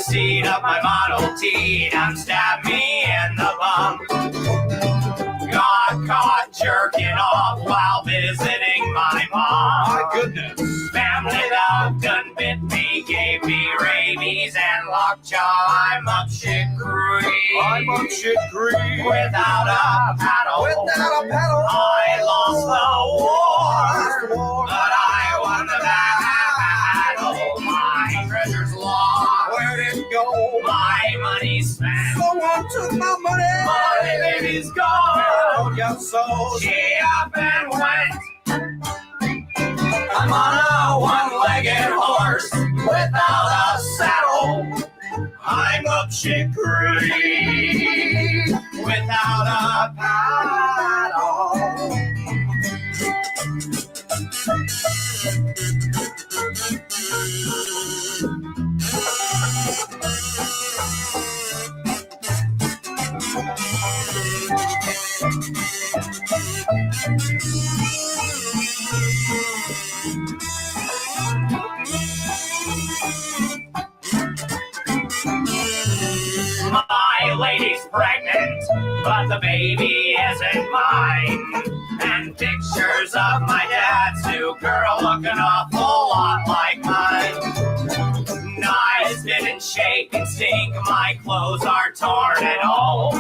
seat of my Model T and stabbed me in the bum. Got caught jerking off while visiting my mom. My goodness. Family dog done bit me, gave me rabies and lockjaw. I'm up shit creek. I'm up shit creek. Without a paddle. Without a paddle. I lost the war. But I won the battle. My treasure's lost. Where did it go? My money's spent. Someone took my money. My baby's gone. Got sold. She up and went. I'm on a one-legged horse without a saddle. I'm up shit creek without a paddle. My lady's pregnant, but the baby isn't mine. And pictures of my dad's new girl looking an awful lot like mine. Knives didn't shake and stink, my clothes are torn and old.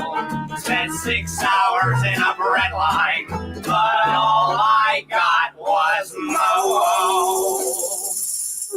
Spent 6 hours in a bread line, but all I got was mo.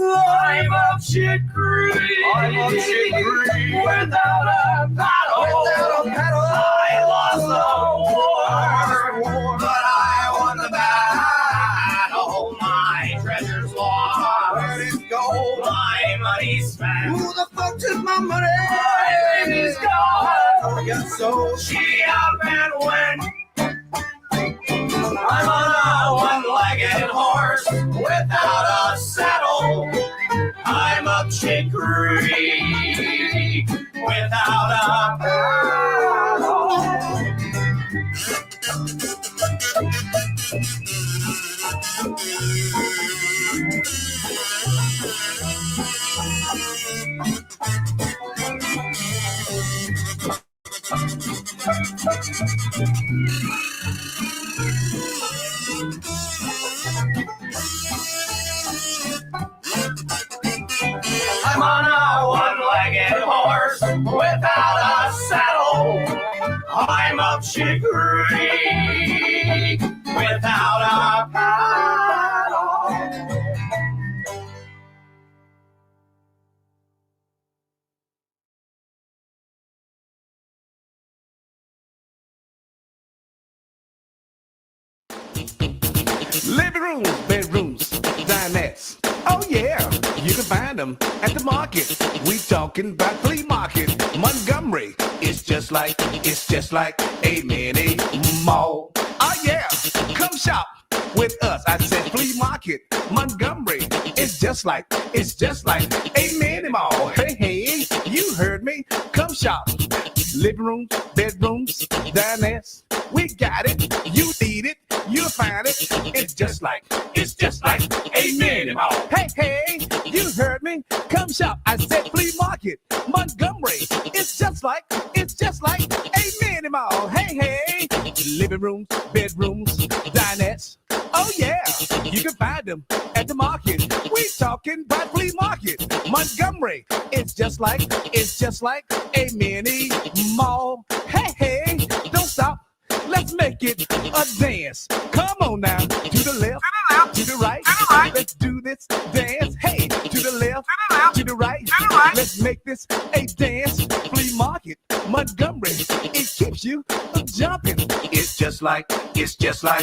I'm up shit creek. I'm up shit creek. Without a paddle. Without a paddle. I lost the war. But I won the battle. My treasure's lost. Where did it go? My money's spent. Who the fuck took my money? My baby's gone. Got sold. She up and went. I'm on a one-legged horse without a saddle. I'm up shit creek without a paddle. I'm on a one-legged horse without a saddle. I'm up shit creek without a paddle. Living rooms, bedrooms, dinettes. Oh yeah, you can find them at the market. We talking about flea market. Montgomery, it's just like a mini mall. Oh yeah, come shop with us. I said flea market. Montgomery, it's just like a mini mall. Hey, hey, you heard me. Come shop. Living rooms, bedrooms, dinettes. We got it. You need it. You'll find it. It's just like a mini mall. Hey, hey, you heard me. Come shop. I said flea market. Montgomery. It's just like a mini mall. Hey, hey, living rooms, bedrooms, dinettes. Oh yeah, you can find them at the market. We talking about flea market. Montgomery. It's just like a mini mall. Hey, hey, don't stop. Let's make it a dance. Come on now, to the left, to the right. Let's do this dance. Hey, to the left, to the right. Let's make this a dance. Flea market, Montgomery. It keeps you jumping. It's just like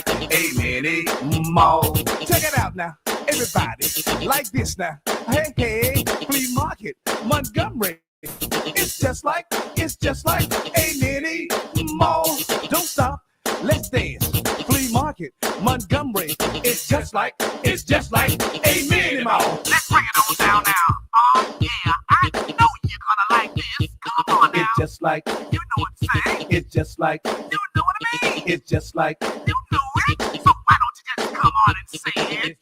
a mini mall. Check it out now, everybody. Like this now. Hey, hey, flea market, Montgomery. It's just like a mini mall. Don't stop, let's dance. Flea market, Montgomery. It's just like a mini mall. Let's bring it on down now. Oh yeah, I know you're gonna like this. Come on now. It's just like, You know what I'm saying. it's just like, You know what I mean. it's just like, You know it. So why don't you just come on and say it?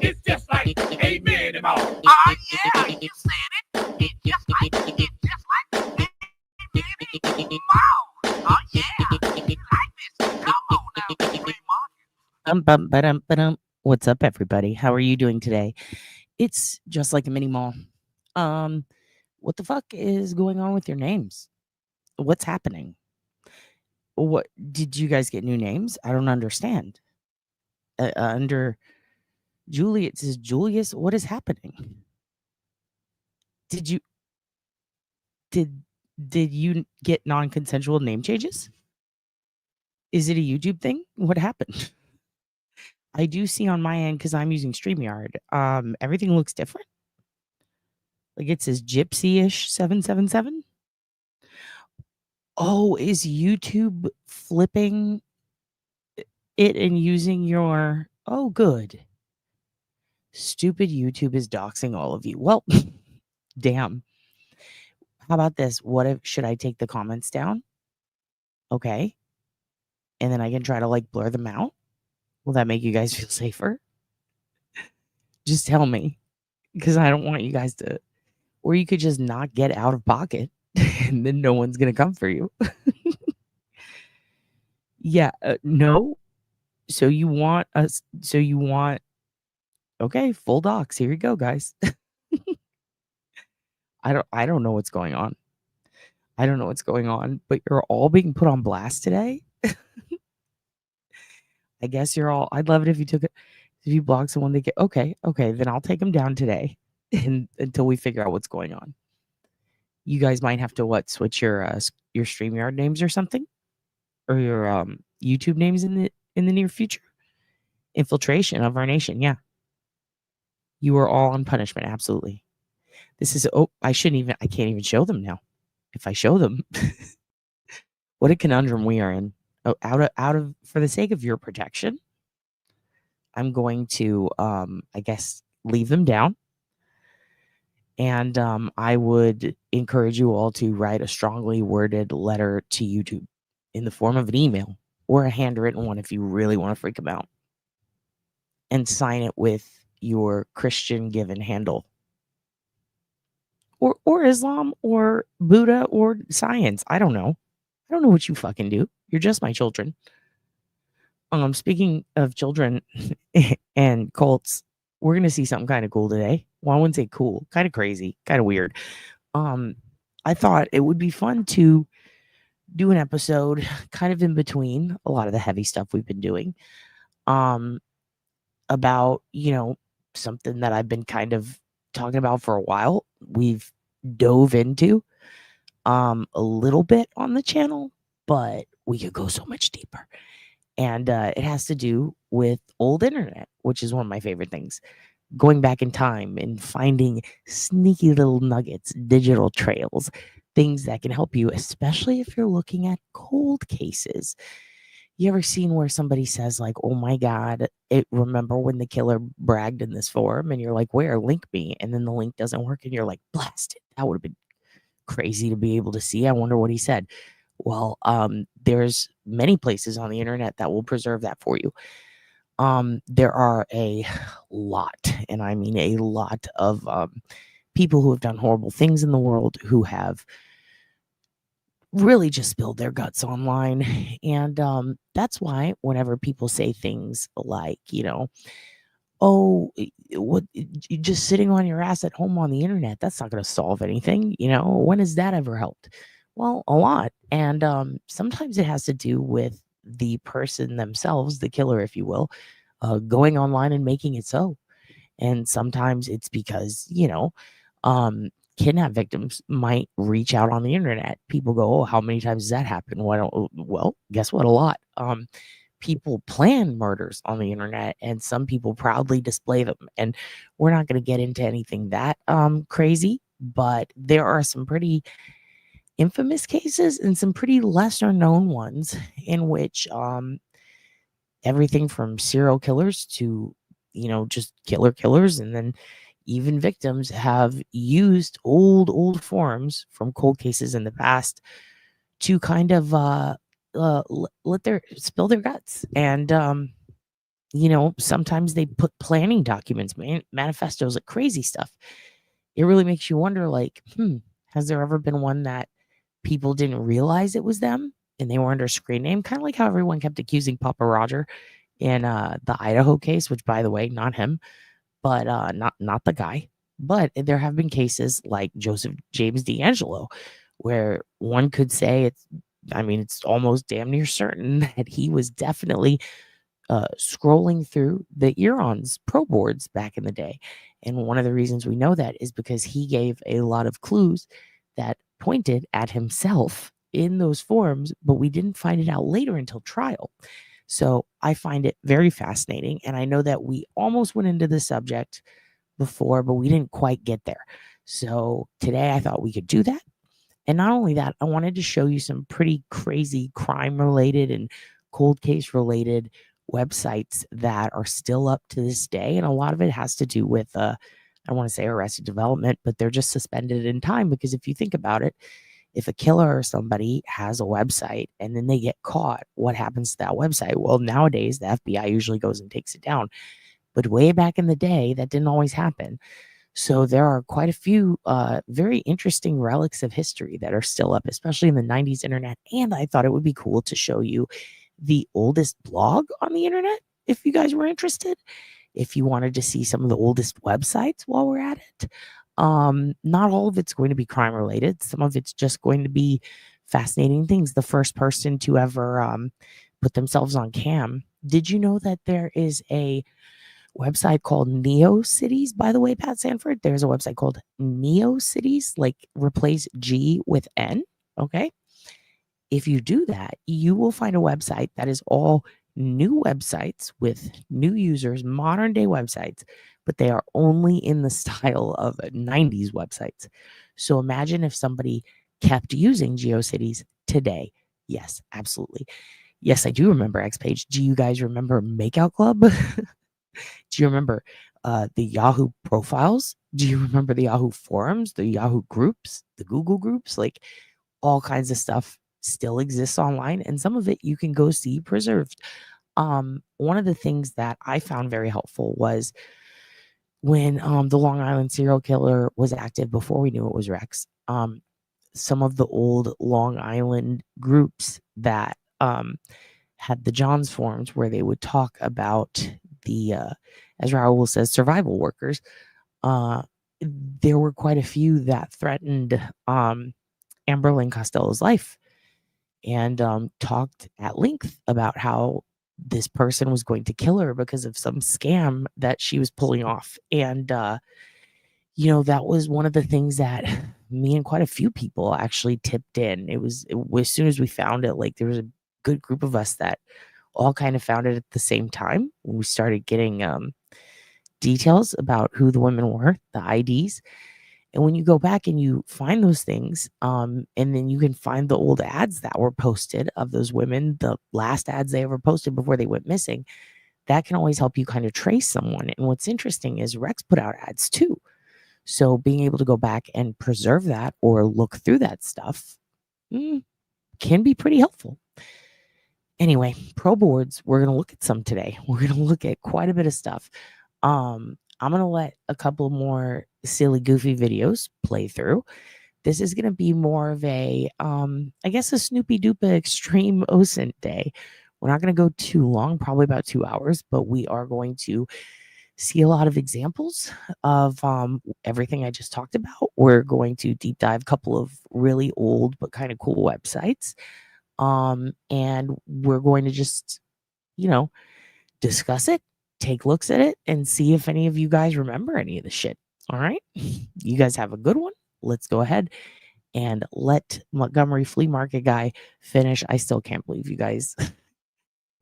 it's just like a mini mall. Oh yeah, you said it. It's just like What's up, everybody? How are you doing today? It's just like a mini mall. What the fuck is going on with your names? What's happening? What did you guys get new names? I don't understand. Under Julie, it says Julius. What is happening? Did you get non-consensual name changes? Is it a YouTube thing? What happened? I do see on my end, because I'm using StreamYard, everything looks different. Like it says Gypsy-ish 777. Oh, is YouTube flipping it and using your... Oh, good. Stupid YouTube is doxing all of you. Well, damn. How about this? What if... Should I take the comments down? Okay. And then I can try to, like, blur them out? Will that make you guys feel safer? Just tell me. Because I don't want you guys to... Or you could just not get out of pocket. And then no one's going to come for you. Yeah. No. So you want us... So you want... Okay, full docs. Here you go, guys. I don't know what's going on. I don't know what's going on, but you're all being put on blast today. I guess you're all... I'd love it if you took it. If you block someone, they get... Okay, then I'll take them down today until we figure out what's going on. You guys might have to switch your StreamYard names or something, or your YouTube names in the near future. Infiltration of our nation, yeah. You are all on punishment, absolutely. This is... Oh, I can't even show them now. If I show them, what a conundrum we are in. Oh, for the sake of your protection, I'm going to, I guess, leave them down. And I would encourage you all to write a strongly worded letter to YouTube in the form of an email or a handwritten one if you really want to freak them out. And sign it with your Christian given handle. Or Islam or Buddha or science. I don't know. I don't know what you fucking do. You're just my children. Speaking of children and cults, we're gonna see something kind of cool today. Well, I wouldn't say cool, kind of crazy, kind of weird. I thought it would be fun to do an episode kind of in between a lot of the heavy stuff we've been doing. About, something that I've been kind of talking about for a while. We've dove into a little bit on the channel, but we could go so much deeper. And it has to do with old internet, which is one of my favorite things. Going back in time and finding sneaky little nuggets, digital trails, things that can help you, especially if you're looking at cold cases. You ever seen where somebody says, like, oh my God, remember when the killer bragged in this forum? And you're like, where? Link me. And then the link doesn't work. And you're like, blast it. That would have been crazy to be able to see. I wonder what he said. Well, there's many places on the internet that will preserve that for you. There are a lot, and I mean a lot of people who have done horrible things in the world, who have really just spilled their guts online. And that's why whenever people say things like, oh, what, just sitting on your ass at home on the internet, that's not going to solve anything. When has that ever helped? Well, a lot. And sometimes it has to do with the person themselves, the killer, if you will, going online and making it so. And sometimes it's because, kidnap victims might reach out on the internet. People go, oh, how many times does that happen? Well, guess what? A lot. People plan murders on the internet, and some people proudly display them. And we're not going to get into anything that crazy, but there are some pretty infamous cases and some pretty lesser known ones in which everything from serial killers to, just killers, and then even victims have used old forums from cold cases in the past to kind of spill their guts. And sometimes they put planning documents, manifestos, like crazy stuff. It really makes you wonder, like, has there ever been one that people didn't realize it was them and they were under a screen name? Kind of like how everyone kept accusing Papa Roger in the Idaho case, which, by the way, not him, but not the guy. But there have been cases like Joseph James D'Angelo, where one could say it's almost damn near certain that he was definitely scrolling through the Eron's pro boards back in the day. And one of the reasons we know that is because he gave a lot of clues that pointed at himself in those forums, but we didn't find it out later until trial. So I find it very fascinating. And I know that we almost went into the subject before, but we didn't quite get there. So today I thought we could do that. And not only that, I wanted to show you some pretty crazy crime related and cold case related websites that are still up to this day. And a lot of it has to do with, I don't want to say Arrested Development, but they're just suspended in time. Because if you think about it, if a killer or somebody has a website and then they get caught, what happens to that website? Well, nowadays, the FBI usually goes and takes it down. But way back in the day, that didn't always happen. So there are quite a few very interesting relics of history that are still up, especially in the 90s internet. And I thought it would be cool to show you the oldest blog on the internet if you guys were interested. If you wanted to see some of the oldest websites while we're at it. Not all of it's going to be crime related. Some of it's just going to be fascinating things. The first person to ever put themselves on cam. Did you know that there is a website called NeoCities, by the way, Pat Sanford? There's a website called NeoCities, like replace G with N. Okay. If you do that, you will find a website that is all new websites with new users, modern day websites, but they are only in the style of 90s websites. So imagine if somebody kept using GeoCities today. Yes, absolutely. Yes, I do remember Xpage. Do you guys remember Makeout Club? Do you remember the Yahoo profiles? Do you remember the Yahoo forums, the Yahoo groups, the Google groups? Like all kinds of stuff still exists online, and some of it you can go see preserved. One of the things that I found very helpful was when the Long Island serial killer was active before we knew it was Rex. Some of the old Long Island groups that had the Johns forums where they would talk about the, as Raul says, survival workers. There were quite a few that threatened Amberlynn Costello's life and talked at length about how this person was going to kill her because of some scam that she was pulling off. And, that was one of the things that me and quite a few people actually tipped in. It was as soon as we found it, like there was a good group of us that all kind of found it at the same time when we started getting details about who the women were, the IDs. And when you go back and you find those things, and then you can find the old ads that were posted of those women, the last ads they ever posted before they went missing, that can always help you kind of trace someone. And what's interesting is Rex put out ads too. So being able to go back and preserve that or look through that stuff can be pretty helpful. Anyway, pro boards, we're going to look at some today. We're going to look at quite a bit of stuff. I'm going to let a couple more silly, goofy videos play through. This is going to be more of a, I guess, a SnoopyDupa extreme OSINT day. We're not going to go too long, probably about 2 hours, but we are going to see a lot of examples of everything I just talked about. We're going to deep dive a couple of really old but kind of cool websites. And we're going to just, discuss it, take looks at it, and see if any of you guys remember any of the shit. All right. You guys have a good one. Let's go ahead and let Montgomery Flea Market guy finish. I still can't believe you guys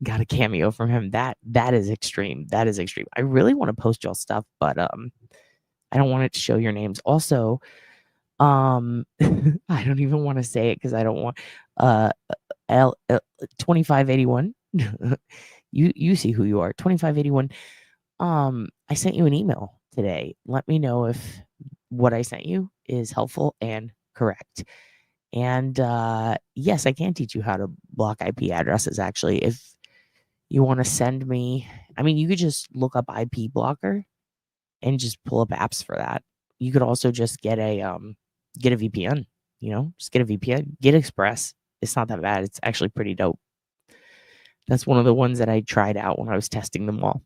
got a cameo from him. That is extreme. That is extreme. I really want to post y'all stuff, but I don't want it to show your names. Also, I don't even want to say it because I don't want 2581. You see who you are. 2581. I sent you an email today. Let me know if what I sent you is helpful and correct. And yes, I can teach you how to block IP addresses. Actually, if you want to send me, you could just look up IP blocker and just pull up apps for that. You could also just get a VPN. Just get a VPN. Get Express. It's not that bad. It's actually pretty dope. That's one of the ones that I tried out when I was testing them all.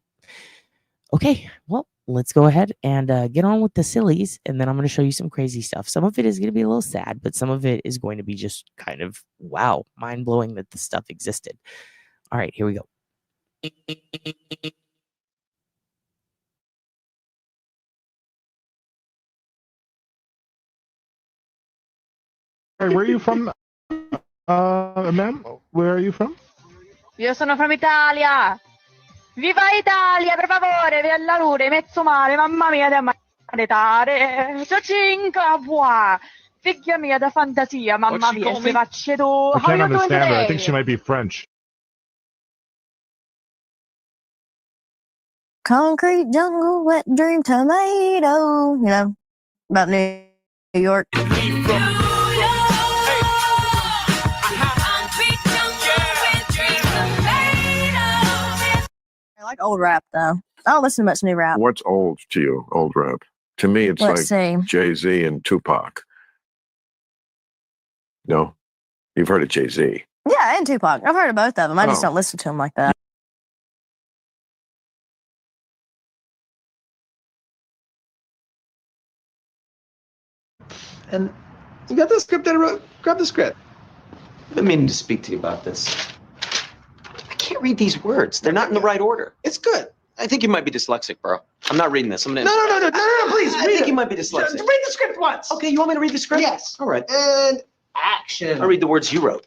Okay, well, let's go ahead and get on with the sillies, and then I'm going to show you some crazy stuff. Some of it is going to be a little sad, but some of it is going to be just kind of, wow, mind-blowing that this stuff existed. All right, here we go. Hey, where are you from, ma'am? Where are you from? Io sono from Italia. Viva Italia, per favore, via la luce, mezzo male, mamma mia, da maledare. So cinque, buah. Figlia mia da fantasia, mamma mia, se facce tu. I How can't you doing understand her. I think today? she might be French. Concrete jungle, wet dream tomato. You know, about New York. I like old rap though. I don't listen to much new rap. What's old to you, old rap? To me, it's Let's see. Jay-Z and Tupac. No? You've heard of Jay-Z. Yeah, and Tupac. I've heard of both of them. I just Oh. don't listen to them like that. And you got the script that I wrote? Grab the script. I've been meaning to speak to you about this. I can't read these words. They're not in the right order. It's good. I think you might be dyslexic, bro. I'm not reading this. I'm gonna. No, please. I think you might be dyslexic. Read the script once. Okay, you want me to read the script? Yes. All right. And action. I'll read the words you wrote.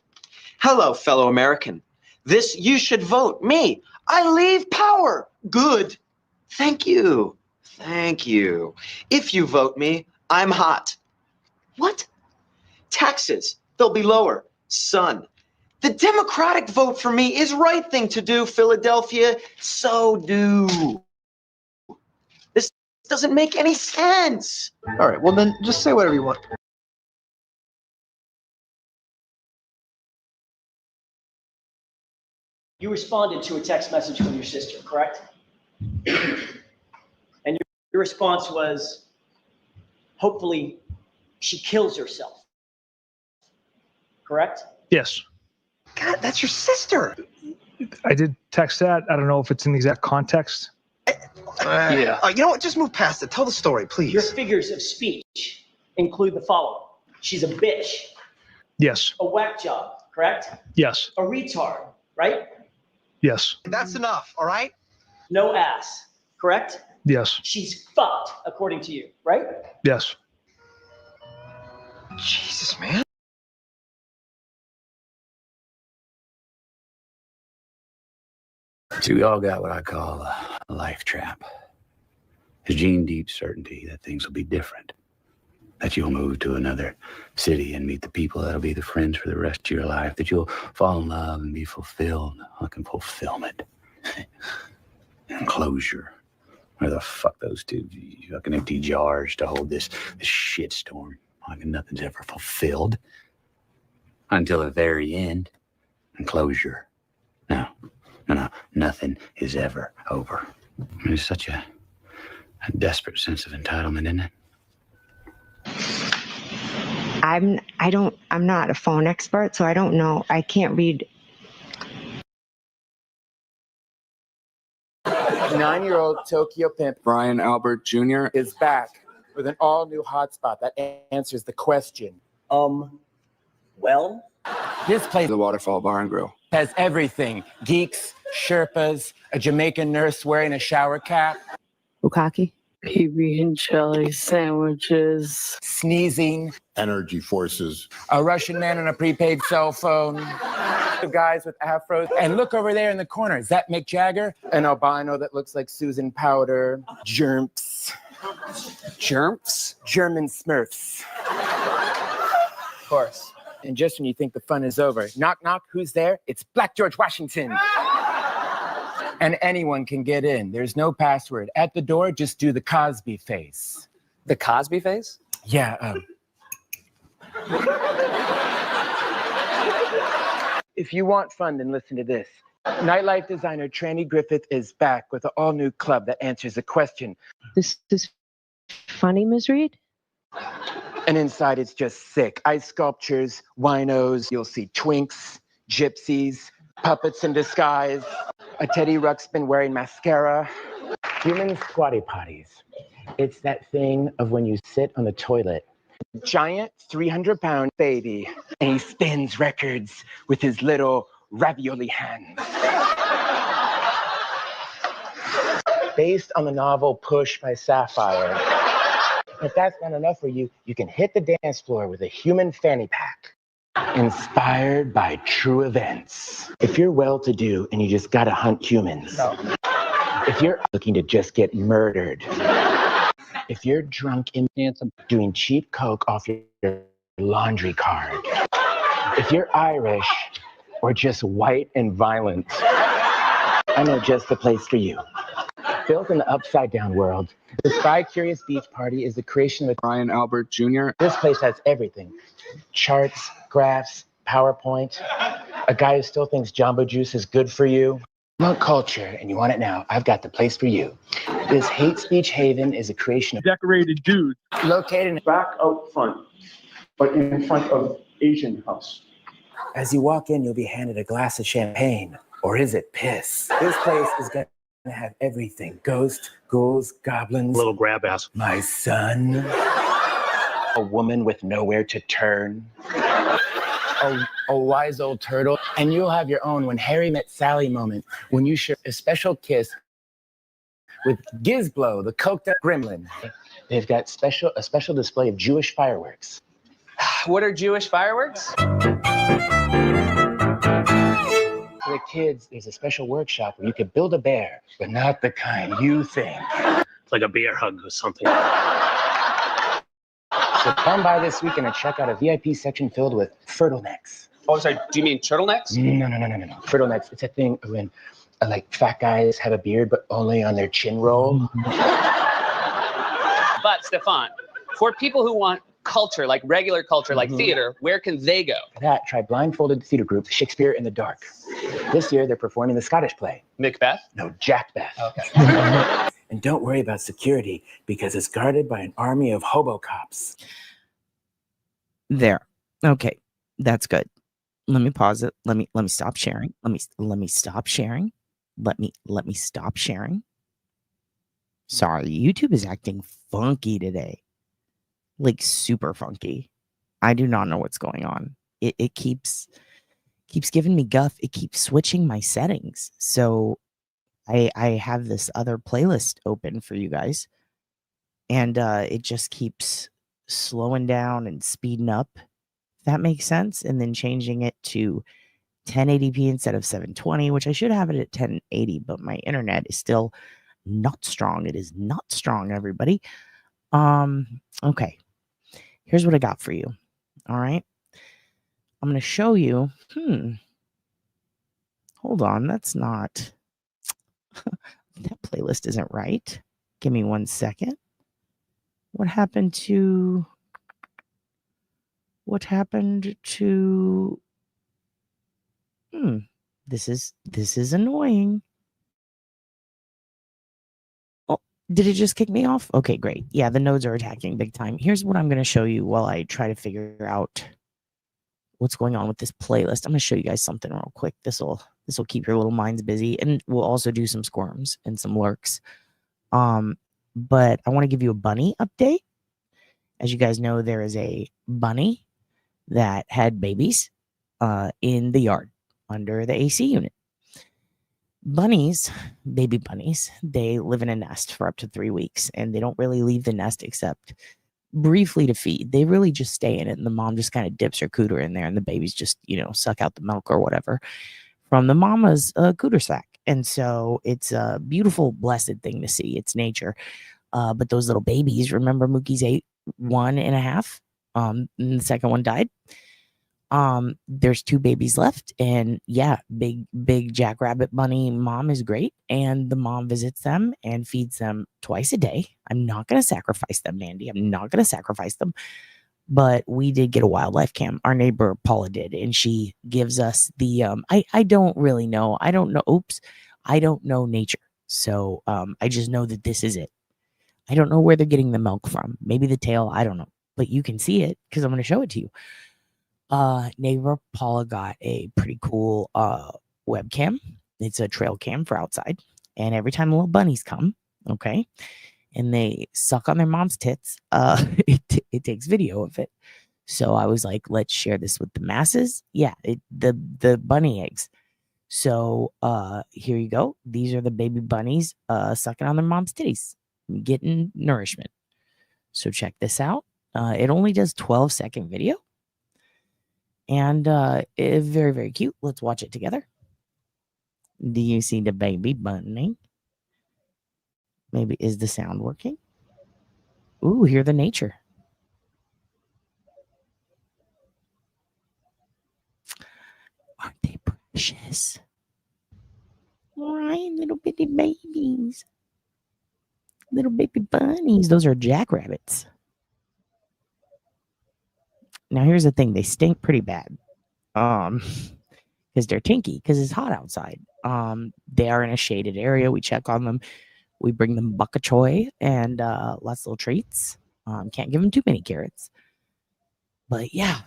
Hello, fellow American. This you should vote. Me. I leave power. Good. Thank you. Thank you. If you vote me, I'm hot. What? Taxes. They'll be lower. Son. The Democratic vote for me is right thing to do, Philadelphia. So do. This doesn't make any sense. All right, well then just say whatever you want. You responded to a text message from your sister, correct? And your response was, hopefully she kills herself, correct? Yes. God, that's your sister. I did text that. I don't know if it's in the exact context. Yeah. You know what? Just move past it. Tell the story, please. Your figures of speech include the following. She's a bitch, Yes. a whack job, correct? Yes. A retard, right? Yes. That's enough, all right? No ass, correct? Yes. She's fucked, according to you, right? Yes. Jesus, man. See, we all got what I call a life trap. A gene deep certainty that things will be different. That you'll move to another city and meet the people that'll be the friends for the rest of your life. That you'll fall in love and be fulfilled. Fucking fulfillment. And closure. Where the fuck those two fucking empty jars to hold this shitstorm. Like nothing's ever fulfilled. Until the very end. And closure. No, nothing is ever over. There's such a desperate sense of entitlement, isn't it? I'm not a phone expert, so I don't know. I can't read. 9-year-old Tokyo pimp Brian Albert Jr. is back with an all-new hotspot that answers the question. Well? This place, the Waterfall Bar and Grill, has everything. Geeks, Sherpas, a Jamaican nurse wearing a shower cap. Bukkake? PB and jelly sandwiches. Sneezing. Energy forces. A Russian man on a prepaid cell phone. Guys with afros. And look over there in the corner. Is that Mick Jagger? An albino that looks like Susan Powder. Germs. Germs? German Smurfs. Of course. And just when you think the fun is over, knock, knock, who's there? It's Black George Washington. And anyone can get in. There's no password. At the door, just do the Cosby face. The Cosby face? Yeah. If you want fun, then listen to this. Nightlife designer Tranny Griffith is back with an all-new club that answers the question. This is funny, Ms. Reed? And inside, it's just sick. Ice sculptures, winos. You'll see twinks, gypsies, puppets in disguise, a Teddy Ruxpin wearing mascara. Human squatty potties. It's that thing of when you sit on the toilet. Giant 300-pound baby, and he spins records with his little ravioli hands. Based on the novel Push by Sapphire. If that's not enough for you, you can hit the dance floor with a human fanny pack. Inspired by true events. If you're well-to-do and you just gotta hunt humans. No. If you're looking to just get murdered. If you're drunk and handsome, doing cheap coke off your laundry card. If you're Irish or just white and violent, I know just the place for you. Built in the upside-down world, the Spy Curious Beach Party is the creation of Brian Albert Jr. This place has everything. Charts, graphs, PowerPoint. A guy who still thinks Jamba Juice is good for you. You want culture and you want it now, I've got the place for you. This hate speech haven is a creation of decorated dudes located in back out front, but in front of Asian House. As you walk in, you'll be handed a glass of champagne, or is it piss? This place is going to have everything: ghosts, ghouls, goblins, little grab ass, my son, a woman with nowhere to turn. A wise old turtle, and you'll have your own When Harry Met Sally moment when you share a special kiss with Gizblo, the coked up gremlin. They've got a special display of Jewish fireworks. What are Jewish fireworks? For the kids, there's a special workshop where you could build a bear, but not the kind you think. It's like a bear hug or something. So come by this weekend and check out a VIP section filled with turtlenecks. Oh, sorry, do you mean turtlenecks? No. Turtlenecks, it's a thing when like fat guys have a beard, but only on their chin roll. But Stefan, for people who want culture, like regular culture, like theater, where can they go? For that, try blindfolded theater group Shakespeare in the Dark. This year, they're performing the Scottish play. Macbeth? No, Jackbeth. Okay. And don't worry about security because it's guarded by an army of hobo cops. There. Okay. That's good. Let me pause it. Let me stop sharing. Let me stop sharing. Let me stop sharing. Sorry, YouTube is acting funky today. Like super funky. I do not know what's going on. It keeps giving me guff. It keeps switching my settings. So I have this other playlist open for you guys, and it just keeps slowing down and speeding up, if that makes sense, and then changing it to 1080p instead of 720, which I should have it at 1080, but my internet is still not strong. It is not strong, everybody. Okay. Here's what I got for you. All right. I'm going to show you. Hold on. That's not... that playlist isn't right. Give me 1 second. What happened to... This is annoying. Oh, did it just kick me off? Okay, great. Yeah, the nodes are attacking big time. Here's what I'm going to show you while I try to figure out what's going on with this playlist. I'm going to show you guys something real quick. This will keep your little minds busy, and we'll also do some squirms and some lurks. But I want to give you a bunny update. As you guys know, there is a bunny that had babies in the yard under the AC unit. Bunnies, baby bunnies, they live in a nest for up to 3 weeks, and they don't really leave the nest except briefly to feed. They really just stay in it, and the mom just kind of dips her cooter in there, and the babies just, suck out the milk or whatever from the mama's cooter sack. And so it's a beautiful, blessed thing to see. It's nature. But those little babies, remember Mookie's 1.5, and the second one died. There's 2 babies left, and yeah, big jackrabbit bunny mom is great, and the mom visits them and feeds them twice a day. I'm not going to sacrifice them, Mandy. I'm not going to sacrifice them. But we did get a wildlife cam. Our neighbor Paula did, and she gives us the I don't really know. I don't know. Oops. I don't know nature. So I just know that this is it. I don't know where they're getting the milk from. Maybe the tail, I don't know. But you can see it because I'm going to show it to you. Neighbor Paula got a pretty cool webcam. It's a trail cam for outside. And every time little bunnies come, okay, and they suck on their mom's tits, it takes video of it. So I was like, let's share this with the masses. Yeah, the bunny eggs. So here you go. These are the baby bunnies sucking on their mom's titties, getting nourishment. So check this out. It only does 12-second video. And it's very, very cute. Let's watch it together. Do you see the baby bunny? Maybe is the sound working? Ooh, hear the nature. Aren't they precious? Right, little bitty babies. Little baby bunnies. Those are jackrabbits. Now here's the thing, they stink pretty bad. Because they're tinky, because it's hot outside. They are in a shaded area. We check on them. We bring them bok choy and lots of little treats. Can't give them too many carrots. But yeah,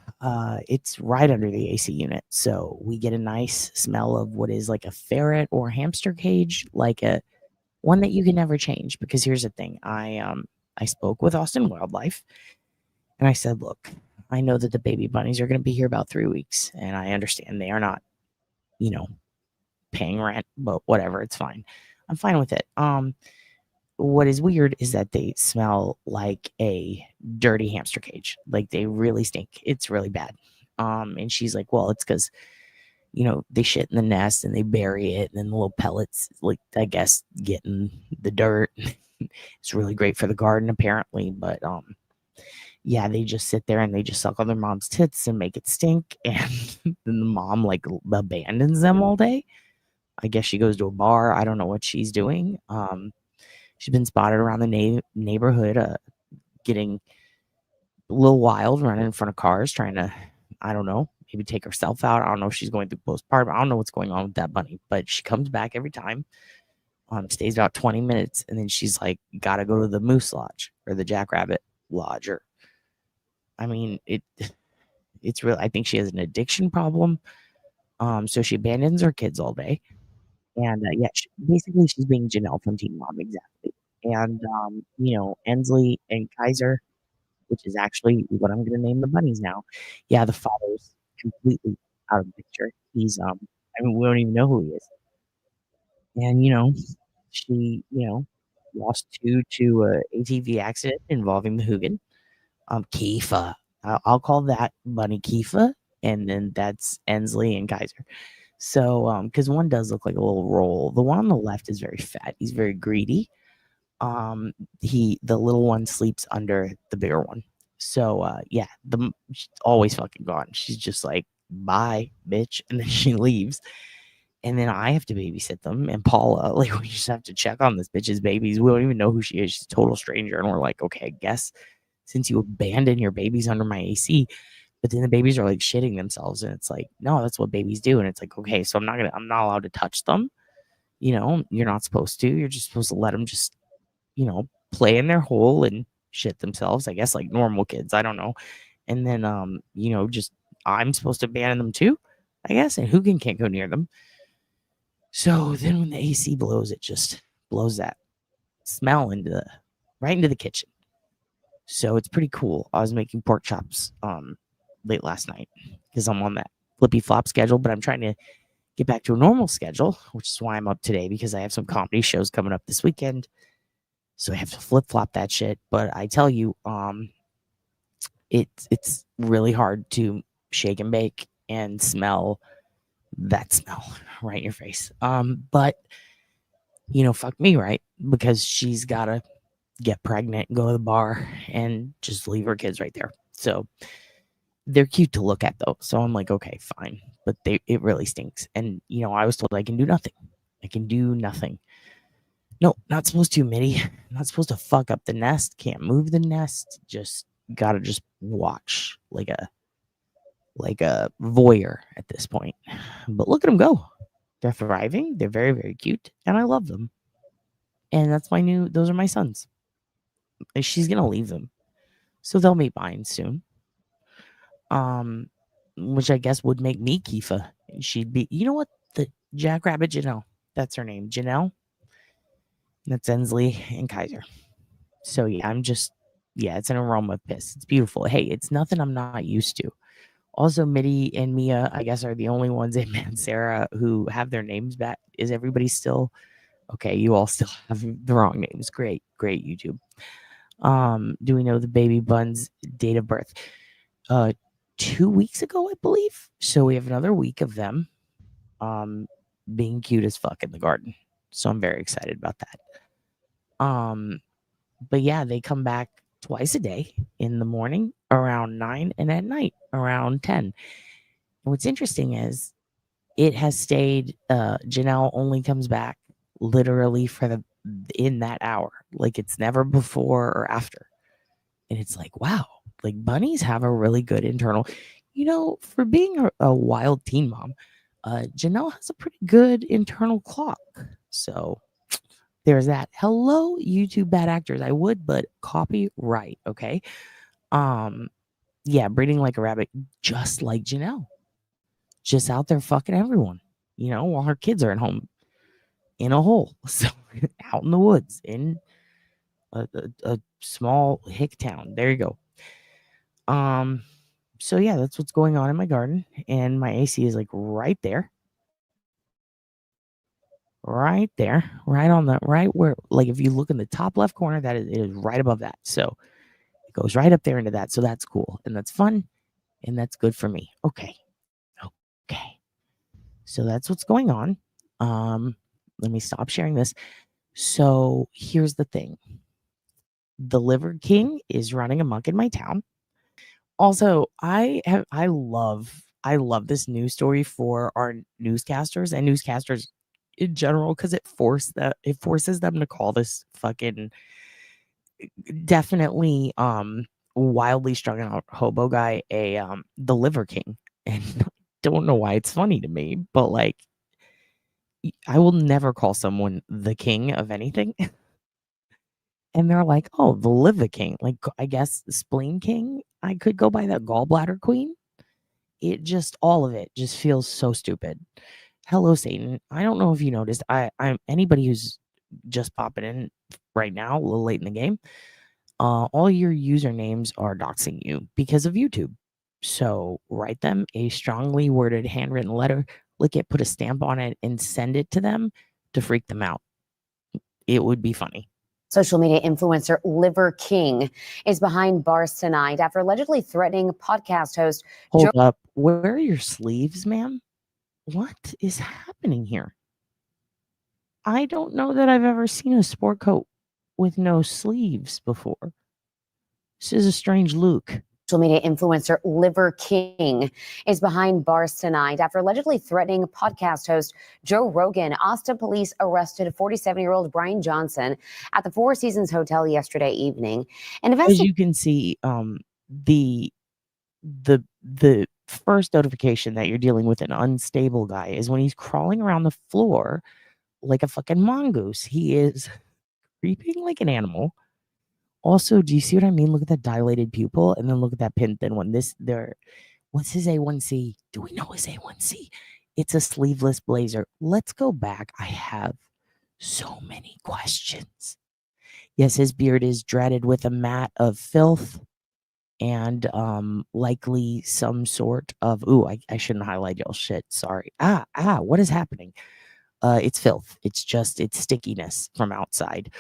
it's right under the AC unit. So we get a nice smell of what is like a ferret or hamster cage, like a one that you can never change. Because here's the thing. I spoke with Austin Wildlife and I said, look, I know that the baby bunnies are going to be here about 3 weeks. And I understand they are not, paying rent, but whatever, it's fine. I'm fine with it. What is weird is that they smell like a dirty hamster cage. Like they really stink. It's really bad. And she's like, well, it's because, they shit in the nest and they bury it. And then the little pellets, like, I guess, get in the dirt. It's really great for the garden, apparently. But, yeah, they just sit there and they just suck on their mom's tits and make it stink. And then the mom, like, abandons them all day. I guess she goes to a bar. I don't know what she's doing. She's been spotted around the neighborhood, getting a little wild, running in front of cars, trying to, I don't know, maybe take herself out. I don't know if she's going through postpartum. I don't know what's going on with that bunny, but she comes back every time, stays about 20 minutes, and then she's like, gotta go to the moose lodge or the jackrabbit lodge. Or, I mean, it's real. I think she has an addiction problem. So she abandons her kids all day. And yeah, basically she's being Janelle from Teen Mom, exactly. And Ensley and Kaiser, which is actually what I'm gonna name the bunnies now. Yeah, the father's completely out of the picture. He's I mean, we don't even know who he is. And she lost two to a ATV accident involving the Hugin. Kifa. I'll call that bunny Kifa, and then that's Ensley and Kaiser. So, because one does look like a little roll. The one on the left is very fat. He's very greedy. The little one sleeps under the bigger one. So, yeah, she's always fucking gone. She's just like, bye, bitch, and then she leaves. And then I have to babysit them. And Paula, like, we just have to check on this bitch's babies. We don't even know who she is. She's a total stranger. And we're like, okay, I guess since you abandon your babies under my AC. But then the babies are like shitting themselves, and it's like, no, that's what babies do. And it's like, okay, so I'm not allowed to touch them. You're not supposed to. You're just supposed to let them just, play in their hole and shit themselves. I guess like normal kids. I don't know. And then, just I'm supposed to abandon them too, I guess. And Hugin can't go near them. So then when the AC blows, it just blows that smell right into the kitchen. So it's pretty cool. I was making pork chops late last night because I'm on that flippy flop schedule, but I'm trying to get back to a normal schedule, which is why I'm up today, because I have some comedy shows coming up this weekend. So I have to flip flop that shit. But I tell you, it's really hard to shake and bake and smell that smell right in your face. But fuck me, right? Because she's gotta get pregnant, go to the bar, and just leave her kids right there. So they're cute to look at, though. So I'm like, okay, fine. But it really stinks. And, I was told I can do nothing. I can do nothing. No, not supposed to, Mitty. Not supposed to fuck up the nest. Can't move the nest. Just gotta just watch like a voyeur at this point. But look at them go. They're thriving. They're very, very cute. And I love them. And those are my sons. And she's gonna leave them. So they'll meet mine soon. Which I guess would make me Kifa. She'd be, you know what Jackrabbit Janelle. That's her name. Janelle. That's Ensley and Kaiser. So yeah, it's an aroma of piss. It's beautiful. Hey, it's nothing I'm not used to. Also, Mitty and Mia, I guess, are the only ones in Mansera who have their names back. Is everybody still okay? You all still have the wrong names. Great, YouTube. Do we know the baby bun's date of birth? 2 weeks ago, I believe. So we have another week of them being cute as fuck in the garden. So I'm very excited about that. But yeah, they come back twice a day, in the morning around 9 and at night around 10. And what's interesting is it has stayed, Janelle only comes back literally in that hour. Like it's never before or after. And it's like, wow, like bunnies have a really good internal, for being a wild teen mom, Janelle has a pretty good internal clock. So there's that. Hello, YouTube bad actors. I would, but copyright. Okay. Yeah, breeding like a rabbit, just like Janelle. Just out there fucking everyone, while her kids are at home in a hole. So out in the woods in a small hick town. There you go. So yeah, that's what's going on in my garden, and my AC is like right there, right where, like, if you look in the top left corner, it is right above that. So it goes right up there into that. So that's cool and that's fun and that's good for me. Okay. So that's what's going on. Let me stop sharing this. So here's the thing. The Liver King is running amok in my town. Also, I love this news story for our newscasters and newscasters in general, because it forces them to call this fucking definitely wildly strung out hobo guy the Liver King. And I don't know why it's funny to me, but like, I will never call someone the king of anything. And they're like, oh, the Liver King. Like, I guess the Spleen King. I could go by that Gallbladder Queen. All of it just feels so stupid. Hello, Satan. I don't know if you noticed. I'm anybody who's just popping in right now, a little late in the game. All your usernames are doxing you because of YouTube. So write them a strongly worded handwritten letter, lick it, put a stamp on it, and send it to them to freak them out. It would be funny. Social media influencer Liver King is behind bars tonight after allegedly threatening podcast host. Hold up. Where are your sleeves, ma'am? What is happening here? I don't know that I've ever seen a sport coat with no sleeves before. This is a strange look. Social media influencer Liver King is behind bars tonight after allegedly threatening podcast host Joe Rogan. Austin police arrested 47-year-old Brian Johnson at the Four Seasons Hotel yesterday evening. And as you can see, the first notification that you're dealing with an unstable guy is when he's crawling around the floor like a fucking mongoose. He is creeping like an animal. Also, do you see what I mean? Look at that dilated pupil, and then look at that pin thin one. What's his A1C? Do we know his A1C? It's a sleeveless blazer. Let's go back. I have so many questions. Yes, his beard is dreaded with a mat of filth and likely some sort of I shouldn't highlight y'all shit. Sorry. What is happening? It's filth. It's stickiness from outside.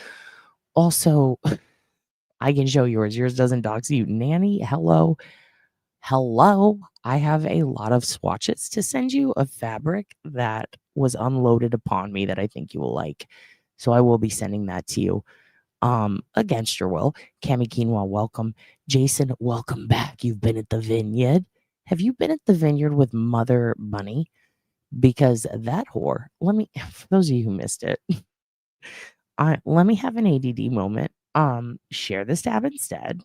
Also, I can show yours. Yours doesn't dox you. Nanny, hello. I have a lot of swatches to send you of fabric that was unloaded upon me that I think you will like. So I will be sending that to you. Against your will. Cami Quinoa, welcome. Jason, welcome back. You've been at the vineyard. Have you been at the vineyard with Mother Bunny? Because that whore, for those of you who missed it, let me have an ADD moment. Share this tab instead.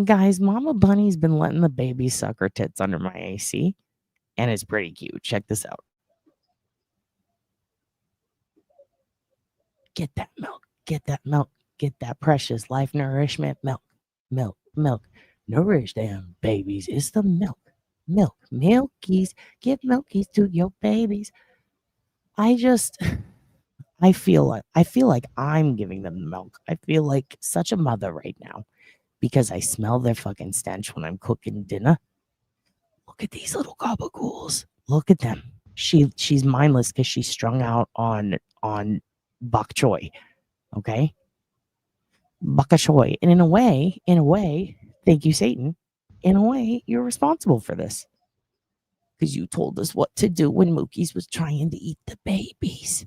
Guys, Mama Bunny's been letting the baby suck her tits under my AC, and it's pretty cute. Check this out. Get that milk. Get that milk. Get that precious life nourishment milk. Milk. Nourish them babies. It's the milk. Milkies. Give milkies to your babies. I feel like I'm giving them the milk. I feel like such a mother right now because I smell their fucking stench when I'm cooking dinner. Look at these little gabagools. Look at them. She's mindless because she's strung out on bok choy. Okay, bok choy. And in a way, thank you, Satan. In a way, you're responsible for this because you told us what to do when Mookie's was trying to eat the babies.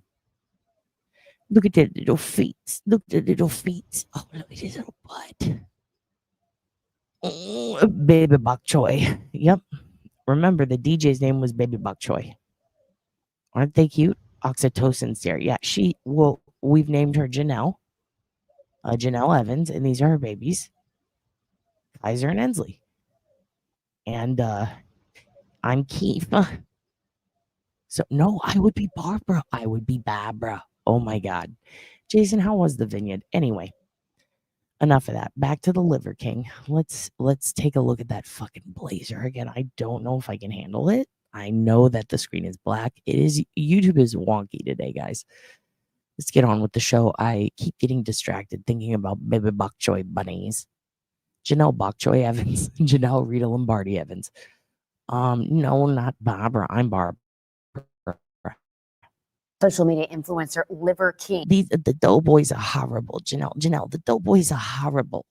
Look at their little feet. Look at their little feet. Oh, look at his little butt. Oh, baby bok choy. Yep. Remember, the DJ's name was Baby Bok Choy. Aren't they cute? Oxytocin's there. Yeah, we've named her Janelle. Janelle Evans, and these are her babies. Kaiser and Ensley. And I'm Keith. So no, I would be Barbara. I would be Barbara. Oh my God. Jason, how was the vineyard? Anyway, enough of that. Back to the Liver King. Let's take a look at that fucking blazer again. I don't know if I can handle it. I know that the screen is black. YouTube is wonky today, guys. Let's get on with the show. I keep getting distracted thinking about baby bok choy bunnies. Janelle Bok Choy Evans. Janelle Rita Lombardi Evans. No, not Barbara. I'm Barbara. Social media influencer Liver King. The Doughboys are horrible. Janelle, the Doughboys are horrible.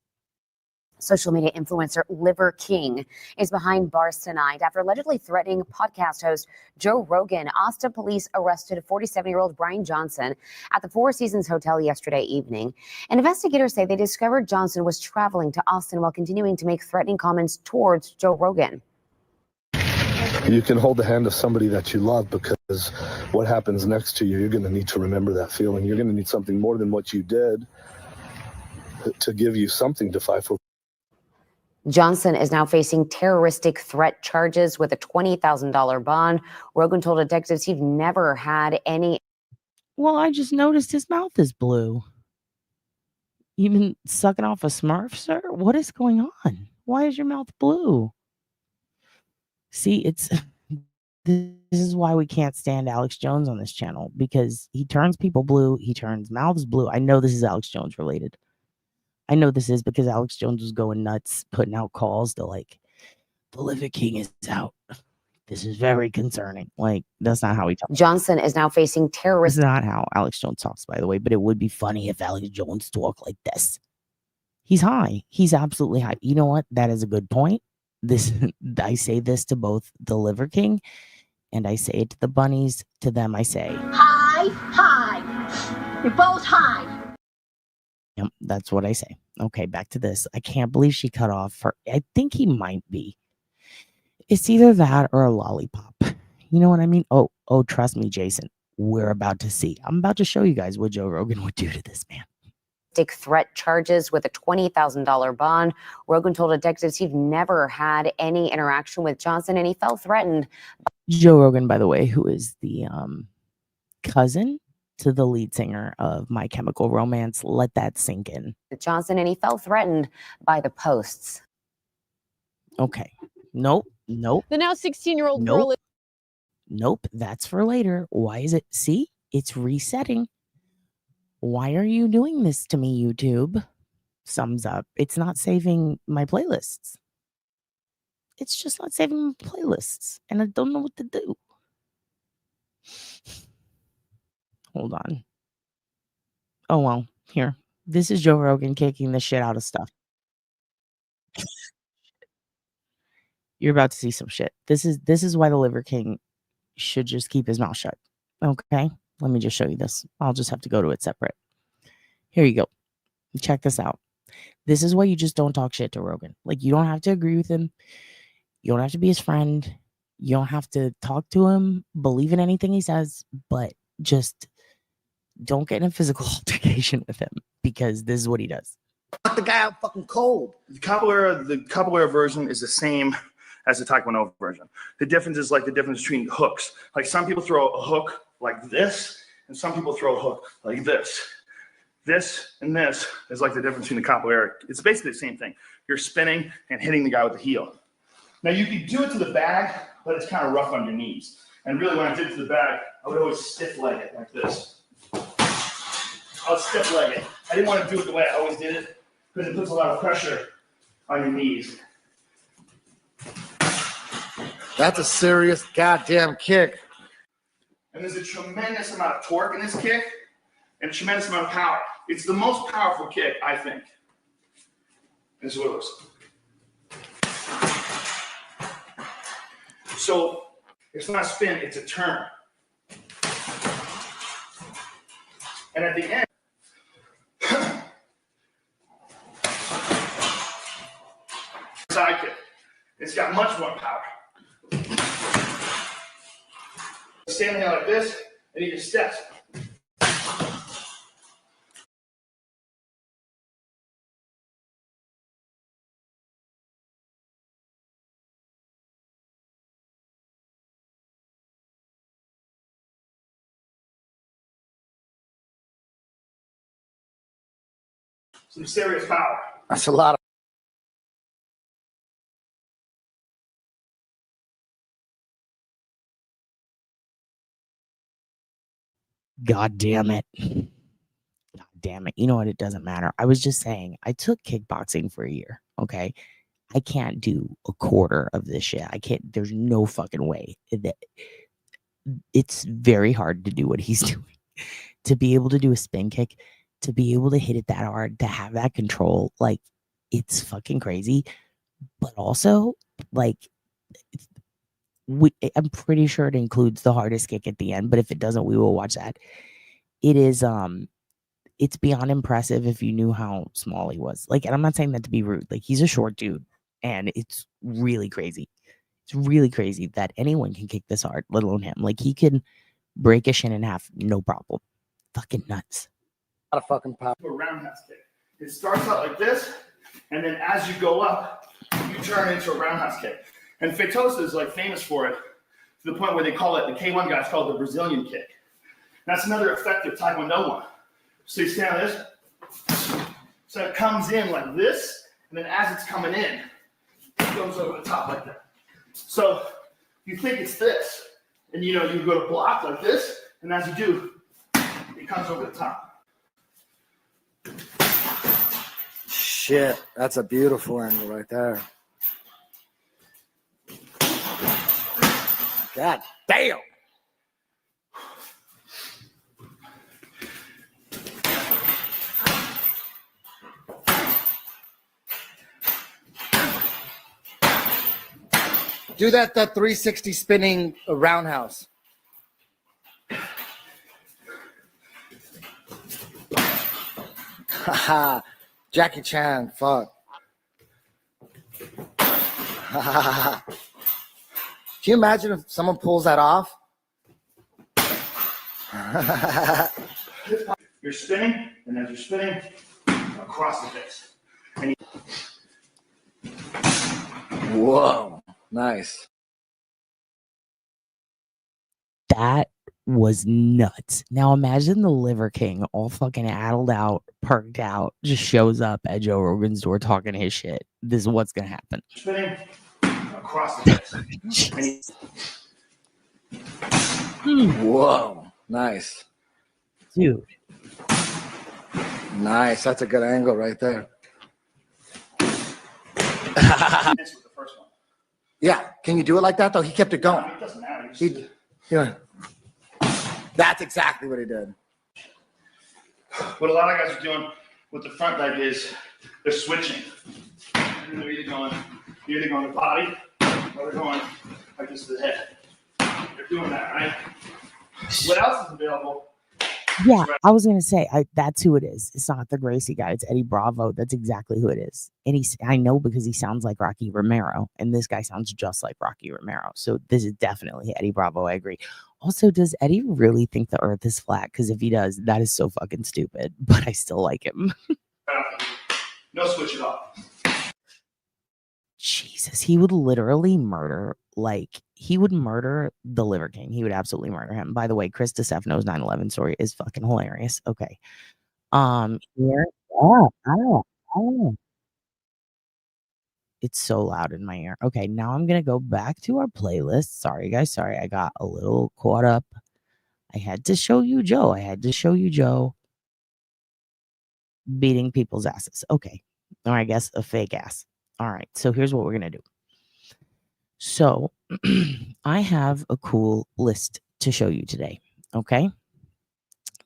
Social media influencer Liver King is behind bars tonight after allegedly threatening podcast host Joe Rogan. Austin police arrested 47-year-old Brian Johnson at the Four Seasons Hotel yesterday evening. And investigators say they discovered Johnson was traveling to Austin while continuing to make threatening comments towards Joe Rogan. You can hold the hand of somebody that you love, because what happens next to you, you're going to need to remember that feeling. You're going to need something more than what you did to give you something to fight for. Johnson is now facing terroristic threat charges with a $20,000 bond. Rogan told detectives he'd never had any. Well, I just noticed his mouth is blue. You been sucking off a Smurf, sir? What is going on? Why is your mouth blue? See, this is why we can't stand Alex Jones on this channel, because he turns people blue. He turns mouths blue. I know this is Alex Jones related. I know this is because Alex Jones was going nuts, putting out calls to like, the Liver King is out. This is very concerning. Like, that's not how he talks. Johnson is now facing terrorist. This is not how Alex Jones talks, by the way, but it would be funny if Alex Jones talked like this. He's high. He's absolutely high. You know what? That is a good point. I say this to both the Liver King and I say it to the bunnies. To them, I say, Hi. You're both high. Yep, that's what I say. Okay, back to this. I can't believe she cut off her. I think he might be. It's either that or a lollipop. You know what I mean? Oh, trust me, Jason. We're about to see. I'm about to show you guys what Joe Rogan would do to this man. Threat charges with a $20,000 bond. Rogan told detectives he'd never had any interaction with Johnson, and he felt threatened. Joe Rogan, by the way, who is the cousin to the lead singer of My Chemical Romance. Let that sink in. Johnson, and he felt threatened by the posts. Okay. Nope. The now 16-year-old Nope. girl. Nope. That's for later. Why is it? See, it's resetting. Why are you doing this to me, YouTube? Sums up. It's not saving my playlists. It's just not saving my playlists. And I don't know what to do. Hold on. Oh, well. Here. This is Joe Rogan kicking the shit out of stuff. You're about to see some shit. This is why the Liver King should just keep his mouth shut. Okay? Let me just show you this. I'll just have to go to it separate. Here you go. Check this out. This is why you just don't talk shit to Rogan. Like, you don't have to agree with him. You don't have to be his friend. You don't have to talk to him, believe in anything he says, but just don't get in a physical altercation with him, because this is what he does. Knock the guy out fucking cold. The capoeira version is the same as the Taekwondo version. The difference is like the difference between hooks. Like, some people throw a hook like this, and some people throw a hook like this. This and this is like the difference between the capoeira. It's basically the same thing. You're spinning and hitting the guy with the heel. Now, you can do it to the bag, but it's kind of rough on your knees. And really, when I did it to the bag, I would always stiff leg it like this. I would stiff leg it. I didn't want to do it the way I always did it because it puts a lot of pressure on your knees. That's a serious goddamn kick. And there's a tremendous amount of torque in this kick and a tremendous amount of power. It's the most powerful kick, I think. This is what it was. So it's not a spin, it's a turn. And at the end, side kick. It's got much more power. Stand here like this, and you just steps. Some serious power. That's a lot of. God damn it. God damn it. You know what? It doesn't matter. I was just saying, I took kickboxing for a year. Okay. I can't do a quarter of this shit. I can't. There's no fucking way. It's very hard to do what he's doing. To be able to do a spin kick, to be able to hit it that hard, to have that control, like, it's fucking crazy. But also, like, I'm pretty sure it includes the hardest kick at the end, but if it doesn't, we will watch that. It is it's beyond impressive if you knew how small he was. Like, and I'm not saying that to be rude. Like, he's a short dude, and it's really crazy. It's really crazy that anyone can kick this hard, let alone him. Like, he can break a shin in half, no problem. Fucking nuts. A lot of fucking power. A roundhouse kick. It starts out like this, and then as you go up, you turn into a roundhouse kick. And Feitosa is like famous for it, to the point where they call it, the K1 guys call it the Brazilian kick. That's another effective Taekwondo one. So you stand like this, so it comes in like this, and then as it's coming in, it goes over the top like that. So you think it's this, and you know, you go to block like this, and as you do, it comes over the top. Shit, that's a beautiful angle right there. God damn. Do that 360 spinning roundhouse. Haha, Jackie Chan, fuck. Can you imagine if someone pulls that off? You're spinning, and as you're spinning, across the face. And Whoa, nice. That was nuts. Now imagine the Liver King, all fucking addled out, perked out, just shows up at Joe Rogan's door talking his shit. This is what's gonna happen. spinning, across the face. Whoa, nice. Dude. Nice, that's a good angle right there. Yeah, can you do it like that though? He kept it going. It doesn't matter. Yeah. That's exactly what he did. What a lot of guys are doing with the front leg is they're switching. And they're either going to the body or they're going like this to the head. They're doing that, right? What else is available? Yeah, I was gonna say that's who it is. It's not the Gracie guy. It's Eddie Bravo. That's exactly who it is. And I know because he sounds like Rocky Romero, and this guy sounds just like Rocky Romero. So this is definitely Eddie Bravo. I agree. Also, does Eddie really think the Earth is flat? Because if he does, that is so fucking stupid. But I still like him. No switch at all. Jesus, he would literally murder. Like, he would murder the Liver King. He would absolutely murder him. By the way, Chris DeStefano's 9/11 story is fucking hilarious. Okay. Here. Oh. It's so loud in my ear. Okay, now I'm going to go back to our playlist. Sorry, guys. Sorry, I got a little caught up. I had to show you Joe beating people's asses. Okay. Or I guess a fake ass. All right. So here's what we're going to do. So I have a cool list to show you today. Okay.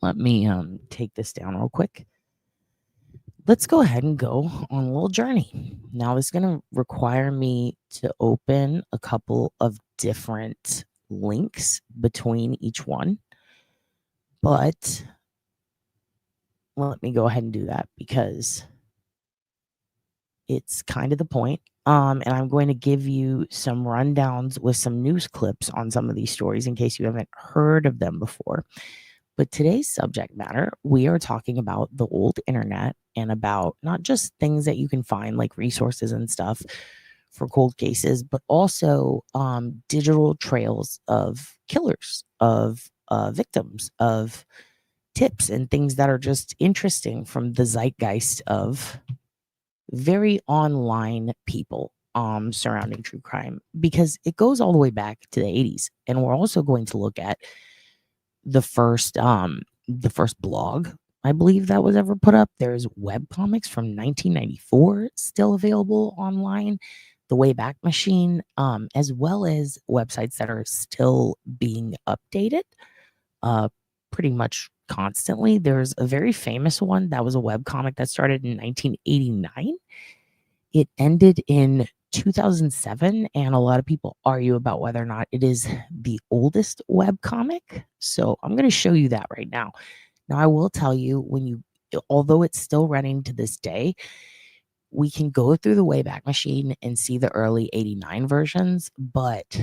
Let me take this down real quick. Let's go ahead and go on a little journey. Now, this is going to require me to open a couple of different links between each one. But let me go ahead and do that because it's kind of the point. And I'm going to give you some rundowns with some news clips on some of these stories in case you haven't heard of them before. But today's subject matter, we are talking about the old internet and about not just things that you can find like resources and stuff for cold cases, but also digital trails of killers, of victims, of tips and things that are just interesting from the zeitgeist of very online people surrounding true crime, because it goes all the way back to the 80s. And we're also going to look at the first blog, I believe, that was ever put up. There's Webcomics from 1994 still available online, the Wayback Machine, as well as websites that are still being updated pretty much constantly. There's a very famous one that was a webcomic that started in 1989. It ended in 2007, and a lot of people argue about whether or not it is the oldest webcomic. So I'm going to show you that right now. Now, I will tell you, although it's still running to this day, we can go through the Wayback Machine and see the early 89 versions, but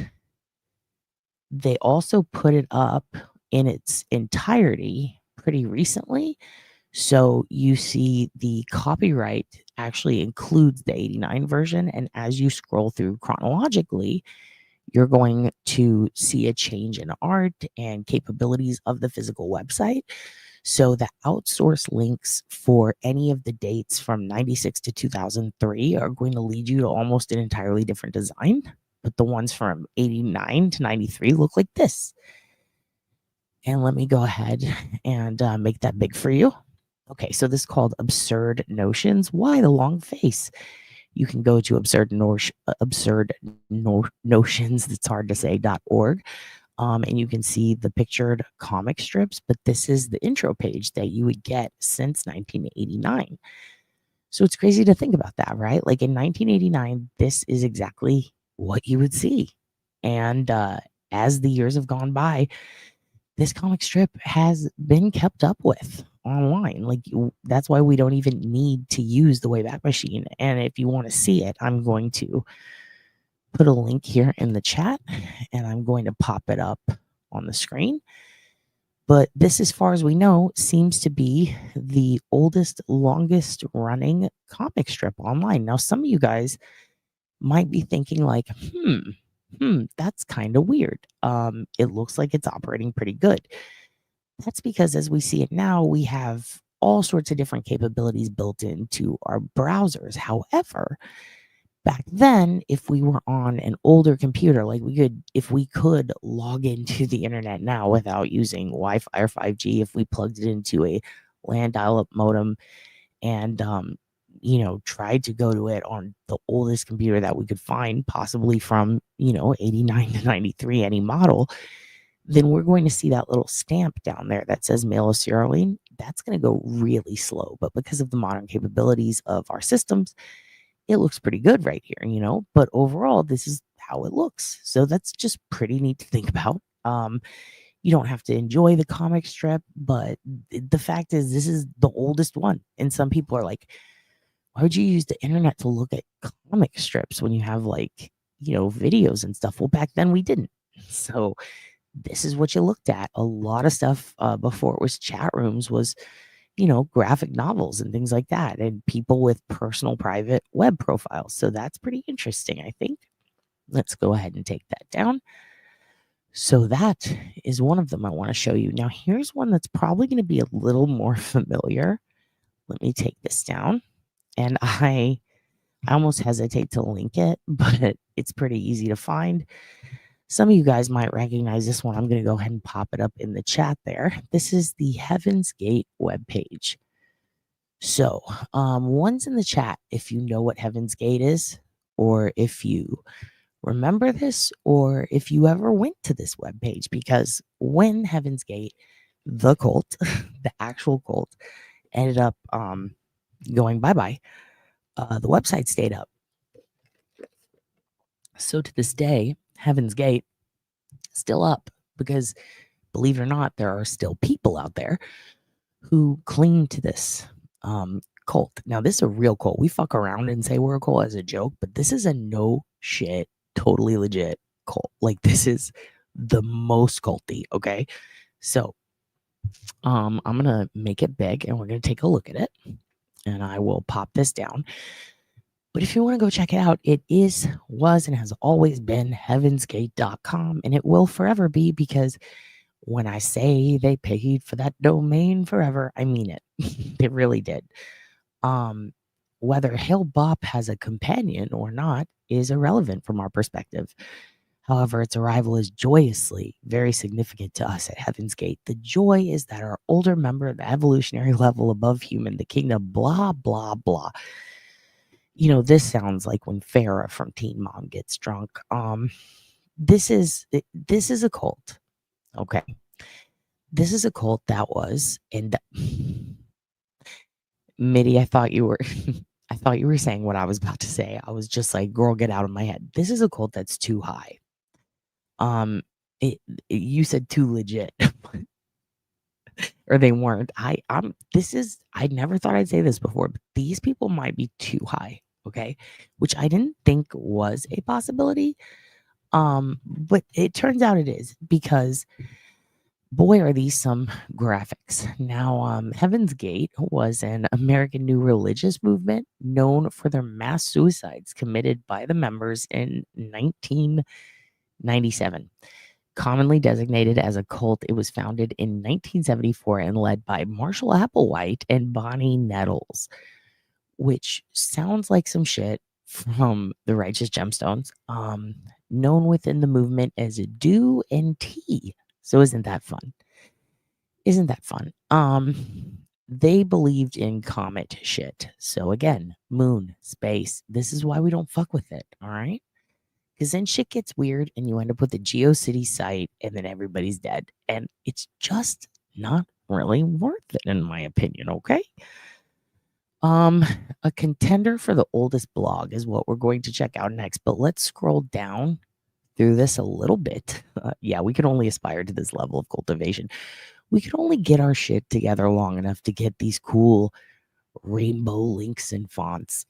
they also put it up in its entirety pretty recently. So you see the copyright actually includes the 89 version. And as you scroll through chronologically, you're going to see a change in art and capabilities of the physical website. So the outsourced links for any of the dates from 96 to 2003 are going to lead you to almost an entirely different design. But the ones from 89 to 93 look like this. And let me go ahead and make that big for you. Okay, so this is called Absurd Notions. Why the long face? You can go to absurdnotions, that's hard to say, .org. And you can see the pictured comic strips, but this is the intro page that you would get since 1989. So it's crazy to think about that, right? Like in 1989, this is exactly what you would see. And as the years have gone by, this comic strip has been kept up with online. Like that's why we don't even need to use the Wayback Machine. And if you want to see it, I'm going to put a link here in the chat and I'm going to pop it up on the screen. But this, as far as we know, seems to be the oldest, longest running comic strip online. Now, some of you guys might be thinking like, that's kind of weird. It looks like it's operating pretty good. That's because as we see it now, we have all sorts of different capabilities built into our browsers. However, back then, if we were on an older computer, like if we could log into the internet now without using Wi-Fi or 5G, if we plugged it into a LAN dial-up modem and tried to go to it on the oldest computer that we could find, possibly from 89 to 93, any model, then we're going to see that little stamp down there that says mail a serial lane. That's going to go really slow. But because of the modern capabilities of our systems, it looks pretty good right here, but overall, this is how it looks. So that's just pretty neat to think about. You don't have to enjoy the comic strip, but the fact is this is the oldest one. And some people are like, why would you use the internet to look at comic strips when you have videos and stuff? Well, back then we didn't. So this is what you looked at. A lot of stuff before it was chat rooms was, graphic novels and things like that, and people with personal private web profiles. So that's pretty interesting, I think. Let's go ahead and take that down. So that is one of them I want to show you. Now, here's one that's probably going to be a little more familiar. Let me take this down. And I I almost hesitate to link it, but it's pretty easy to find. Some of you guys might recognize this one. I'm going to go ahead and pop it up in the chat there. This is the Heaven's Gate webpage. So, one's in the chat if you know what Heaven's Gate is, or if you remember this, or if you ever went to this webpage, because when Heaven's Gate, the cult, the actual cult, ended up going bye-bye, the website stayed up. So to this day, Heaven's Gate still up because, believe it or not, there are still people out there who cling to this cult. Now, this is a real cult. We fuck around and say we're a cult as a joke, but this is a no shit, totally legit cult. Like, this is the most culty, okay? So, I'm gonna make it big and we're gonna take a look at it, and I will pop this down. But if you want to go check it out, it was, and has always been heavensgate.com, and it will forever be, because when I say they paid for that domain forever, I mean it. They really did. Whether Hail Bop has a companion or not is irrelevant from our perspective. However, its arrival is joyously very significant to us at Heaven's Gate. The joy is that our older member of the evolutionary level above human, the kingdom, blah, blah, blah. You know, this sounds like when Farrah from Teen Mom gets drunk. This is a cult. Okay. This is a cult that was, and Mitty, I thought you were I thought you were saying what I was about to say. I was just like, girl, get out of my head. This is a cult that's too high. You said too legit. Or they weren't. I never thought I'd say this before, but these people might be too high, okay? Which I didn't think was a possibility. But it turns out it is, because boy, are these some graphics. Now, Heaven's Gate was an American new religious movement known for their mass suicides committed by the members in 1997. Commonly designated as a cult, it was founded in 1974 and led by Marshall Applewhite and Bonnie Nettles, which sounds like some shit from the Righteous Gemstones, known within the movement as a Do and T. So isn't that fun? Isn't that fun? They believed in comet shit. So again, moon, space. This is why we don't fuck with it, all right? Because then shit gets weird and you end up with a GeoCity site and then everybody's dead. And it's just not really worth it, in my opinion, okay? A contender for the oldest blog is what we're going to check out next. But let's scroll down through this a little bit. Yeah, we can only aspire to this level of cultivation. We can only get our shit together long enough to get these cool rainbow links and fonts.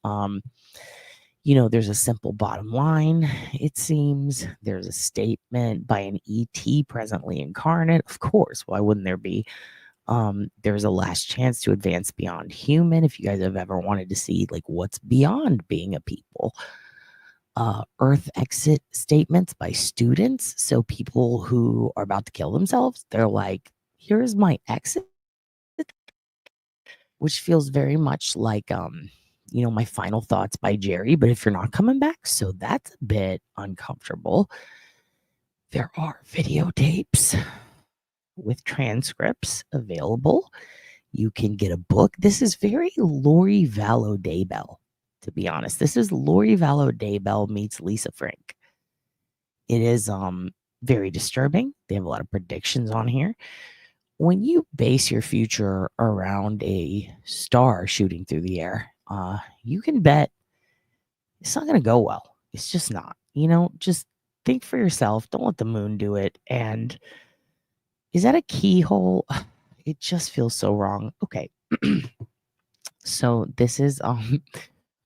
You know, there's a simple bottom line, it seems. There's a statement by an ET presently incarnate. Of course, why wouldn't there be? There's a last chance to advance beyond human. If you guys have ever wanted to see like what's beyond being a people. Earth exit statements by students. So people who are about to kill themselves, they're like, here's my exit. Which feels very much like you know, my final thoughts by Jerry, but if you're not coming back, so that's a bit uncomfortable. There are videotapes with transcripts available. You can get a book. This is very Lori Vallow Daybell, to be honest. This is Lori Vallow Daybell meets Lisa Frank. It is very disturbing. They have a lot of predictions on here. When you base your future around a star shooting through the air, you can bet it's not going to go well. It's just not. You know, just think for yourself. Don't let the moon do it. And is that a keyhole? It just feels so wrong. Okay. So this is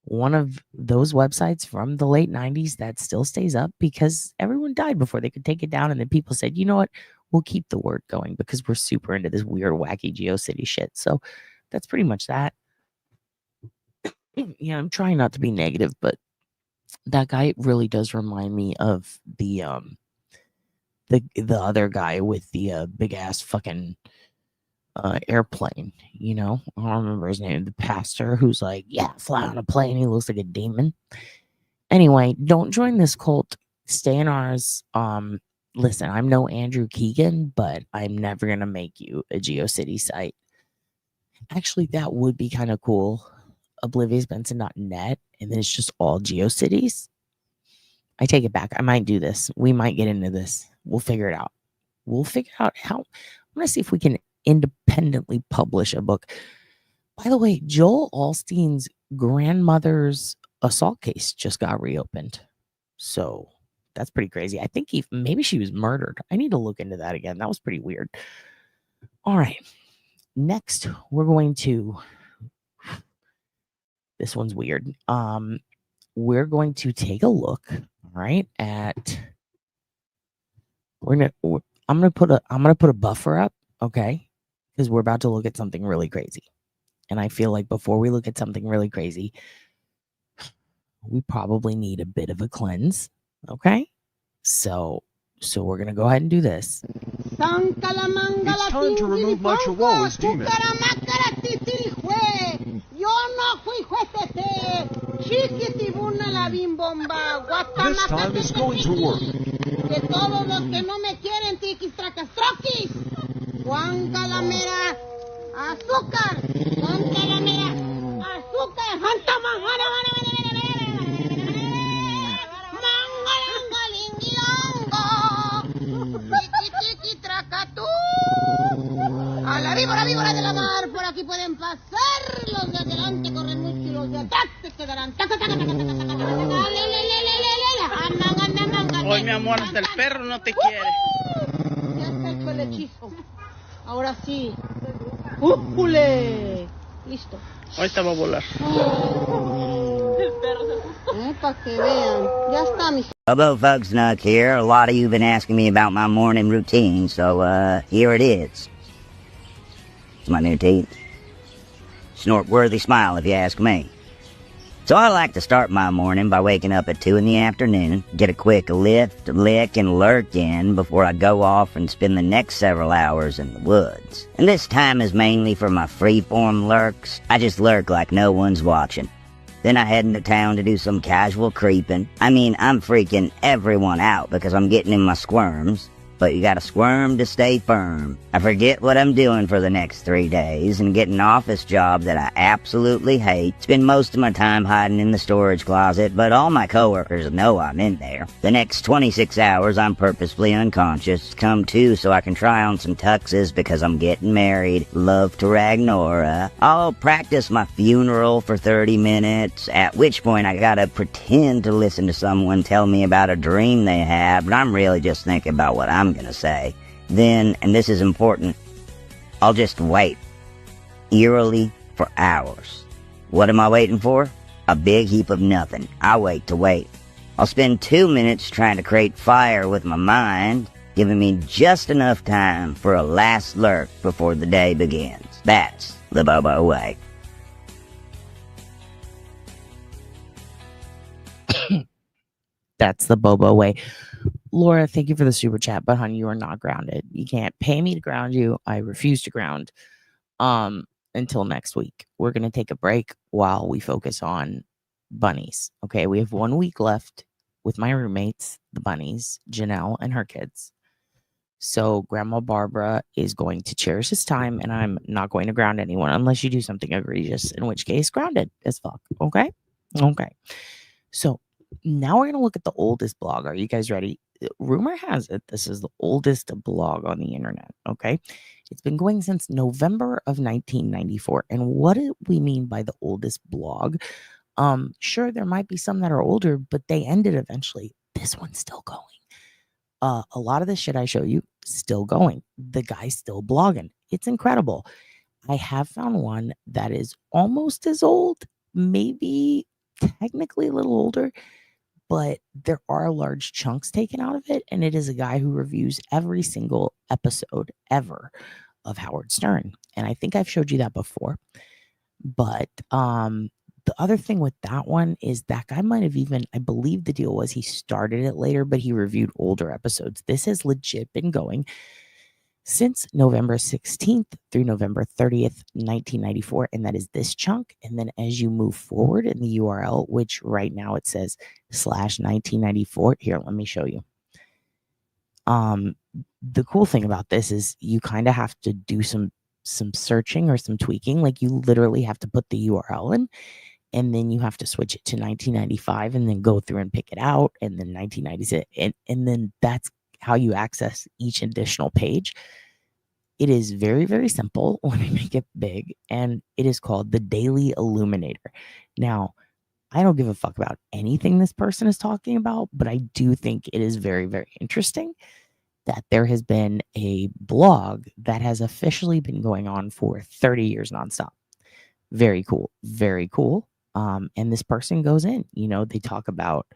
one of those websites from the late 90s that still stays up because everyone died before they could take it down. And then people said, you know what? We'll keep the word going because we're super into this weird, wacky GeoCity shit. So that's pretty much that. Yeah, I'm trying not to be negative, but that guy really does remind me of the other guy with the big ass fucking airplane, you know. I don't remember his name. The pastor who's like, yeah, fly on a plane. He looks like a demon. Anyway, don't join this cult. Stay in ours. Listen, I'm no Andrew Keegan, but I'm never gonna make you a GeoCity site. Actually, that would be kind of cool. ObliviousSbenson.net, and then it's just all GeoCities. I take it back. I might do this. We might get into this. We'll figure it out. We'll figure out how. I'm gonna see if we can independently publish a book. By the way, Joel Osteen's grandmother's assault case just got reopened. So that's pretty crazy. I think maybe she was murdered. I need to look into that again. That was pretty weird. All right. Next, we're going to. This one's weird. We're going to take a look, right, at. I'm gonna put a buffer up, okay, because we're about to look at something really crazy, and I feel like before we look at something really crazy, we probably need a bit of a cleanse, okay? So we're gonna go ahead and do this. It's time to remove my chihuahua's demon. This time is going to work. Juan Calamera, azúcar, Juan Calamera, azúcar, a la víbora de la mar, por aquí pueden pasar, los de adelante corren mucho y los de atrás se quedarán. Hoy mi amor, hasta el perro no te quiere. Ya está hecho el hechizo. Ahora sí. ¡Újule! Listo. Ahorita va a volar. Para que vean. Ya está, mi. Hello, folks. Snuck here. A lot of you have been asking me about my morning routine, so here it is. It's my new teeth. Snort-worthy smile, if you ask me. So I like to start my morning by waking up at 2 in the afternoon, get a quick lift, lick, and lurk in before I go off and spend the next several hours in the woods. And this time is mainly for my freeform lurks. I just lurk like no one's watching. Then I head into town to do some casual creeping. I mean, I'm freaking everyone out because I'm getting in my squirms. But you gotta squirm to stay firm. I forget what I'm doing for the next 3 days and get an office job that I absolutely hate. Spend most of my time hiding in the storage closet, but all my coworkers know I'm in there. The next 26 hours I'm purposefully unconscious. Come to so I can try on some tuxes because I'm getting married. Love to Ragnora. I'll practice my funeral for 30 minutes, at which point I gotta pretend to listen to someone tell me about a dream they had, but I'm really just thinking about what I'm gonna say. Then, and this is important, I'll just wait, eerily, for hours. What am I waiting for? A big heap of nothing. I wait to wait. I'll spend 2 minutes trying to create fire with my mind, giving me just enough time for a last lurk before the day begins. That's the Bobo way. That's the Bobo way. Laura, thank you for the super chat, but honey, you are not grounded. You can't pay me to ground you. I refuse to ground. Until next week. We're gonna take a break while we focus on bunnies. Okay, we have 1 week left with my roommates, the bunnies, Janelle and her kids. So Grandma Barbara is going to cherish this time, and I'm not going to ground anyone unless you do something egregious, in which case grounded as fuck. Okay? Okay. So now we're gonna look at the oldest blog. Are you guys ready? Rumor has it this is the oldest blog on the internet. Okay, it's been going since November of 1994. And what do we mean by the oldest blog? Sure, there might be some that are older, but they ended eventually. This one's still going. A lot of the shit I show you still going. The guy's still blogging. It's incredible. I have found one that is almost as old, maybe technically a little older, but there are large chunks taken out of it, and it is a guy who reviews every single episode ever of Howard Stern. And I think I've showed you that before. But the other thing with that one is that guy might have even, I believe the deal was he started it later, but he reviewed older episodes. This has legit been going since November 16th through November 30th, 1994. And that is this chunk. And then as you move forward in the URL, which right now it says /1994. Here, let me show you. The cool thing about this is you kind of have to do some searching or some tweaking. Like you literally have to put the URL in, and then you have to switch it to 1995 and then go through and pick it out, and then 1996. And then that's how you access each additional page. It is very, very simple. Let me make it big. And it is called the Daily Illuminator. Now, I don't give a fuck about anything this person is talking about, but I do think it is very, very interesting that there has been a blog that has officially been going on for 30 years nonstop. Very cool. Very cool. And this person goes in, they talk about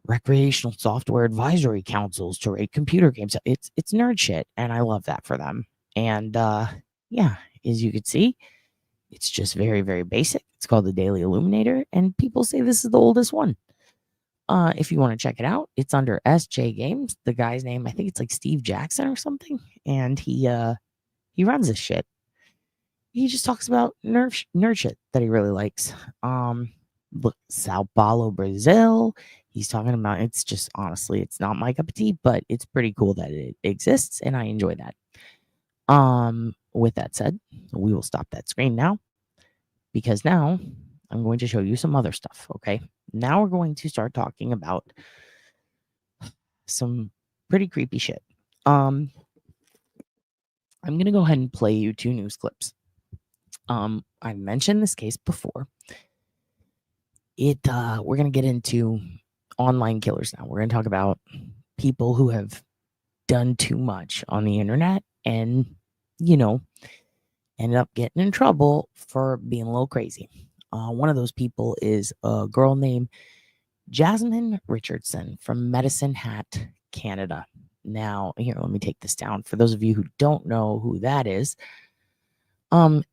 recreational software advisory councils to rate computer games. It's nerd shit, and I love that for them. And yeah, as you can see, it's just very, very basic. It's called the Daily Illuminator, and people say this is the oldest one. If you want to check it out, it's under SJ Games. The guy's name, I think it's like Steve Jackson or something, and he runs this shit. He just talks about nerd shit that he really likes. Look, Sao Paulo, Brazil. He's talking about, it's just, honestly, it's not my cup of tea, but it's pretty cool that it exists, and I enjoy that. With that said, we will stop that screen now, because now I'm going to show you some other stuff, okay? Now we're going to start talking about some pretty creepy shit. I'm going to go ahead and play you 2 news clips. I mentioned this case before. We're going to get into online killers now. We're going to talk about people who have done too much on the internet and, ended up getting in trouble for being a little crazy. One of those people is a girl named Jasmine Richardson from Medicine Hat, Canada. Now, here, let me take this down. For those of you who don't know who that is,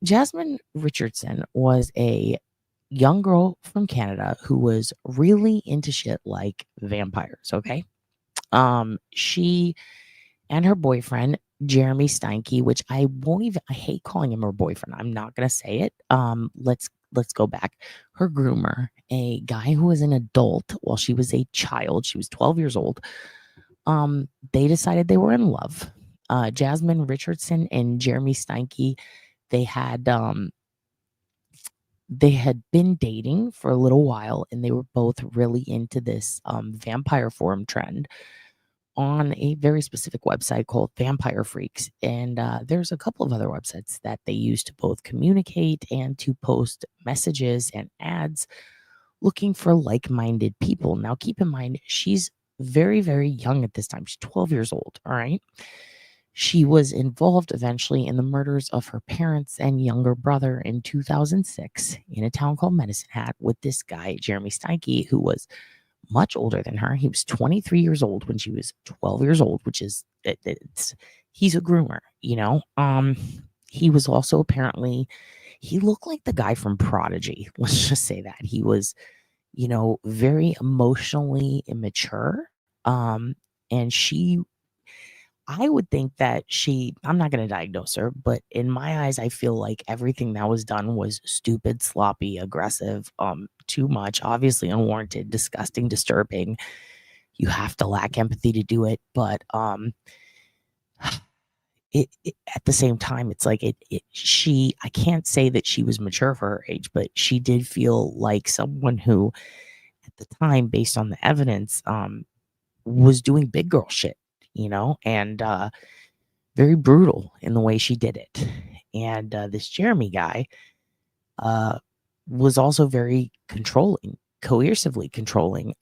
Jasmine Richardson was a young girl from Canada who was really into shit like vampires, okay? She and her boyfriend, Jeremy Steinke, which I hate calling him her boyfriend. I'm not going to say it. Let's go back. Her groomer, a guy who was an adult while she was a child. She was 12 years old. They decided they were in love. Jasmine Richardson and Jeremy Steinke, they had been dating for a little while, and they were both really into this vampire forum trend on a very specific website called Vampire Freaks. And there's a couple of other websites that they use to both communicate and to post messages and ads looking for like-minded people. Now, keep in mind, she's very, very young at this time. She's 12 years old, all right? She was involved eventually in the murders of her parents and younger brother in 2006 in a town called Medicine Hat with this guy, Jeremy Steinke, who was much older than her. He was 23 years old when she was 12 years old, which is, he's a groomer, He was also apparently, he looked like the guy from Prodigy. Let's just say that. He was, very emotionally immature. And I would think that I'm not going to diagnose her, but in my eyes, I feel like everything that was done was stupid, sloppy, aggressive, too much, obviously unwarranted, disgusting, disturbing. You have to lack empathy to do it. But at the same time, it's like I can't say that she was mature for her age, but she did feel like someone who at the time, based on the evidence, was doing big girl shit. And very brutal in the way she did it. And this Jeremy guy was also very controlling, coercively controlling,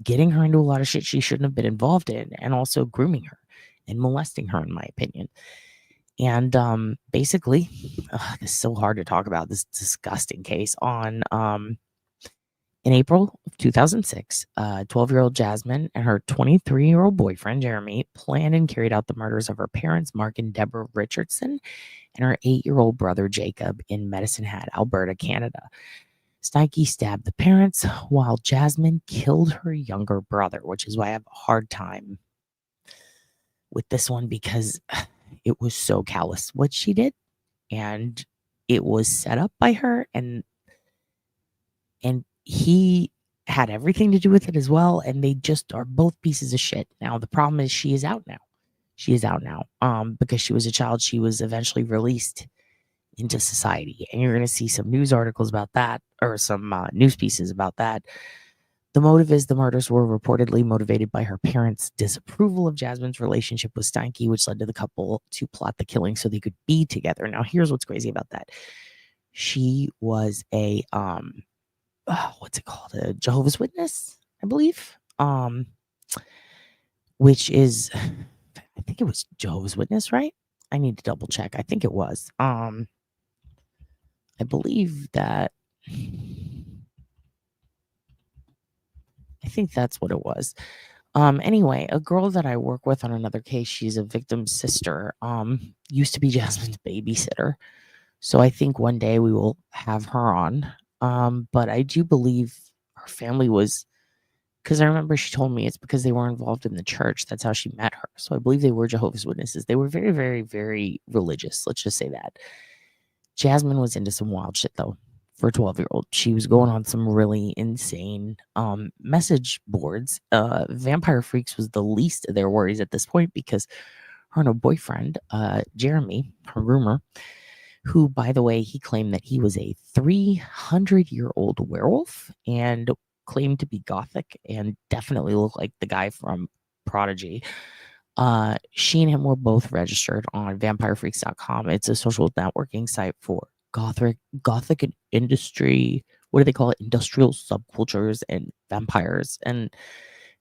getting her into a lot of shit she shouldn't have been involved in, and also grooming her and molesting her, in my opinion. And basically, this is so hard to talk about, this disgusting case. In April of 2006, 12-year-old Jasmine and her 23-year-old boyfriend, Jeremy, planned and carried out the murders of her parents, Mark and Deborah Richardson, and her 8-year-old brother, Jacob, in Medicine Hat, Alberta, Canada. Steinke stabbed the parents while Jasmine killed her younger brother, which is why I have a hard time with this one, because it was so callous what she did, and it was set up by her, and he had everything to do with it as well, and they just are both pieces of shit. Now the problem is she is out now. Because she was a child, she was eventually released into society, and you're going to see some news articles about that, or some news pieces about that. The motive is the murders were reportedly motivated by her parents' disapproval of Jasmine's relationship with Steinke, which led to the couple to plot the killing so they could be together. Now, here's what's crazy about that. She was a what's it called? A Jehovah's Witness, I believe. Which is, I think it was Jehovah's Witness, right? I need to double check. I think it was. I believe that. I think that's what it was. Anyway, a girl that I work with on another case, she's a victim's sister, used to be Jasmine's babysitter. So I think one day we will have her on. But I do believe her family was, because I remember she told me it's because they were involved in the church. That's how she met her. So I believe they were Jehovah's Witnesses. They were very, very, very religious. Let's just say that. Jasmine was into some wild shit, though. For a 12-year-old, she was going on some really insane message boards. Vampire Freaks was the least of their worries at this point, because her and her boyfriend, Jeremy, her groomer, who, by the way, he claimed that he was a 300-year-old werewolf and claimed to be gothic and definitely looked like the guy from Prodigy. She and him were both registered on vampirefreaks.com. It's a social networking site for gothic and industry, what do they call it? Industrial subcultures and vampires and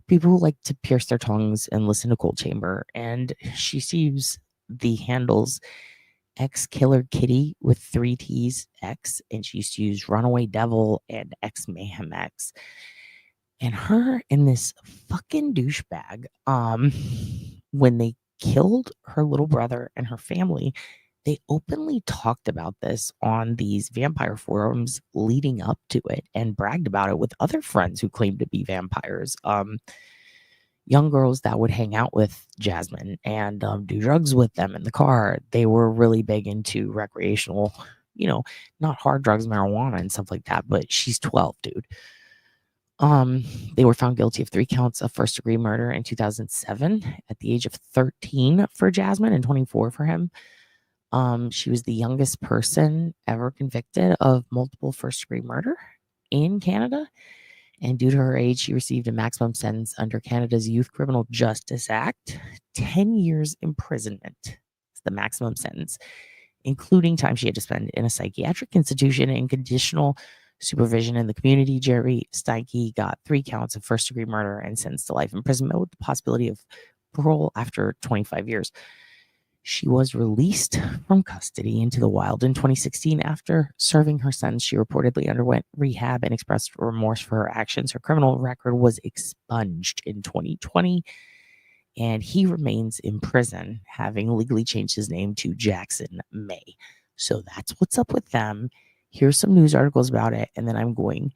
people who like to pierce their tongues and listen to Cold Chamber. And she sees the handles X Killer Kitty with 3 T's X, and she used to use Runaway Devil and X Mayhem X. And her and this fucking douchebag, when they killed her little brother and her family, they openly talked about this on these vampire forums leading up to it and bragged about it with other friends who claimed to be vampires. Young girls that would hang out with Jasmine and do drugs with them in the car. They were really big into recreational, not hard drugs, marijuana and stuff like that, but she's 12, dude. They were found guilty of 3 counts of first-degree murder in 2007 at the age of 13 for Jasmine and 24 for him. She was the youngest person ever convicted of multiple first-degree murder in Canada. And due to her age, she received a maximum sentence under Canada's Youth Criminal Justice Act. 10 years imprisonment is the maximum sentence, including time she had to spend in a psychiatric institution in conditional supervision in the community. Jerry Steinke got 3 counts of first-degree murder and sentenced to life imprisonment with the possibility of parole after 25 years. She was released from custody into the wild in 2016. After serving her sentence, she reportedly underwent rehab and expressed remorse for her actions. Her criminal record was expunged in 2020, and he remains in prison, having legally changed his name to Jackson May. So that's what's up with them. Here's some news articles about it, and then I'm going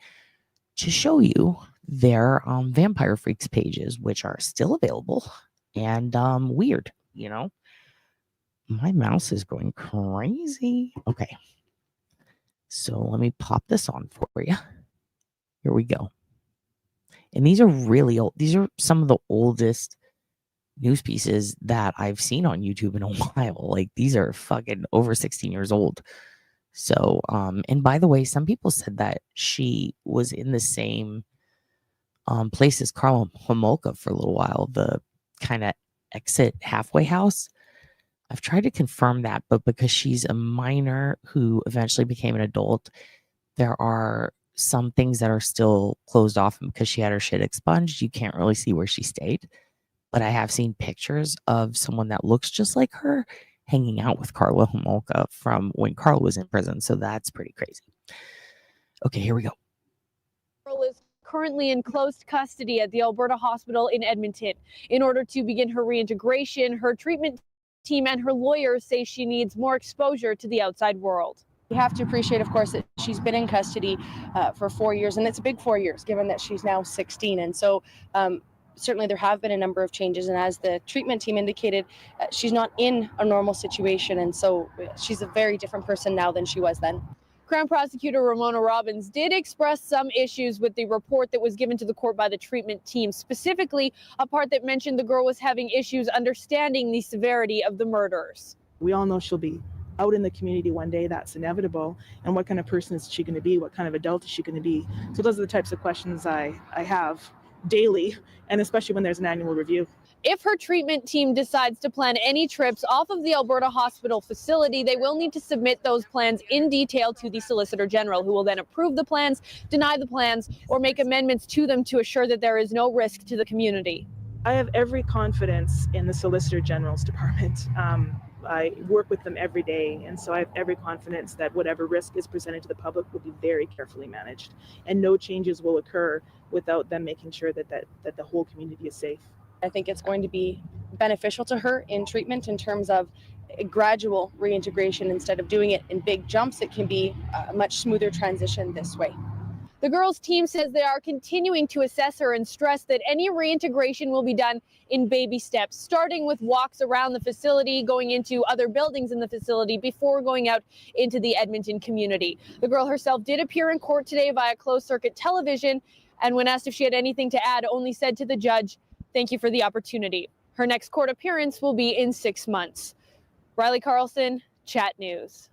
to show you their Vampire Freaks pages, which are still available and weird, My mouse is going crazy. Okay. So let me pop this on for you. Here we go. And these are really old. These are some of the oldest news pieces that I've seen on YouTube in a while. Like, these are fucking over 16 years old. So, and by the way, some people said that she was in the same place as Carla Homolka for a little while, the kind of exit halfway house. I've tried to confirm that, but because she's a minor who eventually became an adult, there are some things that are still closed off, and because she had her shit expunged, you can't really see where she stayed. But I have seen pictures of someone that looks just like her hanging out with Carla Homolka from when Carla was in prison. So that's pretty crazy. Okay, here we go. Girl is currently in close custody at the Alberta Hospital in Edmonton. In order to begin her reintegration, her treatment team and her lawyers say she needs more exposure to the outside world. We have to appreciate, of course, that she's been in custody for 4 years, and it's a big 4 years given that she's now 16. And so certainly there have been a number of changes, and as the treatment team indicated, she's not in a normal situation, and so she's a very different person now than she was then. Crown Prosecutor Ramona Robbins did express some issues with the report that was given to the court by the treatment team, specifically a part that mentioned the girl was having issues understanding the severity of the murders. We all know she'll be out in the community one day. That's inevitable. And what kind of person is she going to be? What kind of adult is she going to be? So those are the types of questions I have daily, and especially when there's an annual review. If her treatment team decides to plan any trips off of the Alberta Hospital facility, they will need to submit those plans in detail to the Solicitor General, who will then approve the plans, deny the plans, or make amendments to them to assure that there is no risk to the community. I have every confidence in the Solicitor General's department. I work with them every day, and so I have every confidence that whatever risk is presented to the public will be very carefully managed, and no changes will occur without them making sure that the whole community is safe. I think it's going to be beneficial to her in treatment in terms of a gradual reintegration. Instead of doing it in big jumps, it can be a much smoother transition this way. The girls' team says they are continuing to assess her and stress that any reintegration will be done in baby steps, starting with walks around the facility, going into other buildings in the facility before going out into the Edmonton community. The girl herself did appear in court today via closed-circuit television, and when asked if she had anything to add, only said to the judge, "Thank you for the opportunity." Her next court appearance will be in 6 months. Riley Carlson, Chat News.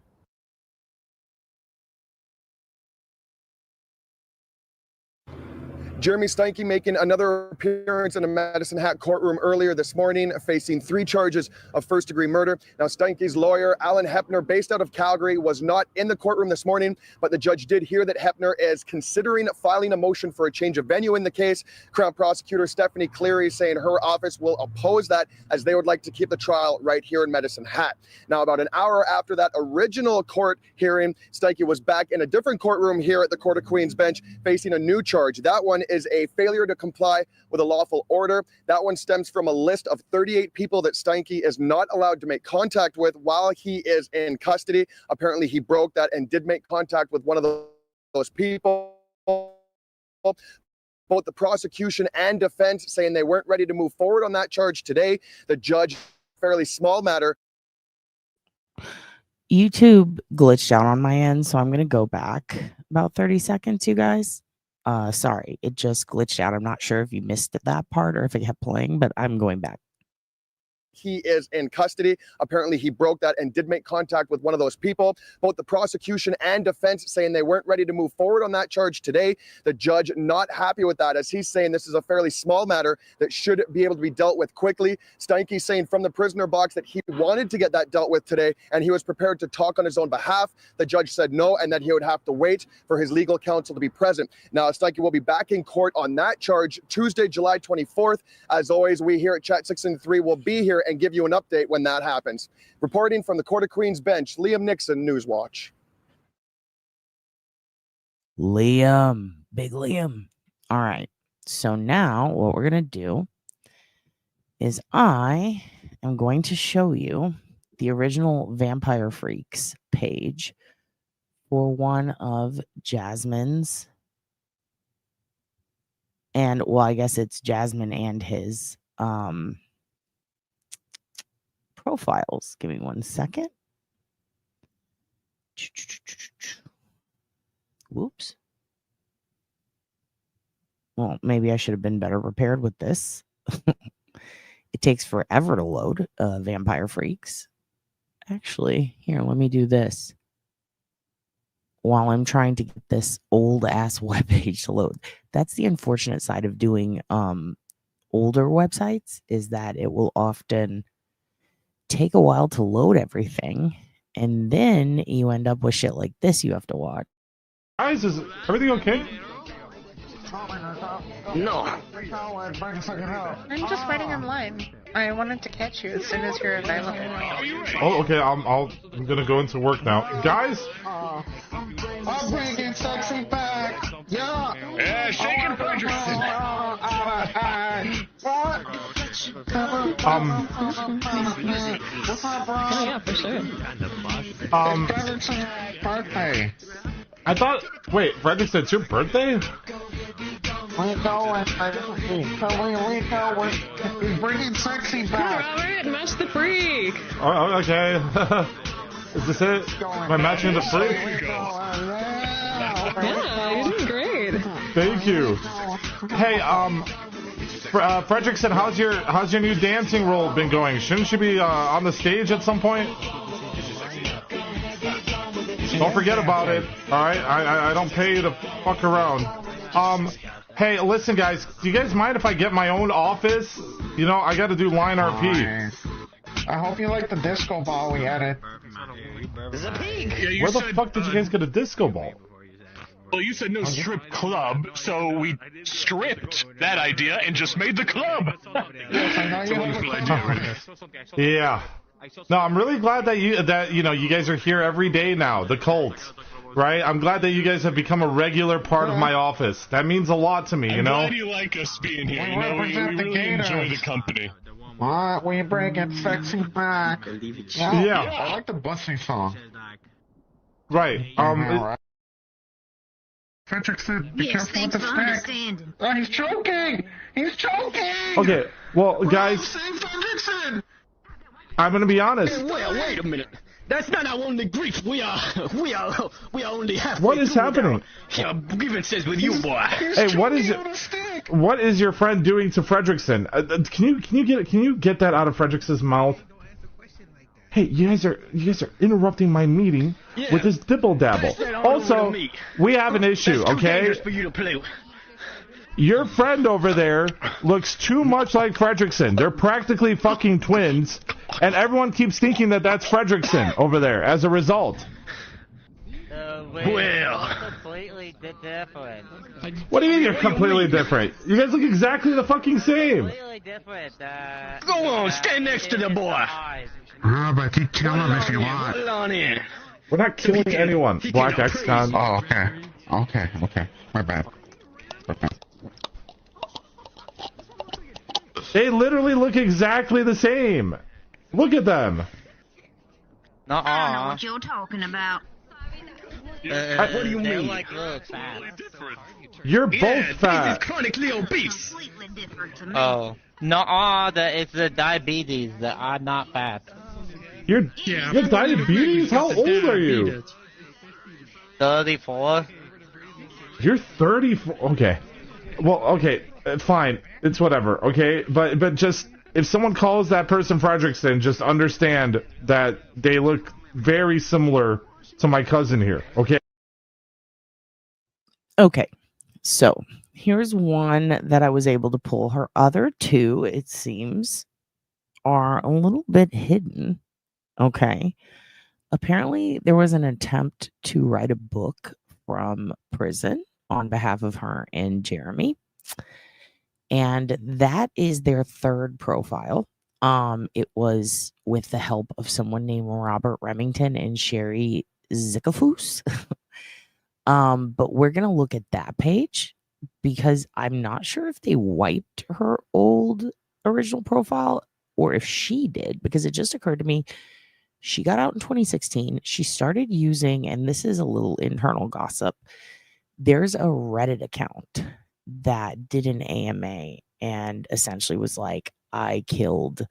Jeremy Steinke making another appearance in a Medicine Hat courtroom earlier this morning, facing 3 charges of first-degree murder. Now, Steinke's lawyer, Alan Hepner, based out of Calgary, was not in the courtroom this morning, but the judge did hear that Hepner is considering filing a motion for a change of venue in the case. Crown Prosecutor Stephanie Cleary saying her office will oppose that, as they would like to keep the trial right here in Medicine Hat. Now, about an hour after that original court hearing, Steinke was back in a different courtroom here at the Court of Queen's Bench, facing a new charge. That one is a failure to comply with a lawful order. That one stems from a list of 38 people that Steinke is not allowed to make contact with while he is in custody. Apparently, he broke that and did make contact with one of those people. Both the prosecution and defense saying they weren't ready to move forward on that charge today. The judge, fairly small matter. YouTube glitched out on my end, so I'm going to go back about 30 seconds, you guys. Sorry, it just glitched out. I'm not sure if you missed that part or if it kept playing, but I'm going back. He is in custody. Apparently, he broke that and did make contact with one of those people. Both the prosecution and defense saying they weren't ready to move forward on that charge today. The judge not happy with that, as he's saying this is a fairly small matter that should be able to be dealt with quickly. Steinke saying from the prisoner box that he wanted to get that dealt with today, and he was prepared to talk on his own behalf. The judge said no, and that he would have to wait for his legal counsel to be present. Now, Steinke will be back in court on that charge Tuesday, July 24th. As always, we here at Chat 603 will be here and give you an update when that happens. Reporting from the Court of Queen's Bench, Liam Nixon, Newswatch. Liam, big Liam. All right. So now what we're going to do is I am going to show you the original Vampire Freaks page for one of Jasmine's, and well, I guess it's Jasmine and his profiles. Give me 1 second. Whoops. Well, maybe I should have been better prepared with this. It takes forever to load Vampire Freaks. Actually, here, let me do this. While I'm trying to get this old ass webpage to load. That's the unfortunate side of doing older websites, is that it will often take a while to load everything, and then you end up with shit like this you have to watch. Guys, is everything okay? No. I'm just waiting in line. I wanted to catch you as soon as you're available. Oh, okay. I'm gonna go into work now, guys. I'm bringing sexy back. Yeah. Yeah, shake it for Yeah, for sure. Birthday. I thought. Wait, Frederick said it's your birthday? We're going, we going. He's bringing sexy back. Robert, match the freak. Oh, okay. Is this it? Am I matching the freak? Yeah, you're doing great. Thank you. Hey, Fredrickson, how's your new dancing role been going? Shouldn't you be on the stage at some point? Don't forget about it. All right, I don't pay you to fuck around. Hey, listen, guys. Do you guys mind if I get my own office? You know, I got to do line RP. I hope you like the disco ball we added. There's a pig. Yeah, Where the fuck did you guys get a disco ball? Well, you said no strip club, so we stripped that idea and just made the club. Yes, I know you have a idea. Yeah. No, I'm really glad that you guys are here every day now. The cult, right? I'm glad that you guys have become a regular part of my office. That means a lot to me, you know. I'm glad you like us being here. You know, we really enjoy the company. What? We bring it sexy back. Yeah. I like the busing song. Right. Fredrickson, be careful with the stick. Oh, he's choking! He's choking! Okay, well, guys, I'm gonna be honest. Hey, wait a minute. That's not our only grief. We are only halfway. What is happening? Yeah, grievances with you, boy. Hey, what is your friend doing to Fredrickson? Can you get that out of Fredrickson's mouth? Hey, you guys are interrupting my meeting with this dibble dabble. Also, we have an issue, okay? For you to play with. Your friend over there looks too much like Fredrickson. They're practically fucking twins, and everyone keeps thinking that that's Fredrickson over there as a result. Well, completely different. What do you mean you're completely different? You guys look exactly the fucking same. Completely different. Go on, stand next to the boy. But you kill him if you want. Hold on in. We're not killing anyone, Black X-Con. Oh, okay. My bad. They literally look exactly the same. Look at them. I don't know what you're talking about. What do you mean? Like, look, fat. You're both fat. He's chronically obese. Completely different to me. Oh, it's the diabetes that I'm not fat. You're diabetes? How old are you? 34. You're 34. Okay. Well, okay, fine. It's whatever. Okay, but just if someone calls that person Fredrickson, just understand that they look very similar to my cousin here. Okay. Okay. So here's one that I was able to pull. Her other two, it seems, are a little bit hidden. Okay. Apparently, there was an attempt to write a book from prison on behalf of her and Jeremy. And that is their third profile. It was with the help of someone named Robert Remington and Sherry Zickafoos. But we're going to look at that page because I'm not sure if they wiped her old original profile or if she did, because it just occurred to me. She got out in 2016. She started using, and this is a little internal gossip, there's a Reddit account that did an AMA and essentially was like, I killed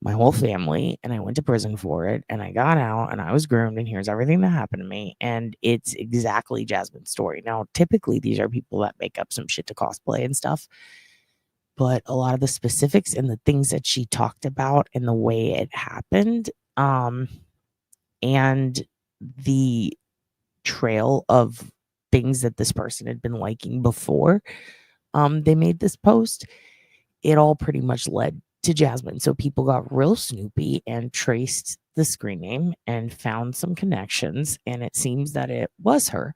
my whole family and I went to prison for it and I got out and I was groomed and here's everything that happened to me. And it's exactly Jasmine's story. Now, typically these are people that make up some shit to cosplay and stuff. But a lot of the specifics and the things that she talked about and the way it happened, and the trail of things that this person had been liking before they made this post, it all pretty much led to Jasmine. So people got real snoopy and traced the screen name and found some connections, and it seems that it was her.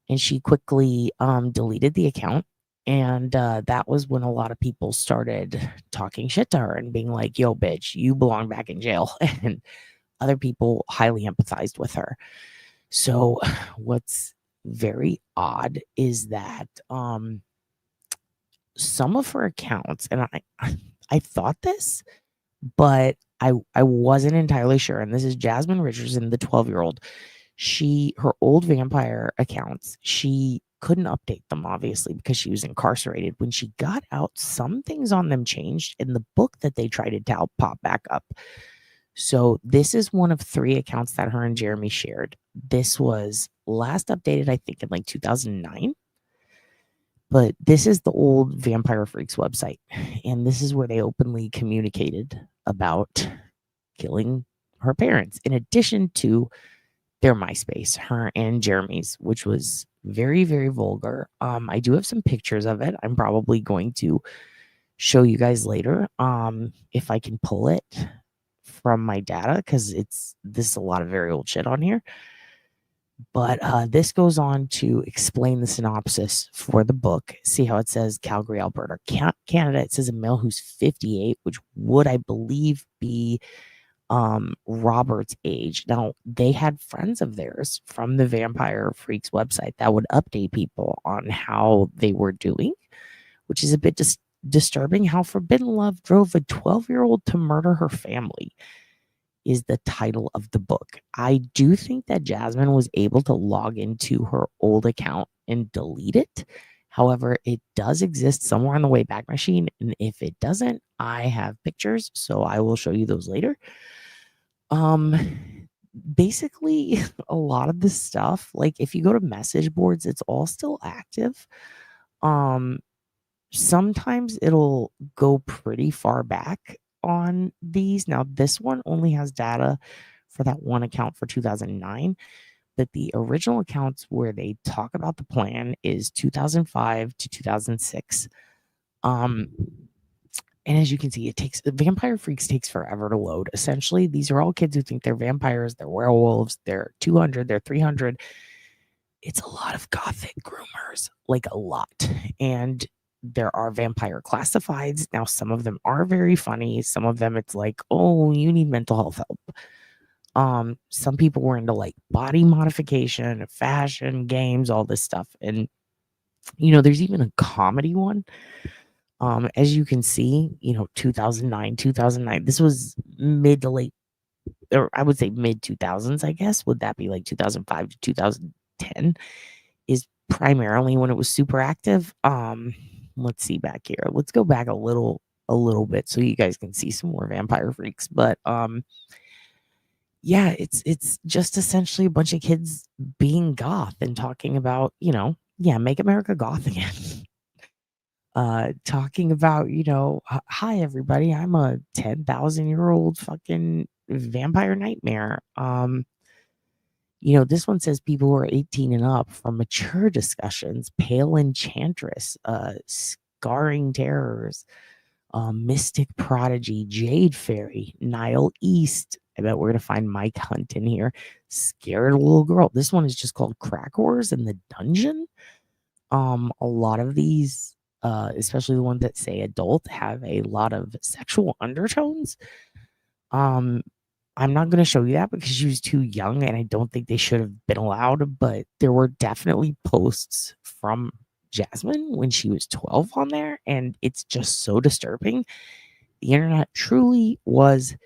And she quickly deleted the account. And that was when a lot of people started talking shit to her and being like, yo, bitch, you belong back in jail. And other people highly empathized with her. So what's very odd is that some of her accounts, and I thought this, but I wasn't entirely sure. And this is Jasmine Richardson, the 12-year-old. Her old vampire accounts, she couldn't update them, obviously, because she was incarcerated. When she got out, some things on them changed, and the book that they tried to tell popped back up. So this is one of 3 accounts that her and Jeremy shared. This was last updated, I think, in like 2009. But this is the old Vampire Freaks website, and this is where they openly communicated about killing her parents, in addition to their MySpace, her and Jeremy's, which was very, very vulgar. I do have some pictures of it. I'm probably going to show you guys later, if I can pull it from my data, because this is a lot of very old shit on here. But this goes on to explain the synopsis for the book. See how it says Calgary, Alberta, Canada. It says a male who's 58, which would, I believe, be Robert's age. Now, they had friends of theirs from the Vampire Freaks website that would update people on how they were doing, which is a bit disturbing. How Forbidden Love drove a 12-year-old to murder her family is the title of the book. I do think that Jasmine was able to log into her old account and delete it. However, it does exist somewhere on the Wayback Machine, and if it doesn't, I have pictures, so I will show you those later. Basically, a lot of this stuff, like if you go to message boards, it's all still active. Sometimes it'll go pretty far back on these. Now, this one only has data for that one account for 2009, but the original accounts where they talk about the plan is 2005 to 2006. And as you can see, Vampire Freaks takes forever to load. Essentially, these are all kids who think they're vampires, they're werewolves, they're 200, they're 300. It's a lot of gothic groomers, like a lot. And there are vampire classifieds. Now, some of them are very funny. Some of them, it's like, oh, you need mental health help. Some people were into like body modification, fashion, games, all this stuff. And, there's even a comedy one. As you can see, 2009, this was mid to late, or I would say mid 2000s, I guess. Would that be like 2005 to 2010 is primarily when it was super active. Let's see back here. Let's go back a little bit so you guys can see some more Vampire Freaks. But yeah, it's just essentially a bunch of kids being goth and talking about, make America goth again. Talking about, hi everybody, I'm a 10,000-year-old fucking vampire nightmare. This one says people who are 18 and up, from mature discussions, pale enchantress, scarring terrors, mystic prodigy, jade fairy, Nile East. I bet we're gonna find Mike Hunt in here. Scared little girl. This one is just called Crack Wars in the Dungeon. A lot of these, especially the ones that say adult, have a lot of sexual undertones. I'm not going to show you that because she was too young and I don't think they should have been allowed, but there were definitely posts from Jasmine when she was 12 on there, and it's just so disturbing. The internet truly was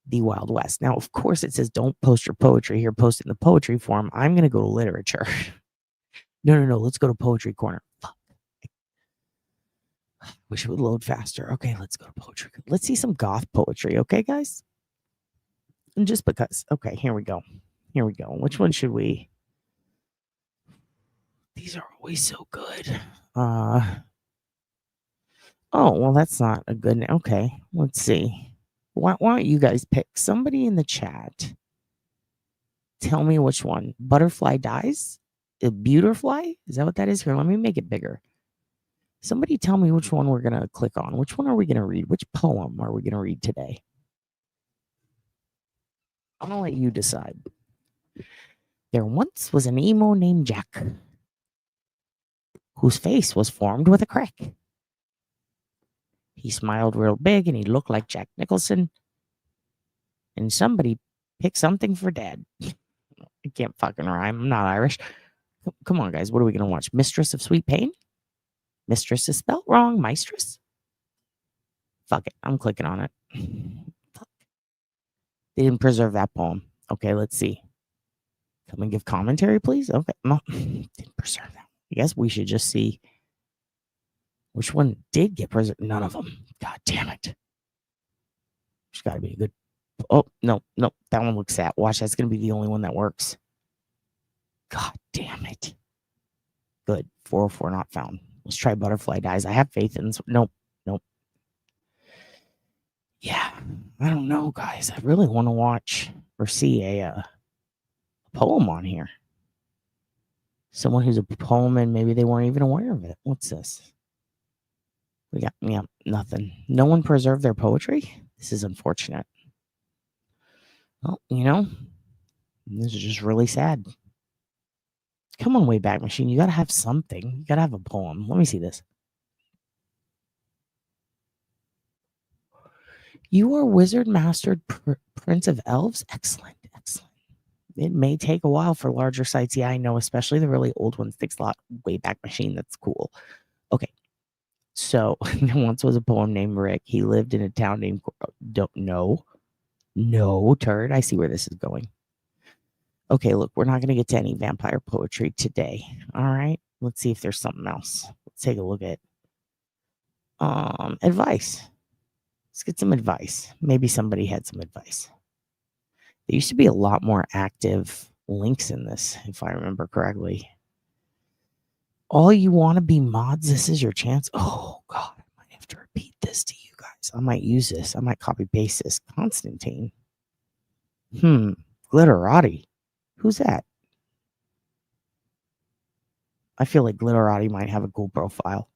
the Wild West. Now, of course, it says don't post your poetry here, post it in the poetry forum. I'm going to go to literature. No, let's go to Poetry Corner. Fuck. Wish it would load faster. Okay, let's go to poetry. Let's see some goth poetry, okay, guys? And just because. Okay, here we go. Which one should we? These are always so good. Oh, well, that's not a good. Okay, let's see. Why don't you guys pick somebody in the chat? Tell me which one. Butterfly dies? A Butterfly? Is that what that is? Here, let me make it bigger. Somebody tell me which one we're going to click on. Which one are we going to read? Which poem are we going to read today? I'm going to let you decide. There once was an emo named Jack, whose face was formed with a crack. He smiled real big and he looked like Jack Nicholson. And somebody picked something for Dad. I can't fucking rhyme. I'm not Irish. Come on, guys. What are we going to watch? Mistress of Sweet Pain? Mistress is spelled wrong. Mistress? Fuck it. I'm clicking on it. Fuck. They didn't preserve that poem. Okay, let's see. Come and give commentary, please. Okay. No, didn't preserve that. I guess we should just see which one did get preserved. None of them. God damn it. There's got to be a good. Oh, no. That one looks sad. Watch, that's going to be the only one that works. God damn it. Good. 404 not found. Let's try butterfly dies. I have faith in this. Nope. Yeah. I don't know, guys. I really want to watch or see a poem on here. Someone who's a poem and maybe they weren't even aware of it. What's this? We got, nothing. No one preserved their poetry? This is unfortunate. Well, this is just really sad. Come on, Wayback Machine. You got to have something. You got to have a poem. Let me see this. You are Wizard Mastered Prince of Elves? Excellent. It may take a while for larger sites. Yeah, I know, especially the really old ones. Takes a lot. Wayback Machine. That's cool. Okay. So, there once was a poem named Rick. He lived in a town named... Don't know. No, turd. I see where this is going. Okay, look, we're not going to get to any vampire poetry today. All right, let's see if there's something else. Let's take a look at advice. Let's get some advice. Maybe somebody had some advice. There used to be a lot more active links in this, if I remember correctly. All you want to be mods, this is your chance. Oh, God, I might have to repeat this to you guys. I might use this. I might copy paste this. Constantine. Glitterati. Who's that? I feel like Glitterati might have a cool profile.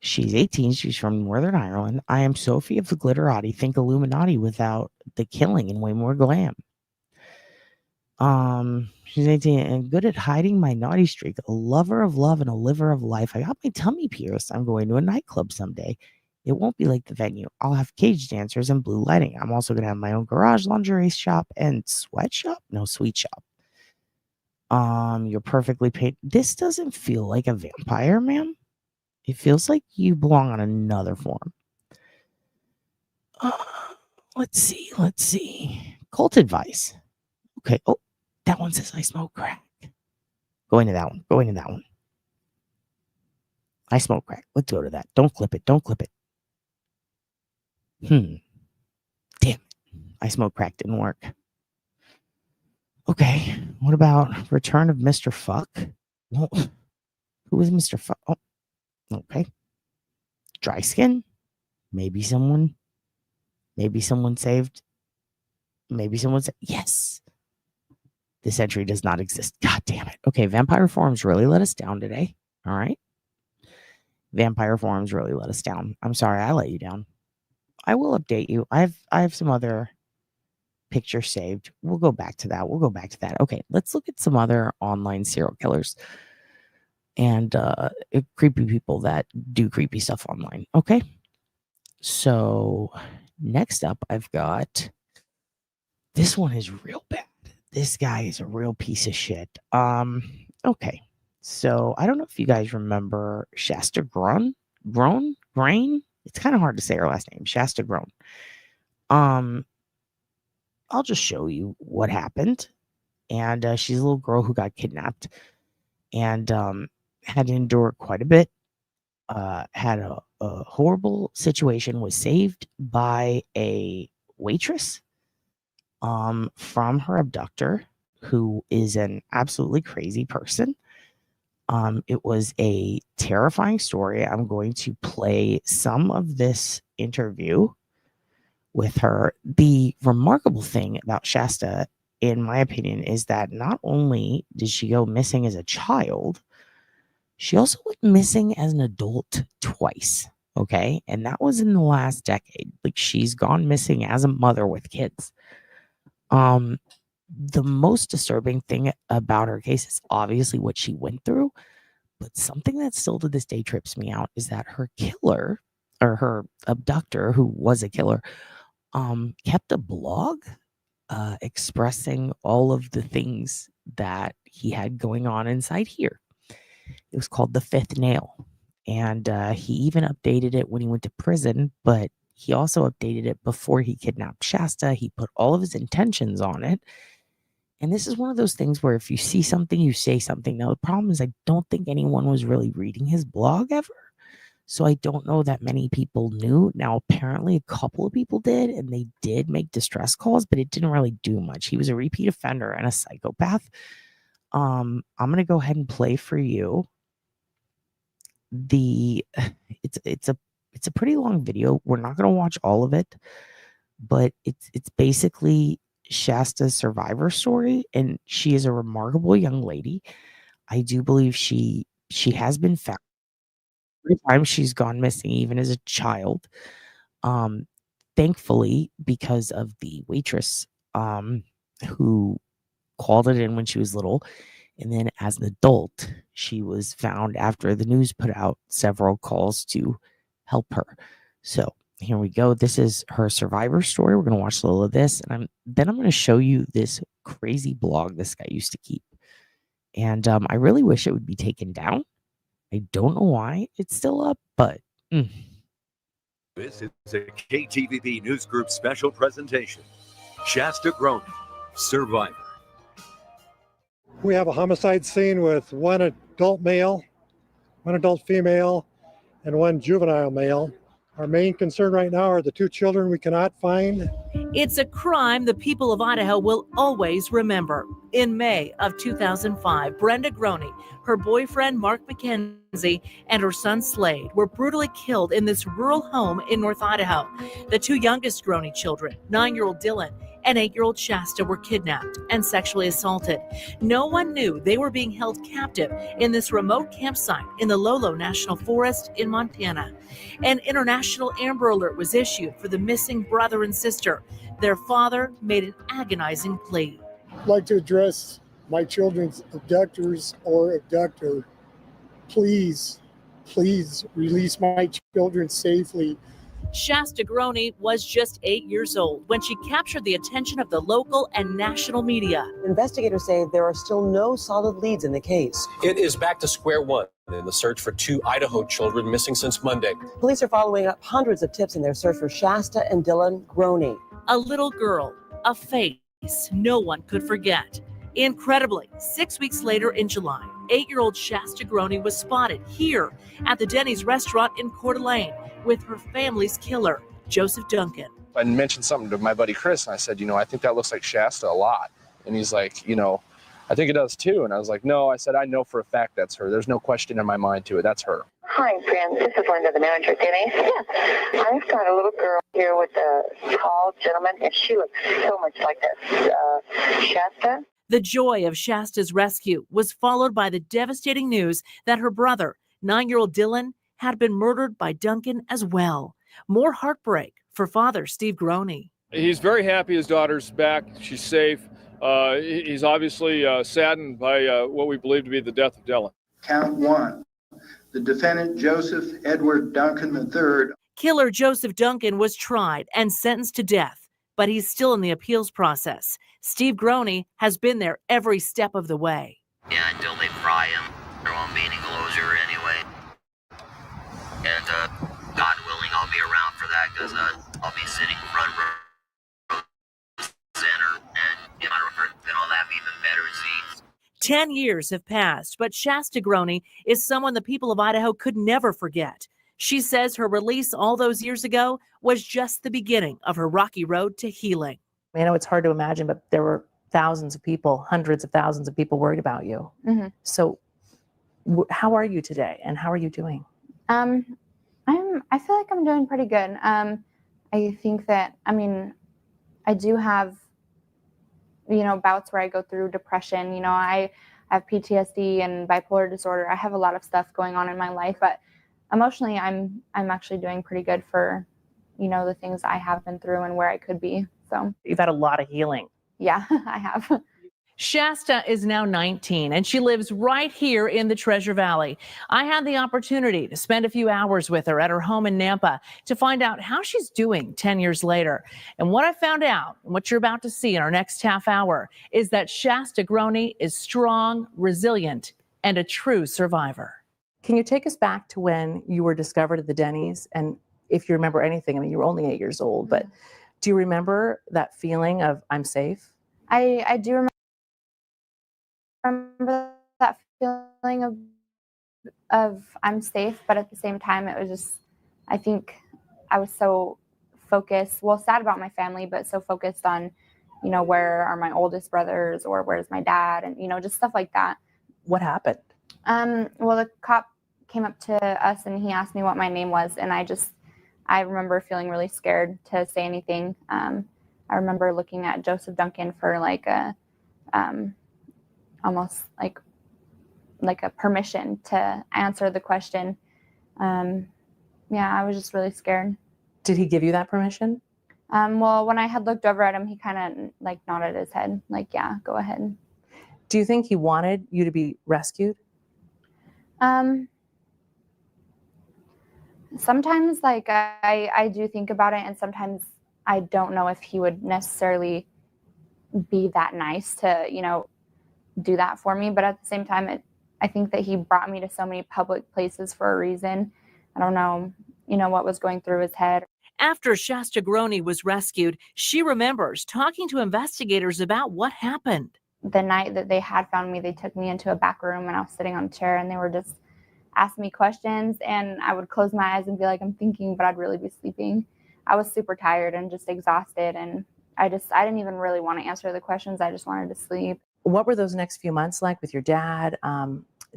She's 18. She's from Northern Ireland. I am Sophie of the Glitterati. Think Illuminati without the killing and way more glam. She's 18 and good at hiding my naughty streak. A lover of love and a liver of life. I got my tummy pierced. I'm going to a nightclub someday. It won't be like the venue. I'll have cage dancers and blue lighting. I'm also going to have my own garage, lingerie shop, and sweatshop? No, sweet shop. You're perfectly paid. This doesn't feel like a vampire, ma'am. It feels like you belong on another form. Let's see. Cult advice. Okay. Oh, that one says I smoke crack. Go into that one. I smoke crack. Let's go to that. Don't clip it. Damn it. I smoke crack didn't work. Okay. What about Return of Mr. Fuck? Well, who is Mr. Fuck? Oh, okay. Dry skin? Maybe someone saved. Yes. This entry does not exist. God damn it. Okay, Vampire Forums really let us down today. All right. Vampire Forums really let us down. I'm sorry I let you down. I will update you. I have some other pictures saved. We'll go back to that. Okay, let's look at some other online serial killers and creepy people that do creepy stuff online. Okay. So next up, I've got this one is real bad. This guy is a real piece of shit. Okay. So I don't know if you guys remember Shasta Grain. It's kind of hard to say her last name, Shasta Grain. I'll just show you what happened. And she's a little girl who got kidnapped and had to endure quite a bit. Had a horrible situation, was saved by a waitress from her abductor, who is an absolutely crazy person. It was a terrifying story. I'm going to play some of this interview with her. The remarkable thing about Shasta, in my opinion, is that not only did she go missing as a child, she also went missing as an adult twice. Okay. And that was in the last decade. Like, she's gone missing as a mother with kids. The most disturbing thing about her case is obviously what she went through, but something that still to this day trips me out is that her killer, or her abductor, who was a killer, kept a blog expressing all of the things that he had going on inside here. It was called The Fifth Nail, and he even updated it when he went to prison, but he also updated it before he kidnapped Shasta. He put all of his intentions on it, And this is one of those things where if you see something, you say something. Now, the problem is I don't think anyone was really reading his blog ever. So I don't know that many people knew. Now, apparently a couple of people did, and they did make distress calls, but it didn't really do much. He was a repeat offender and a psychopath. I'm going to go ahead and play for you. It's a pretty long video. We're not going to watch all of it, but it's basically Shasta's survivor story, and she is a remarkable young lady. I do believe she has been found. Every time she's gone missing, even as a child. Thankfully, because of the waitress who called it in when she was little, and then as an adult, she was found after the news put out several calls to help her. So here we go. This is her survivor story. We're going to watch a little of this, and I'm going to show you this crazy blog this guy used to keep. And I really wish it would be taken down. I don't know why it's still up, but This is a KTVB News Group special presentation. Shasta Groening, survivor. We have a homicide scene with one adult male, one adult female, and one juvenile male. Our main concern right now are the two children we cannot find. It's a crime the people of Idaho will always remember. In May of 2005, Brenda Groening, her boyfriend Mark McKenzie, and her son Slade were brutally killed in this rural home in North Idaho. The two youngest Groening children, 9-year-old Dylan and 8-year-old Shasta, were kidnapped and sexually assaulted. No one knew they were being held captive in this remote campsite in the Lolo National Forest in Montana. An international Amber Alert was issued for the missing brother and sister. Their father made an agonizing plea. I'd like to address my children's abductors or abductor. Please, please release my children safely. Shasta Groening was just 8 years old when she captured the attention of the local and national media. Investigators say there are still no solid leads in the case. It is back to square one in the search for two Idaho children missing since Monday. Police are following up hundreds of tips in their search for Shasta and Dylan Groening. A little girl, a face no one could forget. Incredibly, 6 weeks later in July, 8-year-old Shasta Groening was spotted here at the Denny's restaurant in Coeur d'Alene with her family's killer, Joseph Duncan. I mentioned something to my buddy Chris, and I said, I think that looks like Shasta a lot. And he's like, I think it does too. And I was like, no, I said, I know for a fact that's her. There's no question in my mind to it. That's her. Hi, Fran. This is Linda, the manager at Denny's. Yes. I've got a little girl here with a tall gentleman, and she looks so much like that Shasta. The joy of Shasta's rescue was followed by the devastating news that her brother, 9-year-old Dylan, had been murdered by Duncan as well. More heartbreak for father Steve Groening. He's very happy his daughter's back. She's safe. He's obviously saddened by what we believe to be the death of Dylan. Count one. The defendant, Joseph Edward Duncan III. Killer Joseph Duncan was tried and sentenced to death, but he's still in the appeals process. Steve Groening has been there every step of the way. Yeah, until they fry him, there won't be any closure anyway. And God willing, I'll be around for that because I'll be sitting front row center, and if I refer, then I'll have even better seats. 10 years have passed, but Shasta Groening is someone the people of Idaho could never forget. She says her release all those years ago was just the beginning of her rocky road to healing. I know it's hard to imagine, but there were thousands of people, hundreds of thousands of people worried about you. Mm-hmm. So how are you today and how are you doing? I feel like I'm doing pretty good. I think that, I do have, bouts where I go through depression. I have PTSD and bipolar disorder. I have a lot of stuff going on in my life, but emotionally, I'm actually doing pretty good for, the things I have been through and where I could be. So you've had a lot of healing. Yeah, I have. Shasta is now 19 and she lives right here in the Treasure Valley. I had the opportunity to spend a few hours with her at her home in Nampa to find out how she's doing 10 years later. And what I found out, and what you're about to see in our next half hour, is that Shasta Groening is strong, resilient, and a true survivor. Can you take us back to when you were discovered at the Denny's? And if you remember anything, you were only 8 years old, but do you remember that feeling of I'm safe? I do remember feeling of I'm safe, but at the same time, it was just, I think I was so focused, well, sad about my family, but so focused on, you know, where are my oldest brothers or where's my dad, and, you know, just stuff like that. What happened? Well, the cop came up to us and he asked me what my name was, and I remember feeling really scared to say anything. I remember looking at Joseph Duncan for like a almost like a permission to answer the question. Yeah, I was just really scared. Did he give you that permission? Well, when I had looked over at him, he kind of like nodded his head, like, yeah, go ahead. Do you think he wanted you to be rescued? Sometimes like I do think about it, and sometimes I don't know if he would necessarily be that nice to, you know, do that for me. But at the same time, I think that he brought me to so many public places for a reason. I don't know, you know, what was going through his head. After Shasta Groney was rescued, she remembers talking to investigators about what happened. The night that they had found me, they took me into a back room and I was sitting on a chair and they were just asking me questions, and I would close my eyes and be like, I'm thinking, but I'd really be sleeping. I was super tired and just exhausted, and I didn't even really want to answer the questions. I just wanted to sleep. What were those next few months like with your dad?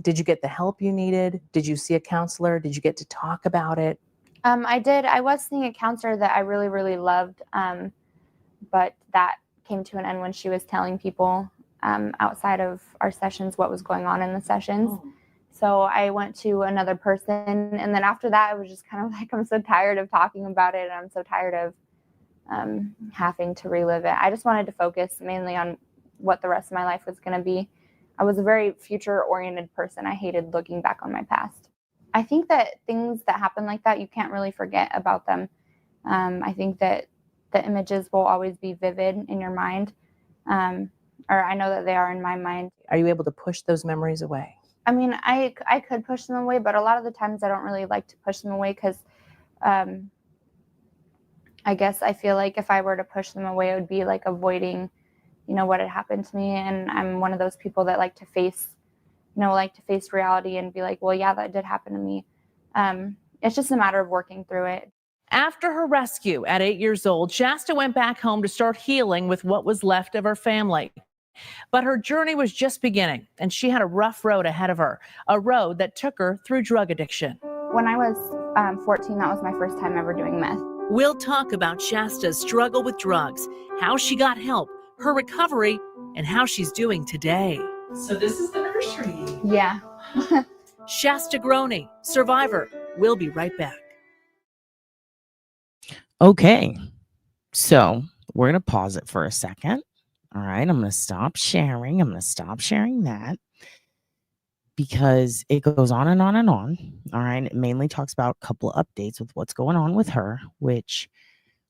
Did you get the help you needed? Did you see a counselor? Did you get to talk about it? I did. I was seeing a counselor that I really, really loved, but that came to an end when she was telling people outside of our sessions what was going on in the sessions. Oh. So I went to another person, and then after that, I was just kind of like, I'm so tired of talking about it, and I'm so tired of having to relive it. I just wanted to focus mainly on what the rest of my life was going to be. I was a very future-oriented person. I hated looking back on my past. I think that things that happen like that, you can't really forget about them. I think that the images will always be vivid in your mind, or I know that they are in my mind. Are you able to push those memories away? I mean, I could push them away, but a lot of the times I don't really like to push them away because I guess I feel like if I were to push them away, it would be like avoiding, you know, what had happened to me. And I'm one of those people that like to face reality and be like, well, yeah, that did happen to me. It's just a matter of working through it. After her rescue at 8 years old, Shasta went back home to start healing with what was left of her family. But her journey was just beginning, and she had a rough road ahead of her, a road that took her through drug addiction. When I was 14, that was my first time ever doing meth. We'll talk about Shasta's struggle with drugs, how she got help, her recovery, and how she's doing today. So this is the nursery. Yeah. Shasta Groney, survivor. We'll be right back. Okay, so we're going to pause it for a second. All right, I'm going to stop sharing. I'm going to stop sharing that because it goes on and on and on. All right, it mainly talks about a couple of updates with what's going on with her, which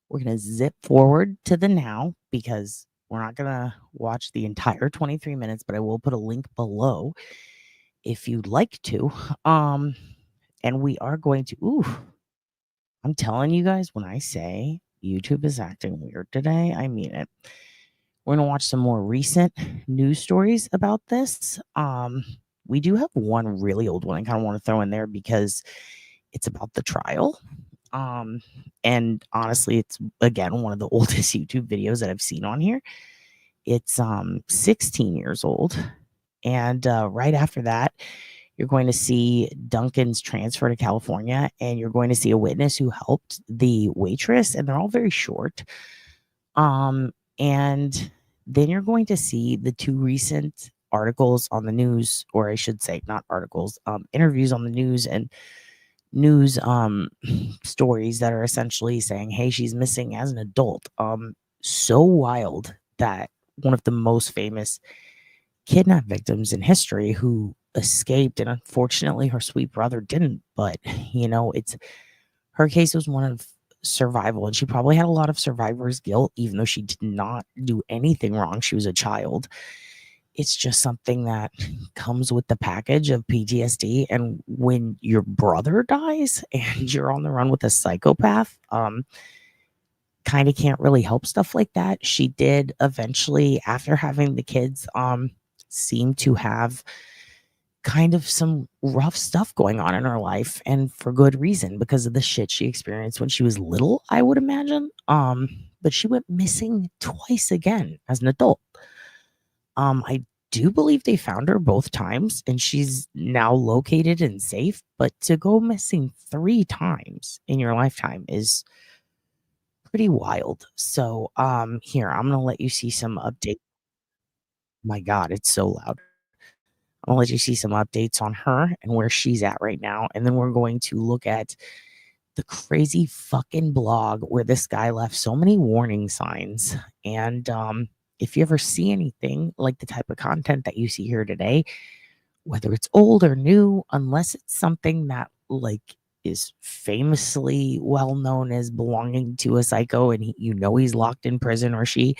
we're going to zip forward to the now because we're not going to watch the entire 23 minutes, but I will put a link below if you'd like to. And we are going to, I'm telling you guys, when I say YouTube is acting weird today, I mean it. We're going to watch some more recent news stories about this. We do have one really old one I kind of want to throw in there because it's about the trial. And honestly, it's, again, one of the oldest YouTube videos that I've seen on here. It's 16 years old. And right after that, you're going to see Duncan's transfer to California, and you're going to see a witness who helped the waitress, and they're all very short. And then you're going to see the two recent articles on the news, or I should say not articles, interviews on the news and news stories that are essentially saying, hey, she's missing as an adult. So wild that one of the most famous kidnap victims in history who escaped, and unfortunately her sweet brother didn't, but you know, it's her case was one of survival, and she probably had a lot of survivor's guilt even though she did not do anything wrong. She was a child. It's just something that comes with the package of PTSD, and when your brother dies and you're on the run with a psychopath, kind of can't really help stuff like that. She did eventually, after having the kids, seem to have kind of some rough stuff going on in her life, and for good reason, because of the shit she experienced when she was little, I would imagine. But she went missing twice again as an adult. I do believe they found her both times and she's now located and safe, but to go missing 3 times in your lifetime is pretty wild. So, here, I'm gonna let you see some updates. My God, it's so loud. I'll let you see some updates on her and where she's at right now, and then we're going to look at the crazy fucking blog where this guy left so many warning signs. And if you ever see anything like the type of content that you see here today, whether it's old or new, unless it's something that like is famously well known as belonging to a psycho and he's locked in prison, or she,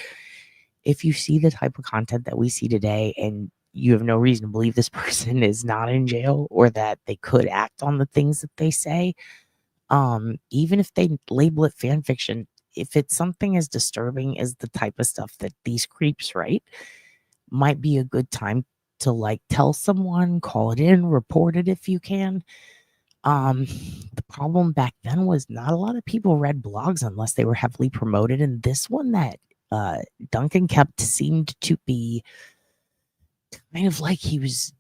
if you see the type of content that we see today and you have no reason to believe this person is not in jail or that they could act on the things that they say, even if they label it fan fiction, if it's something as disturbing as the type of stuff that these creeps write, might be a good time to like tell someone, call it in, report it if you can. The problem back then was not a lot of people read blogs unless they were heavily promoted, and this one that Duncan kept seemed to be kind of like he was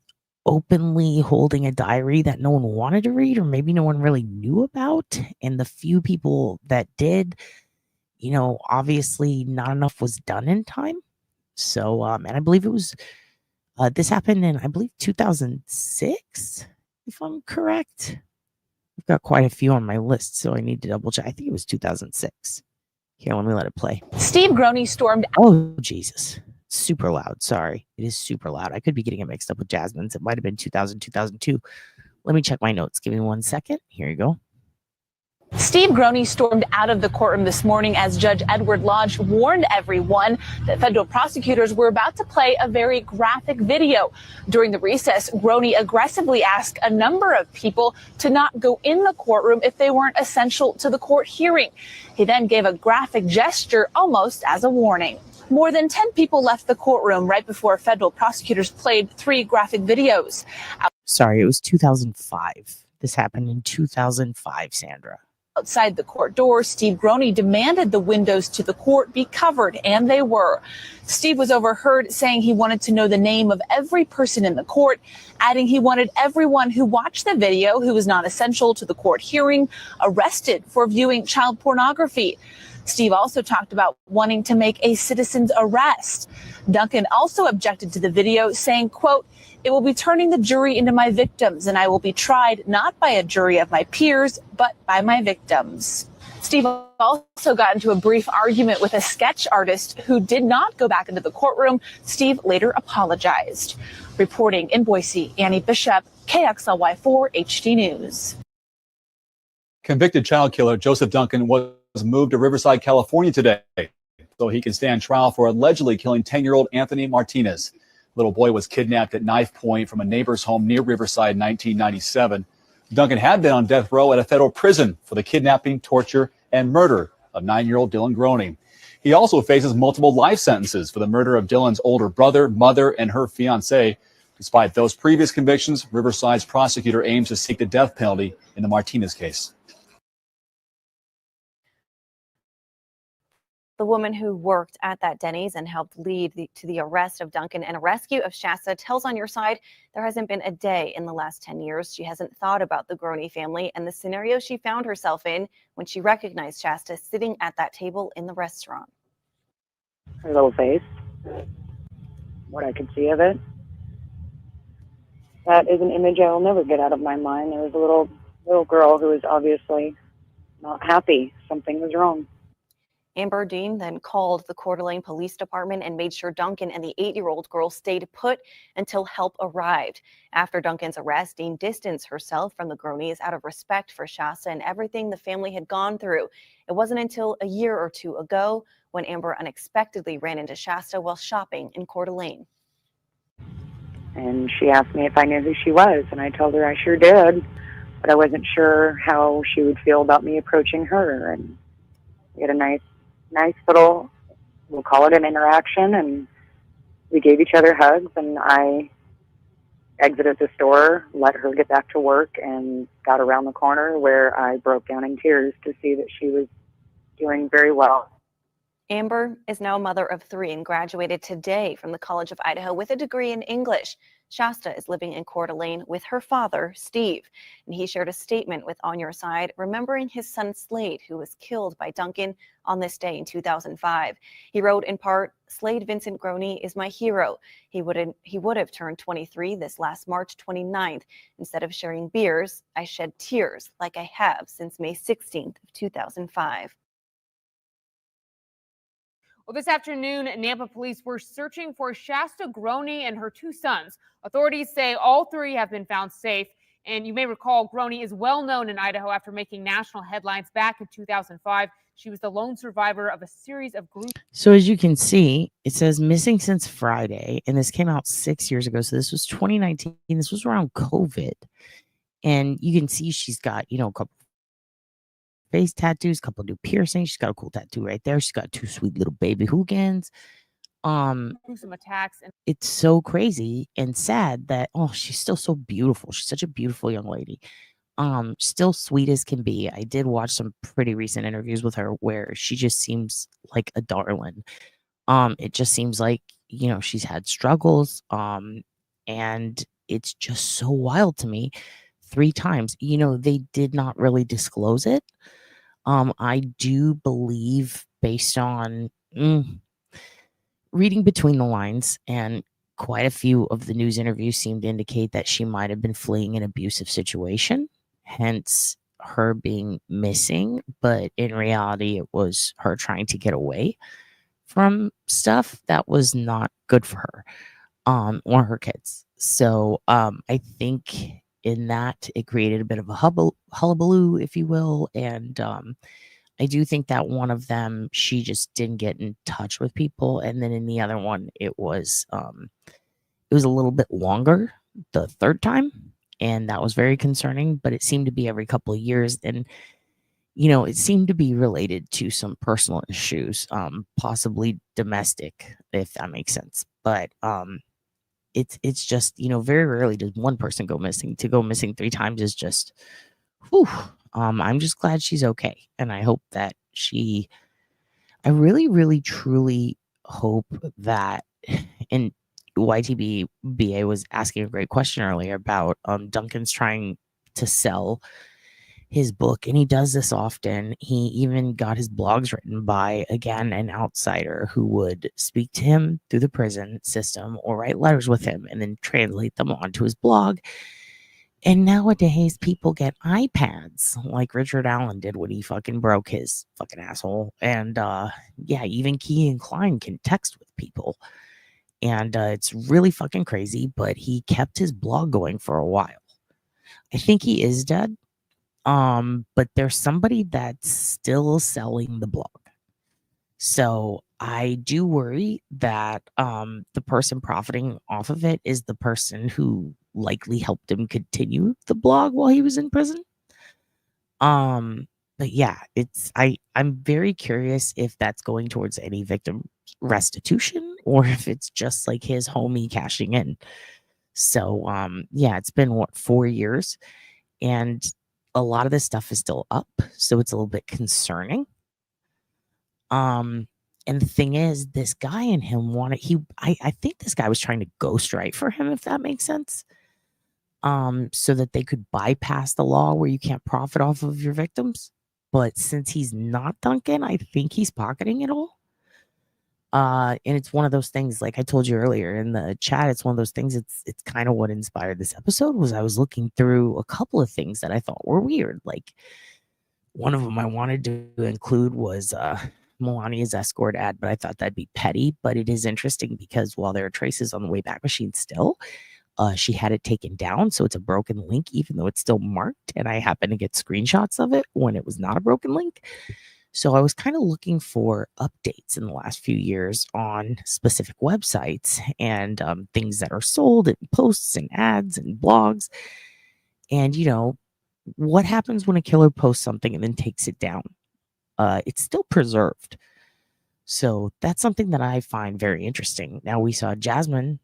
openly holding a diary that no one wanted to read, or maybe no one really knew about. And the few people that did, obviously not enough was done in time. So, and I believe it was, this happened in, I believe, 2006, if I'm correct. I've got quite a few on my list, so I need to double check. I think it was 2006. Here, let me let it play. Steve Groney stormed. Oh, Jesus. Super loud. Sorry. It is super loud. I could be getting it mixed up with Jasmine's. It might have been 2000, 2002. Let me check my notes. Give me 1 second. Here you go. Steve Groney stormed out of the courtroom this morning as Judge Edward Lodge warned everyone that federal prosecutors were about to play a very graphic video. During the recess, Groney aggressively asked a number of people to not go in the courtroom if they weren't essential to the court hearing. He then gave a graphic gesture almost as a warning. More than 10 people left the courtroom right before federal prosecutors played 3 graphic videos. Sorry, it was 2005. This happened in 2005, Sandra. Outside the court door, Steve Groney demanded the windows to the court be covered, and they were. Steve was overheard saying he wanted to know the name of every person in the court, adding he wanted everyone who watched the video who was not essential to the court hearing arrested for viewing child pornography. Steve also talked about wanting to make a citizen's arrest. Duncan also objected to the video, saying, quote, "It will be turning the jury into my victims, and I will be tried not by a jury of my peers, but by my victims." Steve also got into a brief argument with a sketch artist who did not go back into the courtroom. Steve later apologized. Reporting in Boise, Annie Bishop, KXLY4 HD News. Convicted child killer Joseph Duncan was moved to Riverside, California today so he can stand trial for allegedly killing 10-year-old Anthony Martinez. Little boy was kidnapped at knife point from a neighbor's home near Riverside in 1997. Duncan had been on death row at a federal prison for the kidnapping, torture, and murder of 9-year-old Dylan Groney. He also faces multiple life sentences for the murder of Dylan's older brother, mother, and her fiancé. Despite those previous convictions, Riverside's prosecutor aims to seek the death penalty in the Martinez case. The woman who worked at that Denny's and helped lead to the arrest of Duncan and a rescue of Shasta tells On Your Side there hasn't been a day in the last 10 years she hasn't thought about the Groney family and the scenario she found herself in when she recognized Shasta sitting at that table in the restaurant. Her little face, what I could see of it. That is an image I will never get out of my mind. There was a little girl who was obviously not happy. Something was wrong. Amber Dean then called the Coeur d'Alene Police Department and made sure Duncan and the 8-year-old girl stayed put until help arrived. After Duncan's arrest, Dean distanced herself from the Groneys out of respect for Shasta and everything the family had gone through. It wasn't until a year or two ago when Amber unexpectedly ran into Shasta while shopping in Coeur d'Alene. And she asked me if I knew who she was, and I told her I sure did, but I wasn't sure how she would feel about me approaching her. And we had a nice little, we'll call it an interaction, and we gave each other hugs, and I exited the store, let her get back to work, and got around the corner where I broke down in tears to see that she was doing very well. Amber is now a mother of 3 and graduated today from the College of Idaho with a degree in English. Shasta is living in Coeur d'Alene with her father, Steve, and he shared a statement with On Your Side, remembering his son Slade, who was killed by Duncan on this day in 2005. He wrote in part, "Slade Vincent Groney is my hero. He would have turned 23 this last March 29th. Instead of sharing beers, I shed tears like I have since May 16th of 2005. Well, this afternoon, Nampa police were searching for Shasta Groney and her 2 sons. Authorities say all 3 have been found safe. And you may recall, Groney is well known in Idaho after making national headlines back in 2005. She was the lone survivor of a series of group. So as you can see, it says missing since Friday, and this came out 6 years ago. So this was 2019. This was around COVID. And you can see she's got, a couple face tattoos, a couple new piercings. She's got a cool tattoo right there. She's got 2 sweet little baby hookahs. Gruesome attacks. And It's so crazy and sad that she's still so beautiful. She's such a beautiful young lady. Still sweet as can be. I did watch some pretty recent interviews with her where she just seems like a darling. It just seems like, she's had struggles. And it's just so wild to me. 3 times, they did not really disclose it. I do believe, based on reading between the lines, and quite a few of the news interviews seem to indicate that she might have been fleeing an abusive situation, hence her being missing. But in reality, it was her trying to get away from stuff that was not good for her, or her kids. So I think in that it created a bit of a hullabaloo, if you will. And I do think that one of them, she just didn't get in touch with people. And then in the other one, it was a little bit longer the 3rd time. And that was very concerning, but it seemed to be every couple of years. And, it seemed to be related to some personal issues, possibly domestic, if that makes sense. But it's just, very rarely does one person go missing. To go missing 3 times is just, whew. I'm just glad she's okay. And I hope that I really, really, truly hope that, and YTBA was asking a great question earlier about Duncan's trying to sell his book, and he does this often. He even got his blogs written by, again, an outsider who would speak to him through the prison system or write letters with him and then translate them onto his blog. And nowadays, people get iPads like Richard Allen did when he fucking broke his fucking asshole. And even Keegan Klein can text with people. And it's really fucking crazy, but he kept his blog going for a while. I think he is dead. But there's somebody that's still selling the blog. So I do worry that the person profiting off of it is the person who likely helped him continue the blog while he was in prison. But yeah, I'm very curious if that's going towards any victim restitution or if it's just like his homie cashing in. So it's been 4 years, and a lot of this stuff is still up, so it's a little bit concerning. And the thing is, this guy and him I think this guy was trying to ghostwrite for him, if that makes sense. So that they could bypass the law where you can't profit off of your victims. But since he's not Duncan, I think he's pocketing it all. And it's one of those things, like I told you earlier in the chat, it's one of those things, it's kind of what inspired this episode. Was I was looking through a couple of things that I thought were weird. Like, one of them I wanted to include was Melania's escort ad, but I thought that'd be petty. But it is interesting because while there are traces on the Wayback Machine still, she had it taken down, so it's a broken link, even though it's still marked. And I happened to get screenshots of it when it was not a broken link. So I was kind of looking for updates in the last few years on specific websites and things that are sold, and posts and ads and blogs. And, what happens when a killer posts something and then takes it down? It's still preserved. So that's something that I find very interesting. Now, we saw Jasmine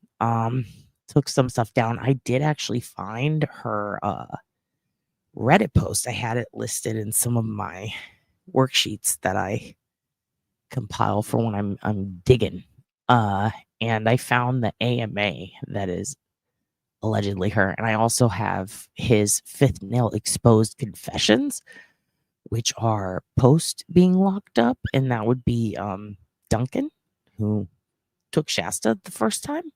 took some stuff down. I did actually find her Reddit post. I had it listed in some of my worksheets that I compile for when I'm digging. And I found the AMA that is allegedly her, and I also have his fifth nail exposed confessions, which are post being locked up, and that would be Duncan, who took Shasta the first time.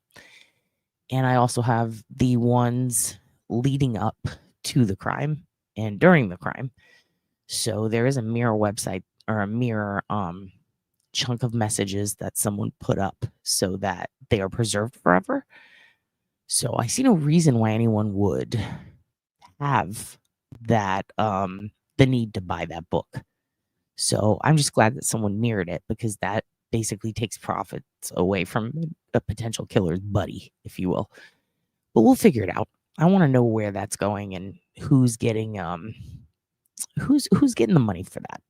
And I also have the ones leading up to the crime and during the crime. So there is a mirror website or a mirror chunk of messages that someone put up so that they are preserved forever. So I see no reason why anyone would have that the need to buy that book. So I'm just glad that someone mirrored it, because that basically takes profits away from a potential killer's buddy, if you will. But we'll figure it out. I want to know where that's going and who's getting who's getting the money for that.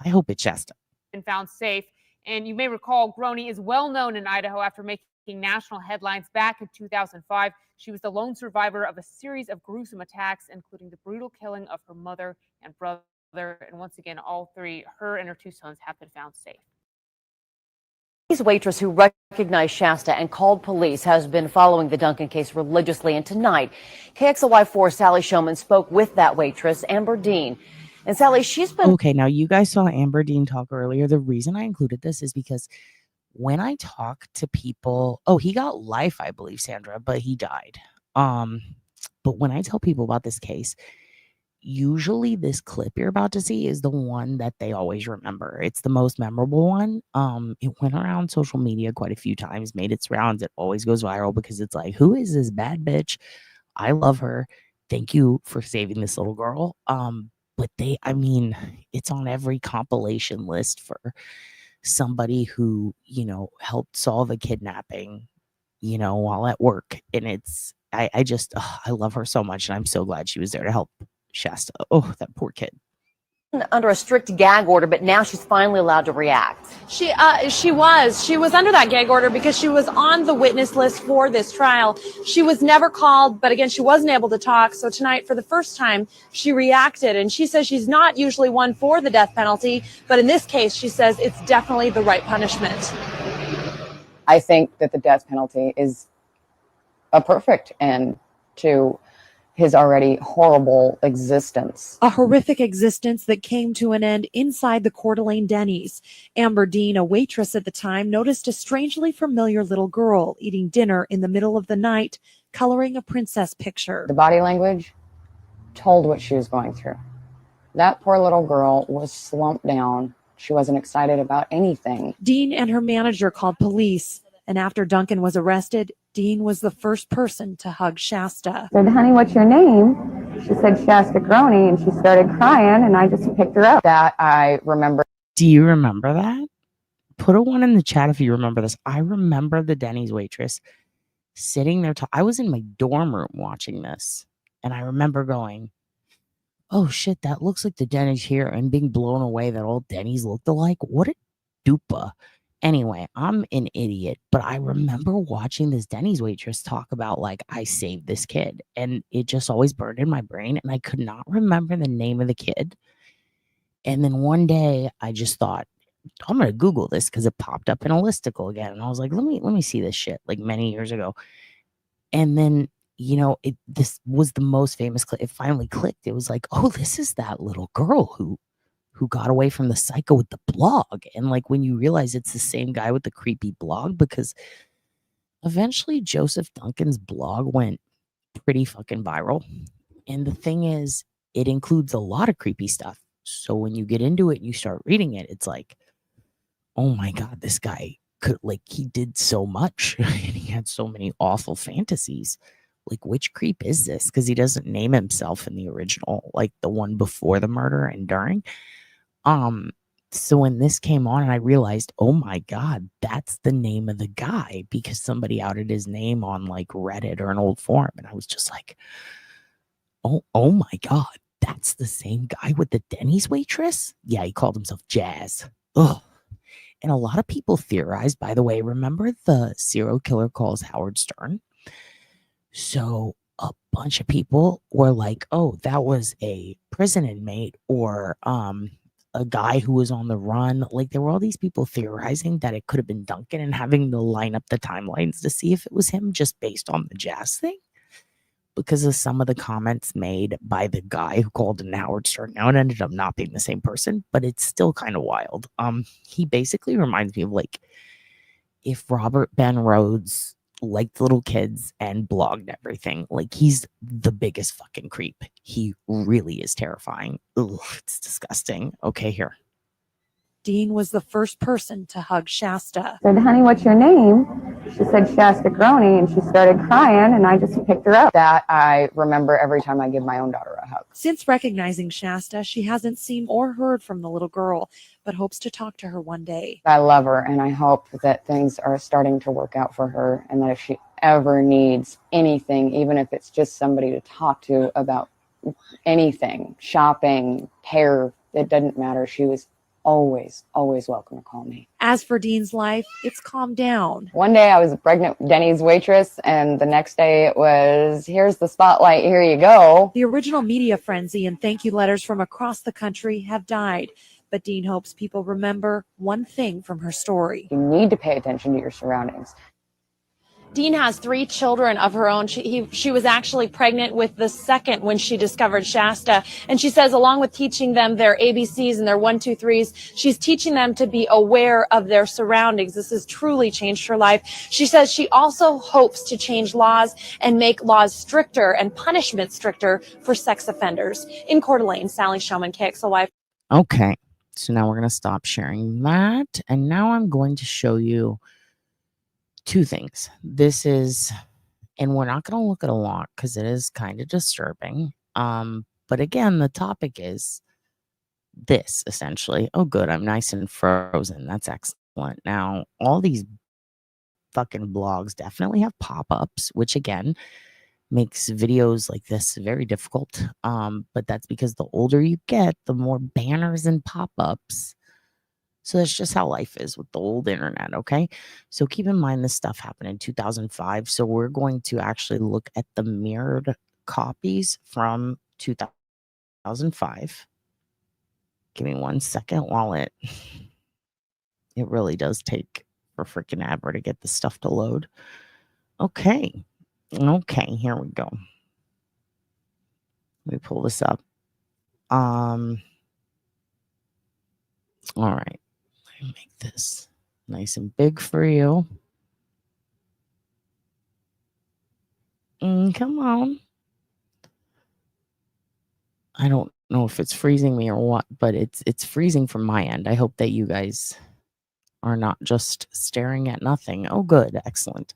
I hope it's Shasta. Been found safe. And you may recall, Groney is well known in Idaho after making national headlines back in 2005. She was the lone survivor of a series of gruesome attacks, including the brutal killing of her mother and brother. And once again, all three, her and her two sons, have been found safe. Waitress who recognized Shasta and called police has been following the Duncan case religiously. And tonight, KXLY4 Sally Showman spoke with that waitress, Amber Dean. And Sally, she's been... Okay, now you guys saw Amber Dean talk earlier. The reason I included this is because when I talk to people... Oh, he got life, I believe, Sandra, but he died. But when I tell people about this case, usually this clip you're about to see is the one that they always remember. It's the most memorable one. It went around social media quite a few times, made its rounds. It always goes viral because it's like, who is this bad bitch? I love her. Thank you for saving this little girl. But it's on every compilation list for somebody who, helped solve a kidnapping, while at work. And I love her so much. And I'm so glad she was there to help Shasta. Oh, that poor kid. Under a strict gag order, but now she's finally allowed to react. She was under that gag order because she was on the witness list for this trial. She was never called, but again, she wasn't able to talk. So tonight, for the first time, she reacted, and she says she's not usually one for the death penalty, but in this case, she says it's definitely the right punishment. I think that the death penalty is a perfect end to his already horrible existence. A horrific existence that came to an end inside the Coeur d'Alene Denny's. Amber Dean, a waitress at the time, noticed a strangely familiar little girl eating dinner in the middle of the night, coloring a princess picture. The body language told what she was going through. That poor little girl was slumped down. She wasn't excited about anything. Dean and her manager called police, and after Duncan was arrested, Dean was the first person to hug Shasta. I said, honey, what's your name? She said, Shasta Groney, and she started crying, and I just picked her up. That I remember. Do you remember that? Put a one in the chat if you remember this. I remember the Denny's waitress sitting there. I was in my dorm room watching this, and I remember going, oh shit, that looks like the Denny's here, and being blown away that all Denny's looked alike. What a dupa. Anyway, I'm an idiot, but I remember watching this Denny's waitress talk about, like, I saved this kid, and it just always burned in my brain, and I could not remember the name of the kid. And then one day I just thought, I'm going to Google this because it popped up in a listicle again. And I was like, let me see this shit, like many years ago. And then, this was the most famous clip. It finally clicked. It was like, oh, this is that little girl who got away from the psycho with the blog. And like, when you realize it's the same guy with the creepy blog, because eventually Joseph Duncan's blog went pretty fucking viral. And the thing is, it includes a lot of creepy stuff. So when you get into it and you start reading it, it's like, oh my God, this guy he did so much and he had so many awful fantasies. Like, which creep is this? Because he doesn't name himself in the original, like the one before the murder and during. So when this came on and I realized, oh my God, that's the name of the guy, because somebody outed his name on like Reddit or an old forum. And I was just like, oh my God, that's the same guy with the Denny's waitress? Yeah, he called himself Jazz. Ugh. And a lot of people theorized, by the way, remember the serial killer calls Howard Stern? So a bunch of people were like, oh, that was a prison inmate or a guy who was on the run. Like there were all these people theorizing that it could have been Duncan and having to line up the timelines to see if it was him just based on the jazz thing. Because of some of the comments made by the guy who called in Howard Stern. Now it ended up not being the same person, but it's still kind of wild. He basically reminds me of like if Robert Ben Rhodes liked little kids and blogged everything. Like he's the biggest fucking creep. He really is terrifying. Ugh, it's disgusting. Okay, here. Dean was the first person to hug Shasta. I said, honey, what's your name? She said Shasta Groney, and she started crying, and I just picked her up. That I remember every time I give my own daughter a hug. Since recognizing Shasta, she hasn't seen or heard from the little girl, but hopes to talk to her one day. I love her, and I hope that things are starting to work out for her, and that if she ever needs anything, even if it's just somebody to talk to about anything, shopping, hair, it doesn't matter. She was always welcome to call me. As for Dean's life, it's calmed down. One day I was a pregnant Denny's waitress, and the next day it was, here's the spotlight, here you go. The original media frenzy and thank you letters from across the country have died, but Dean hopes people remember one thing from her story. You need to pay attention to your surroundings. Dean has 3 children of her own. She was actually pregnant with the second when she discovered Shasta. And she says along with teaching them their ABCs and their 1, 2, 3s, she's teaching them to be aware of their surroundings. This has truly changed her life. She says she also hopes to change laws and make laws stricter and punishment stricter for sex offenders. In Coeur d'Alene, Sally Showman, KXLY. Okay, so now we're going to stop sharing that. And now I'm going to show you 2 things. This is, and we're not going to look at a lot because it is kind of disturbing. But again, the topic is this essentially. Oh, good. I'm nice and frozen. That's excellent. Now, all these fucking blogs definitely have pop-ups, which again makes videos like this very difficult. But that's because the older you get, the more banners and pop-ups. So that's just how life is with the old internet, okay? So keep in mind this stuff happened in 2005. So we're going to actually look at the mirrored copies from 2005. Give me 1 second while it really does take for freaking ever to get the stuff to load. Okay, here we go. Let me pull this up. All right. Make this nice and big for you. Come on. I don't know if it's freezing me or what, but it's freezing from my end. I hope that you guys are not just staring at nothing. Oh, good. Excellent.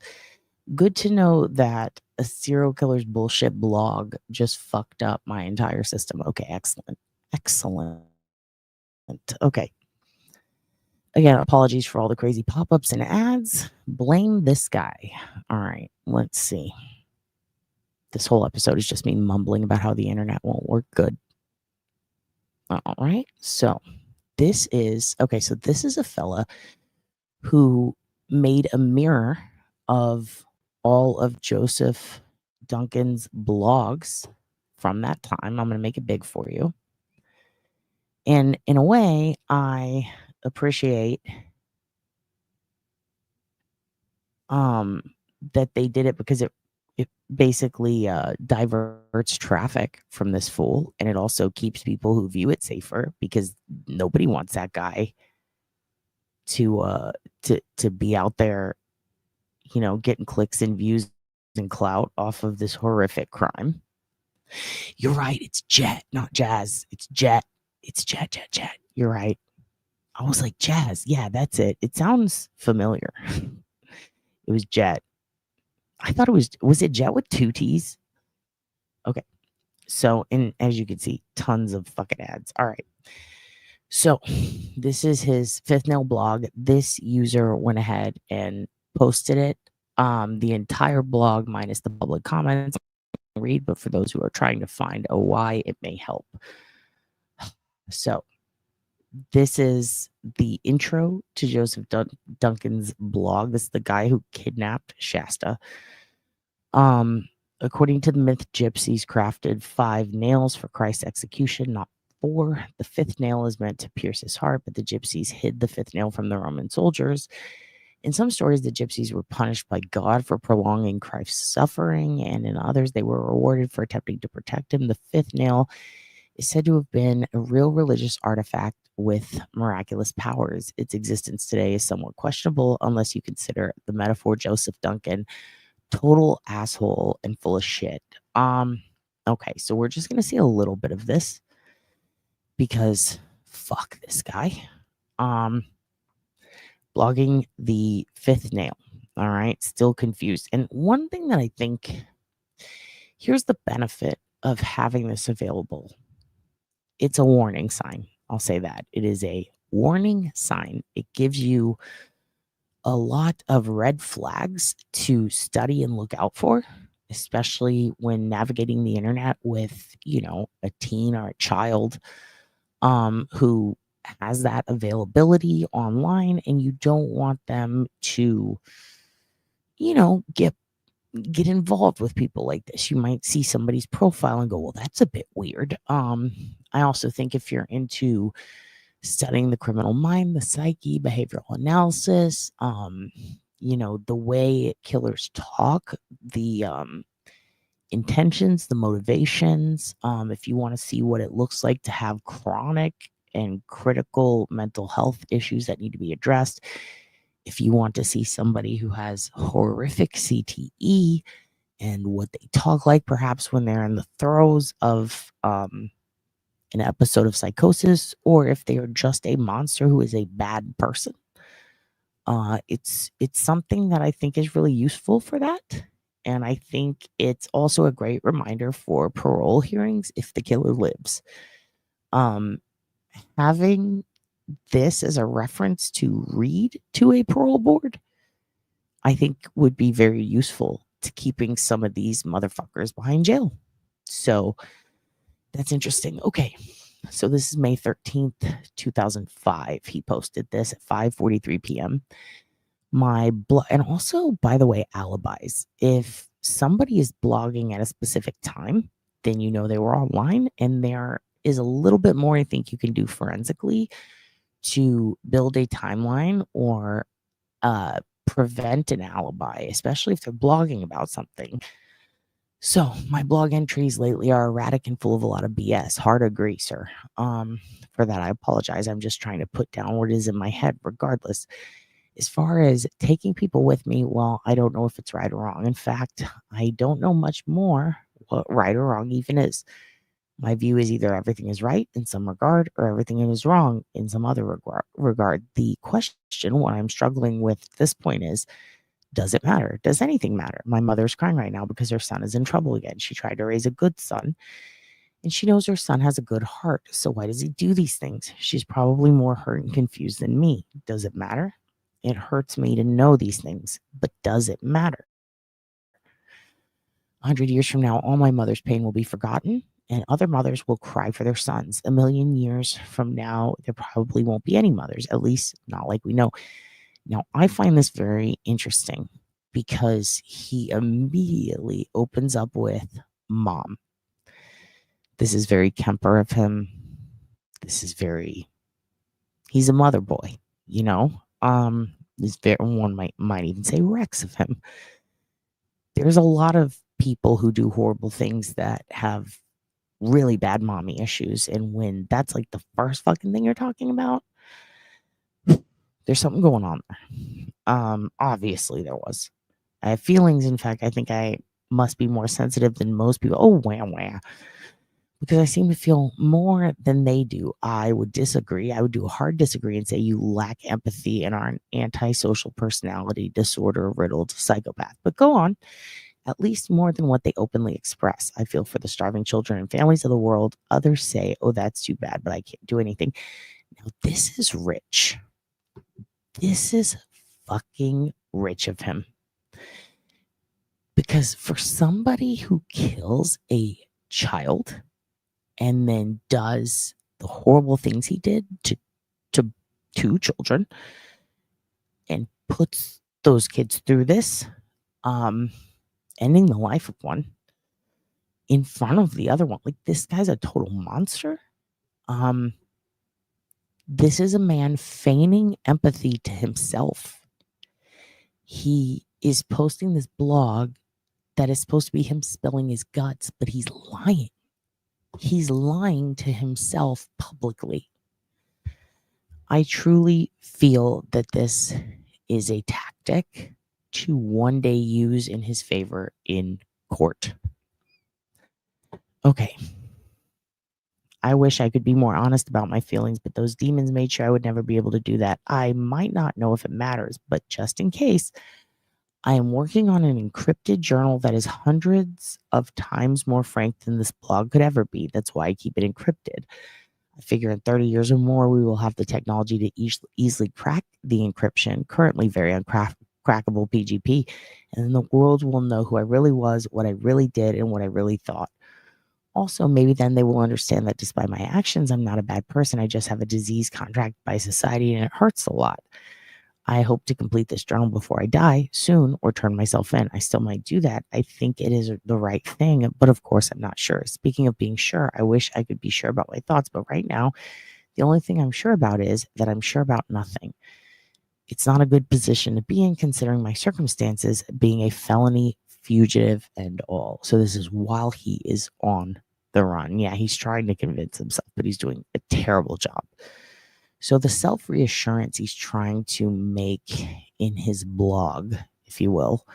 Good to know that a serial killer's bullshit blog just fucked up my entire system. Okay, excellent. Excellent. Okay. Again, apologies for all the crazy pop-ups and ads. Blame this guy. All right, let's see. This whole episode is just me mumbling about how the internet won't work good. All right, so this is a fella who made a mirror of all of Joseph Duncan's blogs from that time. I'm going to make it big for you. And in a way, I appreciate that they did it because it basically diverts traffic from this fool, and it also keeps people who view it safer because nobody wants that guy to be out there, you know, getting clicks and views and clout off of this horrific crime. You're right, it's Jet, not Jazz. It's Jet. It's Jet. You're right. I was like, Jazz. Yeah, that's it. It sounds familiar. It was Jet. I thought was it Jet with 2 T's? Okay. So, and as you can see, tons of fucking ads. All right. So this is his Fifth Nail blog. This user went ahead and posted it. The entire blog minus the public comments. Read, but for those who are trying to find a why, it may help. So this is the intro to Joseph Duncan's blog. This is the guy who kidnapped Shasta. According to the myth, gypsies crafted 5 nails for Christ's execution, not 4. The 5th nail is meant to pierce his heart, but the gypsies hid the 5th nail from the Roman soldiers. In some stories, the gypsies were punished by God for prolonging Christ's suffering, and in others, they were rewarded for attempting to protect him. The 5th nail is said to have been a real religious artifact with miraculous powers. Its existence today is somewhat questionable unless you consider the metaphor Joseph Duncan total asshole and full of shit. Okay, so we're just gonna see a little bit of this because fuck this guy. Blogging the 5th nail. All right, still confused. And one thing that I think, here's the benefit of having this available. It's a warning sign. I'll say that. It is a warning sign. It gives you a lot of red flags to study and look out for, especially when navigating the internet with, a teen or a child who has that availability online, and you don't want them to, get involved with people like this. You might see somebody's profile and go, well, that's a bit weird. I also think if you're into studying the criminal mind, the psyche, behavioral analysis, the way killers talk, the intentions, the motivations, if you want to see what it looks like to have chronic and critical mental health issues that need to be addressed, if you want to see somebody who has horrific CTE and what they talk like perhaps when they're in the throes of an episode of psychosis, or if they are just a monster who is a bad person. It's something that I think is really useful for that. And I think it's also a great reminder for parole hearings if the killer lives. Having this as a reference to read to a parole board, I think would be very useful to keeping some of these motherfuckers behind jail. So that's interesting. Okay. So this is May 13th, 2005. He posted this at 5:43 p.m. And also, by the way, alibis. If somebody is blogging at a specific time, then they were online, and there is a little bit more I think you can do forensically to build a timeline or prevent an alibi, especially if they're blogging about something. So my blog entries lately are erratic and full of a lot of BS. Hard agree, sir. For that, I apologize. I'm just trying to put down what is in my head regardless. As far as taking people with me, well, I don't know if it's right or wrong. In fact, I don't know much more what right or wrong even is. My view is either everything is right in some regard or everything is wrong in some other regard. The question, what I'm struggling with at this point is, does it matter? Does anything matter? My mother's crying right now because her son is in trouble again. She tried to raise a good son, and she knows her son has a good heart. So why does he do these things? She's probably more hurt and confused than me. Does it matter? It hurts me to know these things, but does it matter? 100 years from now, all my mother's pain will be forgotten, and other mothers will cry for their sons. A million years from now, there probably won't be any mothers, at least not like we know. Now, I find this very interesting because he immediately opens up with mom. This is very Kemper of him. He's a mother boy, This very one might even say Rex of him. There's a lot of people who do horrible things that have really bad mommy issues, and when that's like the first fucking thing you're talking about, there's something going on there. Obviously there was. I have feelings. In fact, I think I must be more sensitive than most people. Oh, wah. Because I seem to feel more than they do. I would disagree. I would do a hard disagree and say you lack empathy and are an antisocial personality disorder riddled psychopath. But go on. At least more than what they openly express. I feel for the starving children and families of the world. Others say, oh, that's too bad, but I can't do anything. Now, this is rich. This is fucking rich of him. Because for somebody who kills a child and then does the horrible things he did to two children and puts those kids through this, ending the life of one, in front of the other one. Like, this guy's a total monster. This is a man feigning empathy to himself. He is posting this blog that is supposed to be him spilling his guts, but he's lying. He's lying to himself publicly. I truly feel that this is a tactic to one day use in his favor in court. Okay. I wish I could be more honest about my feelings, but those demons made sure I would never be able to do that. I might not know if it matters, but just in case, I am working on an encrypted journal that is hundreds of times more frank than this blog could ever be. That's why I keep it encrypted. I figure in 30 years or more, we will have the technology to easily crack the encryption, currently very uncrackable PGP, and then the world will know who I really was, what I really did, and what I really thought. Also, maybe then they will understand that despite my actions, I'm not a bad person. I just have a disease contracted by society and it hurts a lot. I hope to complete this journal before I die soon or turn myself in. I still might do that. I think it is the right thing, but of course I'm not sure. Speaking of being sure, I wish I could be sure about my thoughts, but right now, the only thing I'm sure about is that I'm sure about nothing. It's not a good position to be in considering my circumstances, being a felony fugitive and all. So this is while he is on the run. Yeah, he's trying to convince himself, but he's doing a terrible job. So the self-reassurance he's trying to make in his blog, if you will,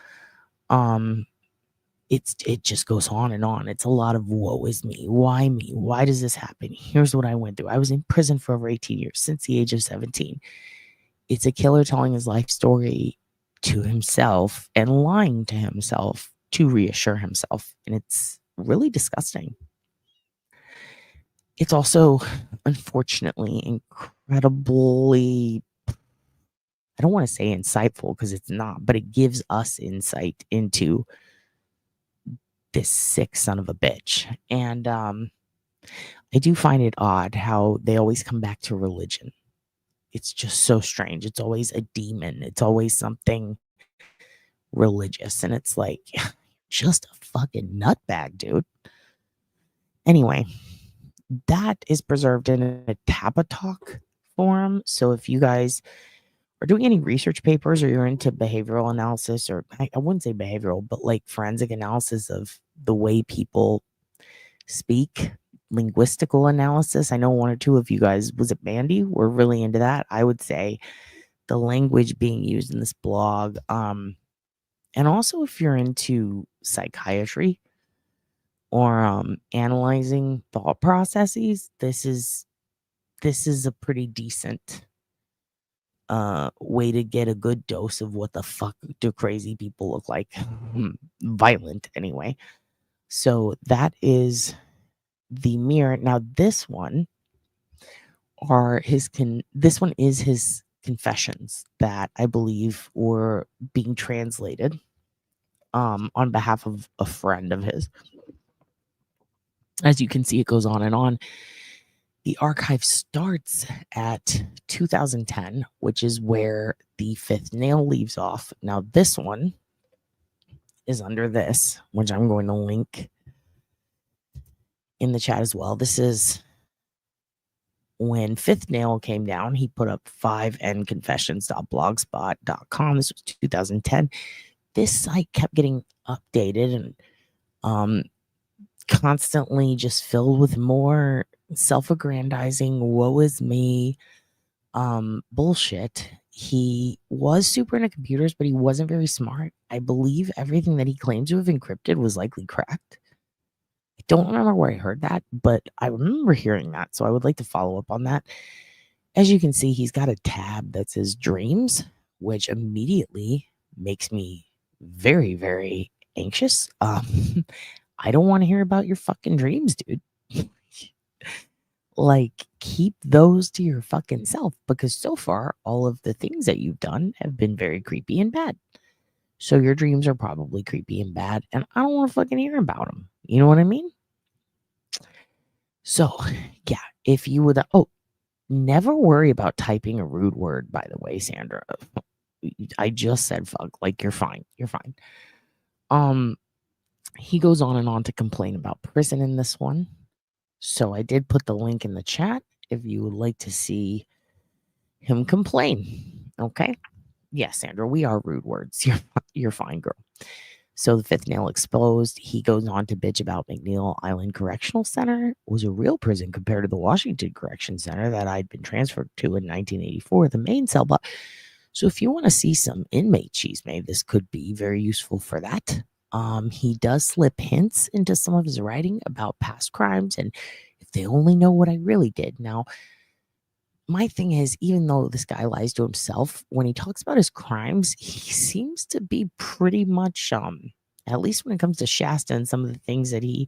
it just goes on and on. It's a lot of woe is me. Why me? Why does this happen? Here's what I went through. I was in prison for over 18 years, since the age of 17. It's a killer telling his life story to himself and lying to himself to reassure himself. And it's really disgusting. It's also, unfortunately, incredibly, I don't want to say insightful because it's not, but it gives us insight into this sick son of a bitch. And I do find it odd how they always come back to religion. It's just so strange. It's always a demon. It's always something religious. And it's like, just a fucking nutbag, dude. Anyway, that is preserved in a Tappa Talk forum. So if you guys are doing any research papers or you're into behavioral analysis, or I wouldn't say behavioral, but like forensic analysis of the way people speak, linguistical analysis. I know one or two of you guys, was it Mandy? We're really into that. I would say the language being used in this blog. And also if you're into psychiatry or analyzing thought processes, this is a pretty decent way to get a good dose of what the fuck do crazy people look like. Violent anyway. So that is the mirror. Now this one is his confessions that I believe were being translated on behalf of a friend of his. As you can see, it goes on and on. The archive starts at 2010, which is where the fifth nail leaves off. Now, this one is under this, which I'm going to link in the chat as well. This is when Fifth Nail came down. He put up 5nconfessions.blogspot.com. This was 2010. This site kept getting updated and constantly just filled with more self-aggrandizing, woe is me bullshit. He was super into computers, but he wasn't very smart. I believe everything that he claimed to have encrypted was likely cracked. I don't remember where I heard that, but I remember hearing that, so I would like to follow up on that. As you can see, he's got a tab that says dreams, which immediately makes me very, very anxious. I don't want to hear about your fucking dreams, dude. Like, keep those to your fucking self, because so far, all of the things that you've done have been very creepy and bad. So your dreams are probably creepy and bad, and I don't want to fucking hear about them. You know what I mean? So, yeah, if you would, never worry about typing a rude word, by the way, Sandra. I just said fuck, like, you're fine. You're fine. He goes on and on to complain about prison in this one. So I did put the link in the chat if you would like to see him complain. Okay. Yes, Sandra, we are rude words. You're fine, girl. So the fifth nail exposed. He goes on to bitch about McNeil Island Correctional Center was a real prison compared to the Washington Correction Center that I'd been transferred to in 1984, the main cell block. So if you want to see some inmate cheese made, this could be very useful for that. He does slip hints into some of his writing about past crimes and if they only know what I really did. Now, my thing is, even though this guy lies to himself, when he talks about his crimes, he seems to be pretty much, at least when it comes to Shasta and some of the things that he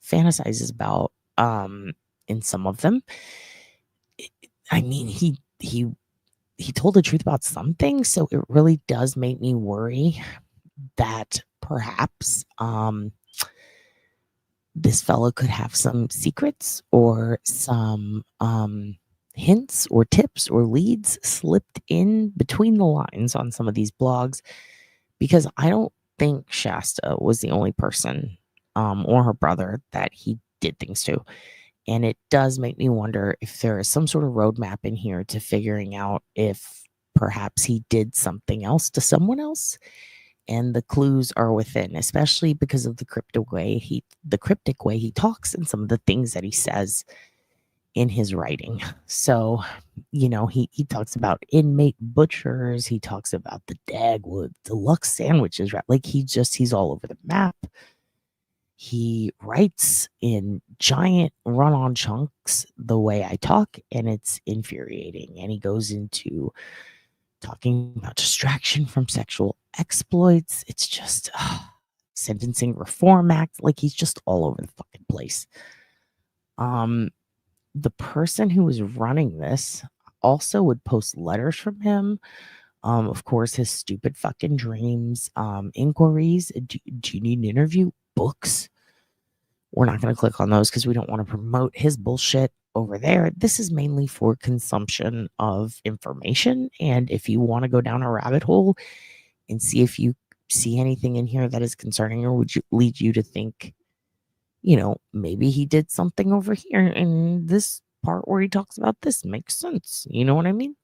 fantasizes about, in some of them. I mean, he told the truth about some things, so it really does make me worry that perhaps this fellow could have some secrets or some hints or tips or leads slipped in between the lines on some of these blogs, because I don't think Shasta was the only person or her brother that he did things to. And it does make me wonder if there is some sort of roadmap in here to figuring out if perhaps he did something else to someone else. And the clues are within, especially because of the cryptic way he talks and some of the things that he says in his writing. So, you know, he talks about inmate butchers. He talks about the Dagwood deluxe sandwiches, right? Like he's all over the map. He writes in giant run-on chunks the way I talk, and it's infuriating. And he goes into talking about distraction from sexual exploits. It's just Sentencing Reform Act. Like he's just all over the fucking place. The person who was running this also would post letters from him. Of course, his stupid fucking dreams, inquiries. Do you need an interview? Books. We're not going to click on those because we don't want to promote his bullshit over there. This is mainly for consumption of information. And if you want to go down a rabbit hole and see if you see anything in here that is concerning or would lead you to think, you know, maybe he did something over here and this part where he talks about this makes sense. You know what I mean?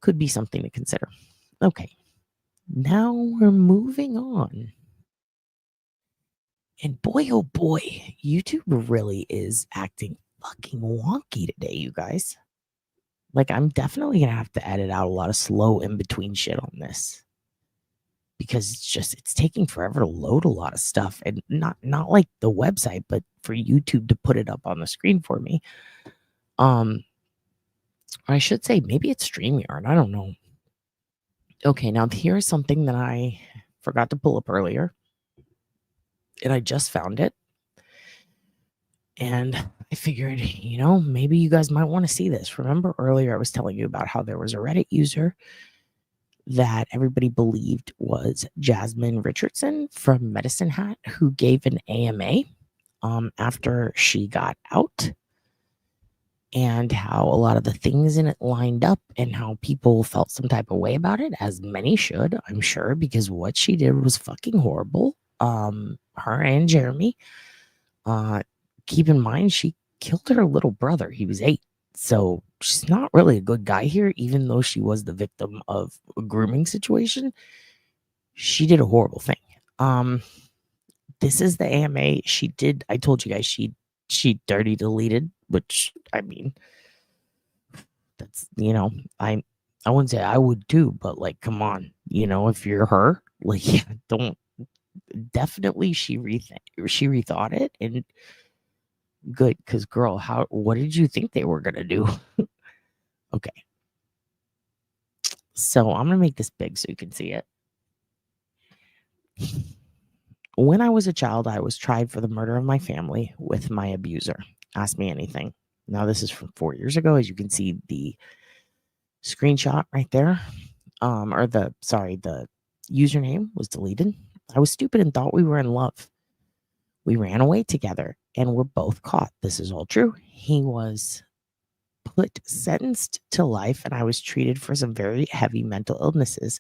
Could be something to consider. Okay. Now we're moving on. And boy, oh boy, YouTube really is acting fucking wonky today, you guys. Like, I'm definitely going to have to edit out a lot of slow in-between shit on this. Because it's taking forever to load a lot of stuff. And not like the website, but for YouTube to put it up on the screen for me. I should say, maybe it's StreamYard. I don't know. Okay, now here's something that I forgot to pull up earlier. And I just found it. And I figured, you know, maybe you guys might want to see this. Remember earlier I was telling you about how there was a Reddit user that everybody believed was Jasmine Richardson from Medicine Hat who gave an AMA after she got out, and how a lot of the things in it lined up and how people felt some type of way about it, as many should, I'm sure, because what she did was fucking horrible. Her and Jeremy, keep in mind, she killed her little brother. He was 8. So she's not really a good guy here, even though she was the victim of a grooming situation. She did a horrible thing. This is the AMA she did. I told you guys she dirty deleted, which, I mean, that's, you know, I wouldn't say I would too, but like, come on, you know, if you're her, like, yeah, don't. Definitely she rethought it, and good, because girl, what did you think they were gonna do? Okay, so I'm gonna make this big so you can see it. When I was a child, I was tried for the murder of my family with my abuser. Ask me anything. Now this is from 4 years ago, as you can see the screenshot right there. The username was deleted. I was stupid and thought we were in love. We ran away together and were both caught. This is all true. He was sentenced to life, and I was treated for some very heavy mental illnesses,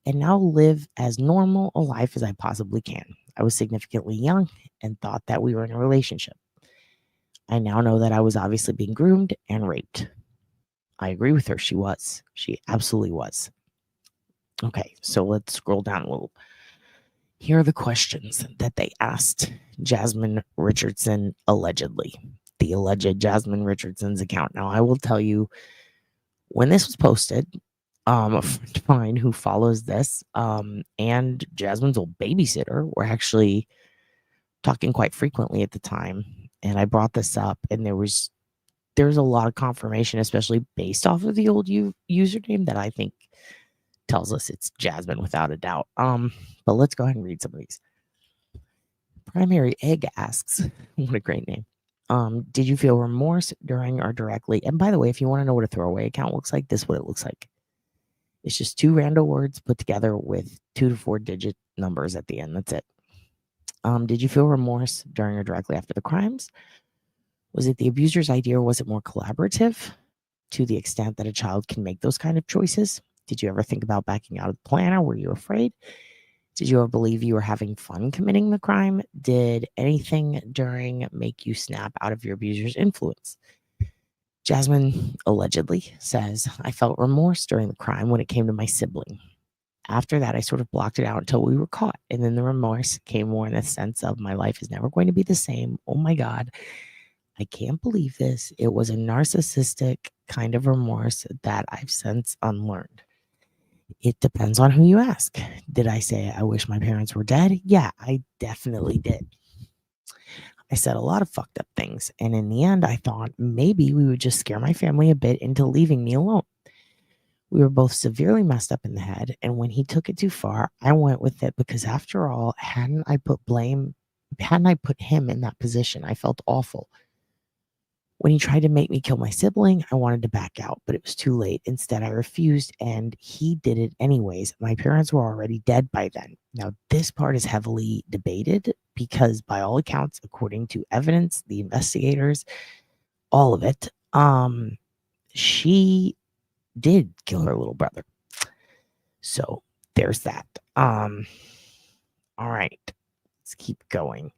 and now live as normal a life as I possibly can. I was significantly young and thought that we were in a relationship. I now know that I was obviously being groomed and raped. I agree with her. She was. She absolutely was. Okay, so let's scroll down a little. Here are the questions that they asked Jasmine Richardson allegedly. The alleged Jasmine Richardson's account. Now, I will tell you, when this was posted, a friend of mine who follows this and Jasmine's old babysitter were actually talking quite frequently at the time. And I brought this up, and there was a lot of confirmation, especially based off of the old username, that I think tells us it's Jasmine without a doubt. But let's go ahead and read some of these. Primary Egg asks, what a great name. Did you feel remorse during or directly? And by the way, if you want to know what a throwaway account looks like, this is what it looks like. It's just 2 random words put together with 2 to 4 digit numbers at the end. That's it. Did you feel remorse during or directly after the crimes? Was it the abuser's idea, or was it more collaborative to the extent that a child can make those kind of choices? Did you ever think about backing out of the plan, or were you afraid? Did you ever believe you were having fun committing the crime? Did anything during make you snap out of your abuser's influence? Jasmine allegedly says, I felt remorse during the crime when it came to my sibling. After that, I sort of blocked it out until we were caught. And then the remorse came more in the sense of my life is never going to be the same. Oh my God, I can't believe this. It was a narcissistic kind of remorse that I've since unlearned. It depends on who you ask. Did I say I wish my parents were dead? Yeah, I definitely did. I said a lot of fucked up things, and in the end, I thought maybe we would just scare my family a bit into leaving me alone. We were both severely messed up in the head, and when he took it too far, I went with it because after all, hadn't I put him in that position, I felt awful. When he tried to make me kill my sibling, I wanted to back out, but it was too late. Instead, I refused, and he did it anyways. My parents were already dead by then. Now, this part is heavily debated because, by all accounts, according to evidence, the investigators, all of it, she did kill her little brother. So there's that. All right, let's keep going.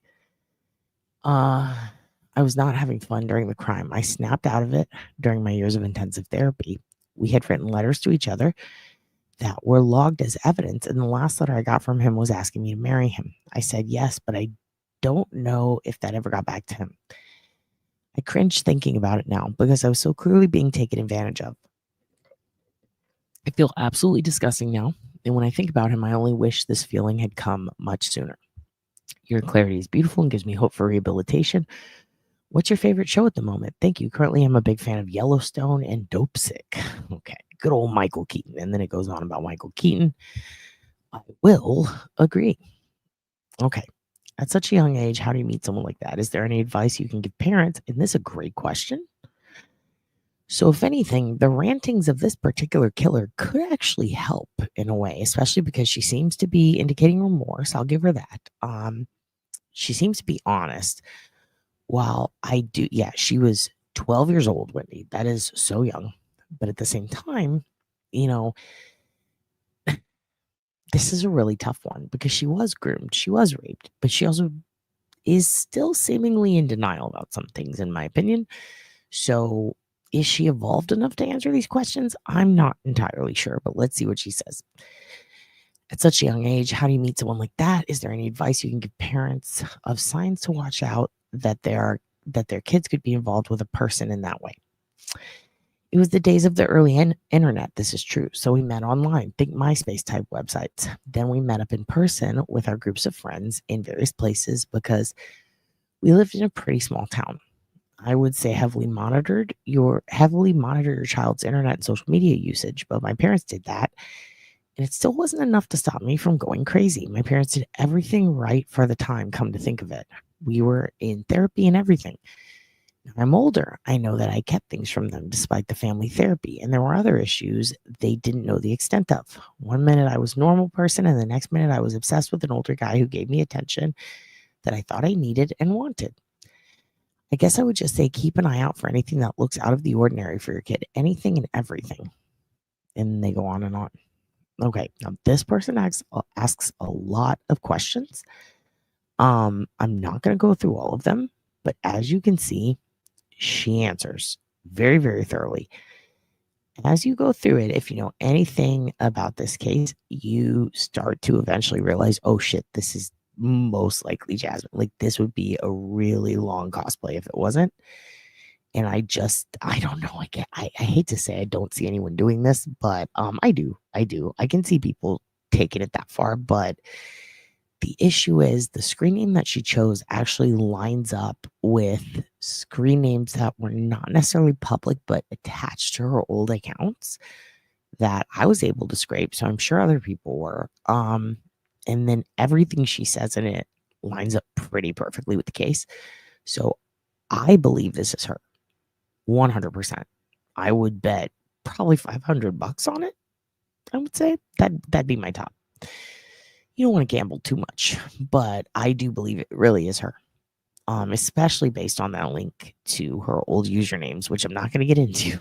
I was not having fun during the crime. I snapped out of it during my years of intensive therapy. We had written letters to each other that were logged as evidence, and the last letter I got from him was asking me to marry him. I said yes, but I don't know if that ever got back to him. I cringe thinking about it now because I was so clearly being taken advantage of. I feel absolutely disgusting now, and when I think about him, I only wish this feeling had come much sooner. Your clarity is beautiful and gives me hope for rehabilitation. What's your favorite show at the moment? Thank you. Currently, I'm a big fan of Yellowstone and Dope Sick. Okay, good old Michael Keaton. And then it goes on about Michael Keaton. I will agree. Okay, at such a young age, how do you meet someone like that? Is there any advice you can give parents? And this is a great question. So if anything, the rantings of this particular killer could actually help in a way, especially because she seems to be indicating remorse. I'll give her that. She seems to be honest. While I do, yeah, she was 12 years old, Wendy. That is so young. But at the same time, this is a really tough one because she was groomed, she was raped, but she also is still seemingly in denial about some things, in my opinion. So is she evolved enough to answer these questions? I'm not entirely sure, but let's see what she says. At such a young age, how do you meet someone like that? Is there any advice you can give parents of signs to watch out that their kids could be involved with a person in that way? It was the days of the early internet. This is true. So we met online, think MySpace type websites. Then we met up in person with our groups of friends in various places because we lived in a pretty small town. I would say heavily monitor your child's internet and social media usage, but my parents did that. And it still wasn't enough to stop me from going crazy. My parents did everything right for the time, come to think of it. We were in therapy and everything. Now I'm older. I know that I kept things from them despite the family therapy. And there were other issues they didn't know the extent of. One minute I was a normal person, and the next minute I was obsessed with an older guy who gave me attention that I thought I needed and wanted. I guess I would just say keep an eye out for anything that looks out of the ordinary for your kid. Anything and everything. And they go on and on. Okay, now this person asks a lot of questions. I'm not going to go through all of them, but as you can see, she answers very, very thoroughly. As you go through it, if you know anything about this case, you start to eventually realize, oh shit, this is most likely Jasmine. Like, this would be a really long cosplay if it wasn't. And I don't know. I hate to say I don't see anyone doing this, but I do. I can see people taking it that far, but the issue is the screen name that she chose actually lines up with screen names that were not necessarily public, but attached to her old accounts that I was able to scrape. So I'm sure other people were. And then everything she says in it lines up pretty perfectly with the case. So I believe this is her. 100%. I would bet probably $500 on it. I would say that'd be my top. You don't want to gamble too much, but I do believe it really is her. Especially based on that link to her old usernames, which I'm not going to get into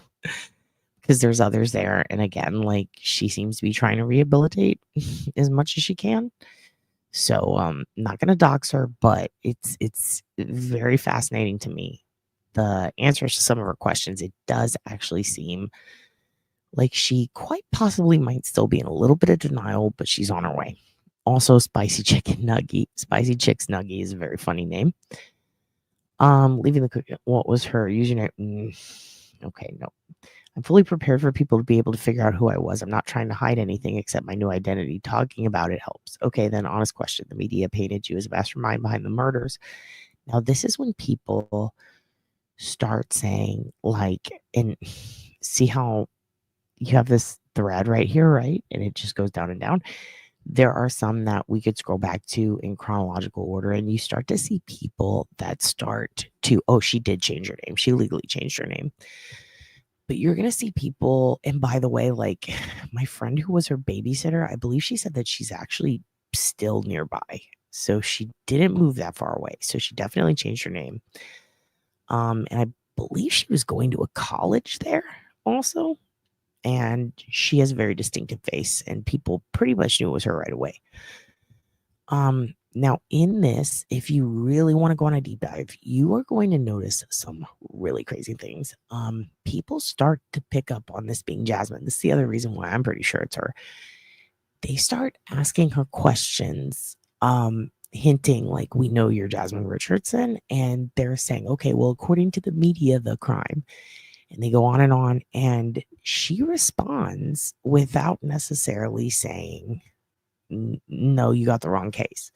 because there's others there. And again, like, she seems to be trying to rehabilitate as much as she can. So not going to dox her, but it's very fascinating to me. The answers to some of her questions, it does actually seem like she quite possibly might still be in a little bit of denial, but she's on her way. Also, Spicy Chicken Nuggie. Spicy Chicks Nuggie is a very funny name. Leaving the cookie. What was her username? Okay, no. I'm fully prepared for people to be able to figure out who I was. I'm not trying to hide anything except my new identity. Talking about it helps. Okay, then honest question. The media painted you as a mastermind behind the murders. Now, this is when people start saying, like, and see how you have this thread right here, right? And it just goes down and down. There are some that we could scroll back to in chronological order, and you start to see people that start to, oh, she did change her name. She legally changed her name. But you're going to see people, and by the way, like, my friend who was her babysitter, I believe she said that she's actually still nearby. So she didn't move that far away. So she definitely changed her name. And I believe she was going to a college there also. And she has a very distinctive face, and people pretty much knew it was her right away. Now in this, if you really want to go on a deep dive, you are going to notice some really crazy things. People start to pick up on this being Jasmine. This is the other reason why I'm pretty sure it's her. They start asking her questions, hinting like, we know you're Jasmine Richardson, and they're saying, okay, well, according to the media, the crime. And they go on, and she responds without necessarily saying, no, you got the wrong case.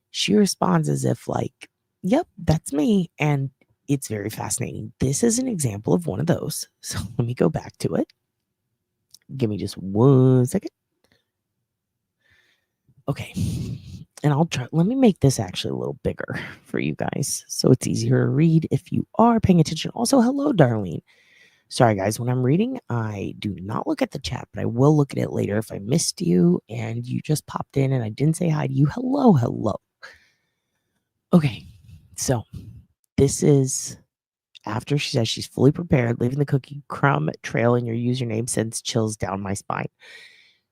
She responds as if like, yep, that's me. And it's very fascinating. This is an example of one of those. So let me go back to it. Give me just 1 second. Okay. And I'll try, let me make this actually a little bigger for you guys so it's easier to read if you are paying attention. Also, hello, Darlene. Sorry, guys, when I'm reading, I do not look at the chat, but I will look at it later if I missed you and you just popped in and I didn't say hi to you. Hello, hello. Okay, so this is after she says she's fully prepared, leaving the cookie crumb trail in your username sends chills down my spine.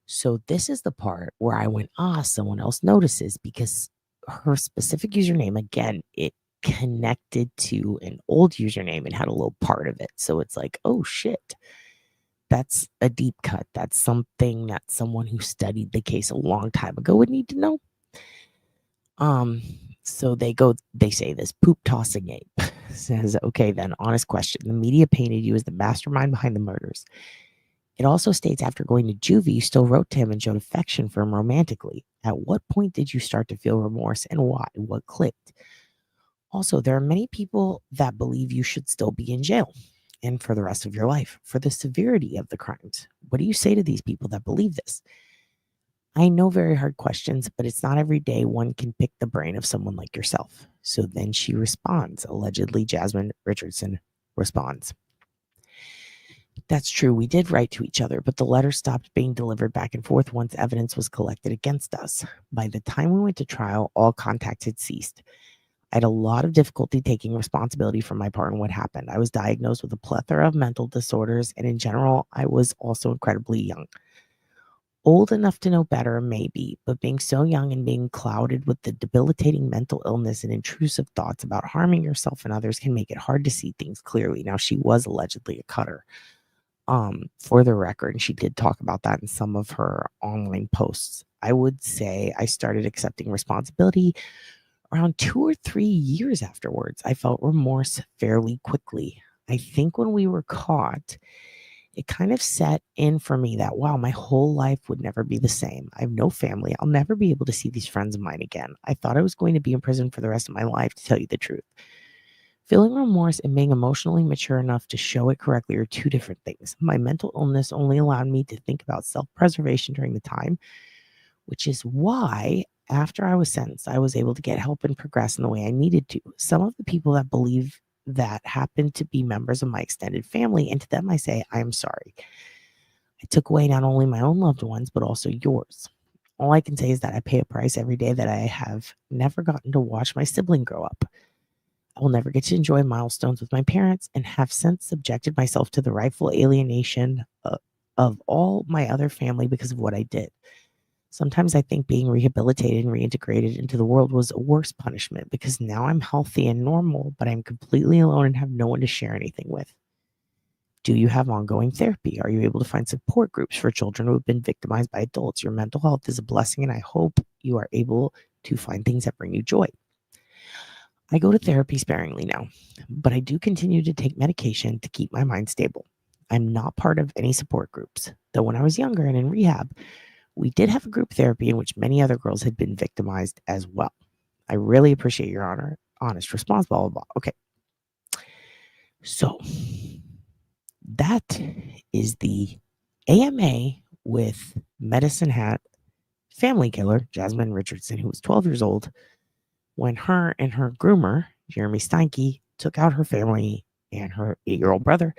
So this is the part where I went, someone else notices, because her specific username, again, it connected to an old username and had a little part of it. So it's like, oh shit, that's a deep cut. That's something that someone who studied the case a long time ago would need to know. So they say this poop tossing ape says, okay, then honest question. The media painted you as the mastermind behind the murders. It also states after going to juvie, you still wrote to him and showed affection for him romantically. At what point did you start to feel remorse and why? What clicked? Also, there are many people that believe you should still be in jail and for the rest of your life for the severity of the crimes. What do you say to these people that believe this? I know, very hard questions, but it's not every day one can pick the brain of someone like yourself. So then she responds. Allegedly, Jasmine Richardson responds. That's true. We did write to each other, but the letter stopped being delivered back and forth once evidence was collected against us. By the time we went to trial, all contact had ceased. I had a lot of difficulty taking responsibility for my part in what happened. I was diagnosed with a plethora of mental disorders, and in general, I was also incredibly young. Old enough to know better, maybe, but being so young and being clouded with the debilitating mental illness and intrusive thoughts about harming yourself and others can make it hard to see things clearly. Now, she was allegedly a cutter, for the record, and she did talk about that in some of her online posts. I would say I started accepting responsibility around 2 or 3 years afterwards. I felt remorse fairly quickly. I think when we were caught, it kind of set in for me that, wow, my whole life would never be the same. I have no family. I'll never be able to see these friends of mine again. I thought I was going to be in prison for the rest of my life, to tell you the truth. Feeling remorse and being emotionally mature enough to show it correctly are two different things. My mental illness only allowed me to think about self-preservation during the time, which is why after I was sentenced, I was able to get help and progress in the way I needed to. Some of the people that believe that happened to be members of my extended family, and to them I say, I am sorry. I took away not only my own loved ones, but also yours. All I can say is that I pay a price every day that I have never gotten to watch my sibling grow up. I will never get to enjoy milestones with my parents and have since subjected myself to the rightful alienation of all my other family because of what I did. Sometimes I think being rehabilitated and reintegrated into the world was a worse punishment because now I'm healthy and normal, but I'm completely alone and have no one to share anything with. Do you have ongoing therapy? Are you able to find support groups for children who have been victimized by adults? Your mental health is a blessing, and I hope you are able to find things that bring you joy. I go to therapy sparingly now, but I do continue to take medication to keep my mind stable. I'm not part of any support groups, though when I was younger and in rehab, we did have a group therapy in which many other girls had been victimized as well. I really appreciate your honest response, blah, blah, blah. Okay. So that is the AMA with Medicine Hat family killer, Jasmine Richardson, who was 12 years old, when her and her groomer, Jeremy Steinke, took out her family and her 8-year-old brother,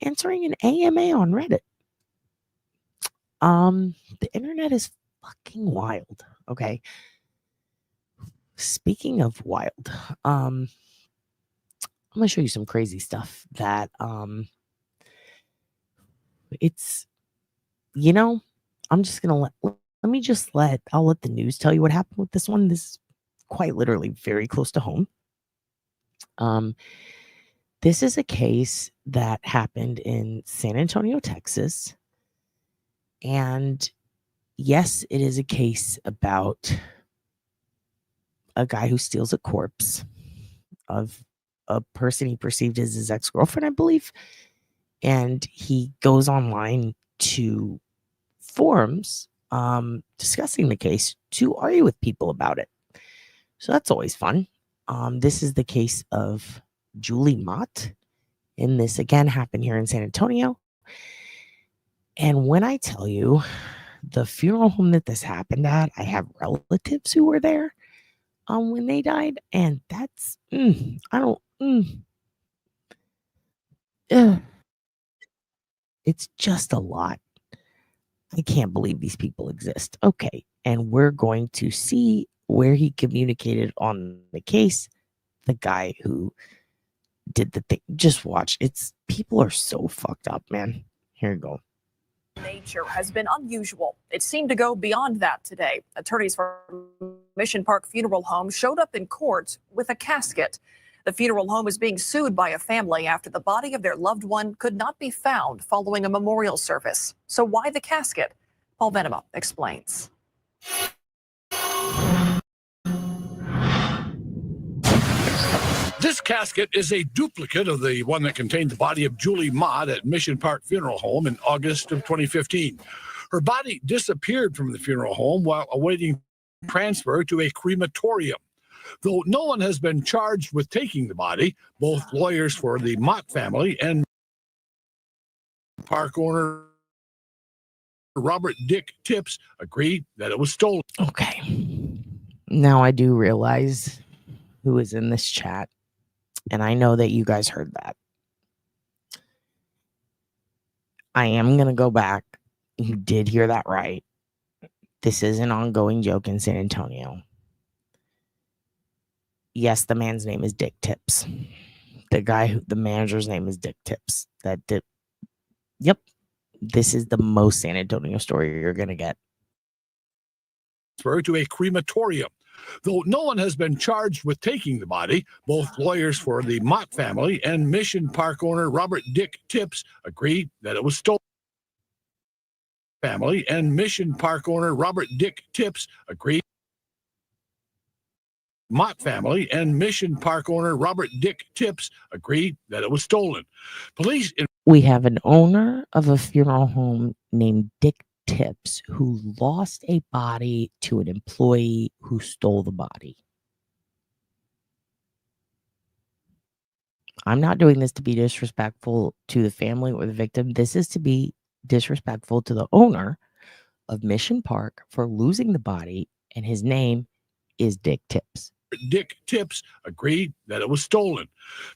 answering an AMA on Reddit. The internet is fucking wild, okay? Speaking of wild, I'm going to show you some crazy stuff that, it's, I'm just going to I'll let the news tell you what happened with this one. This is quite literally very close to home. This is a case that happened in San Antonio, Texas. And yes, it is a case about a guy who steals a corpse of a person he perceived as his ex-girlfriend, I believe. And he goes online to forums discussing the case to argue with people about it. So that's always fun. This is the case of Julie Mott. And this again happened here in San Antonio. And when I tell you the funeral home that this happened at, I have relatives who were there when they died. And that's, it's just a lot. I can't believe these people exist. Okay. And we're going to see where he communicated on the case. The guy who did the thing. Just watch. People are so fucked up, man. Here you go. Nature has been unusual. It seemed to go beyond that today. Attorneys for Mission Park Funeral Home showed up in court with a casket. The funeral home is being sued by a family after the body of their loved one could not be found following a memorial service. So why the casket? Paul Venema explains. This casket is a duplicate of the one that contained the body of Julie Mott at Mission Park Funeral Home in August of 2015. Her body disappeared from the funeral home while awaiting transfer to a crematorium. Though no one has been charged with taking the body, both lawyers for the Mott family and park owner Robert Dick Tips agreed that it was stolen. Okay. Now I do realize who is in this chat. And I know that you guys heard that. I am going to go back. You did hear that right. This is an ongoing joke in San Antonio. Yes, the man's name is Dick Tips. The manager's name is Dick Tips. Yep. This is the most San Antonio story you're going to get. To a crematorium. Though no one has been charged with taking the body, both lawyers for the Mott family and Mission Park owner Robert Dick Tipps agreed that it was stolen. Family and Mission Park owner Robert Dick Tipps agreed. Mott family and Mission Park owner Robert Dick Tipps agreed that it was stolen. Police. We have an owner of a funeral home named Dick Tipps who lost a body to an employee who stole the body. I'm not doing this to be disrespectful to the family or the victim. This is to be disrespectful to the owner of Mission Park for losing the body, and his name is Dick Tipps. Dick Tipps agreed that it was stolen.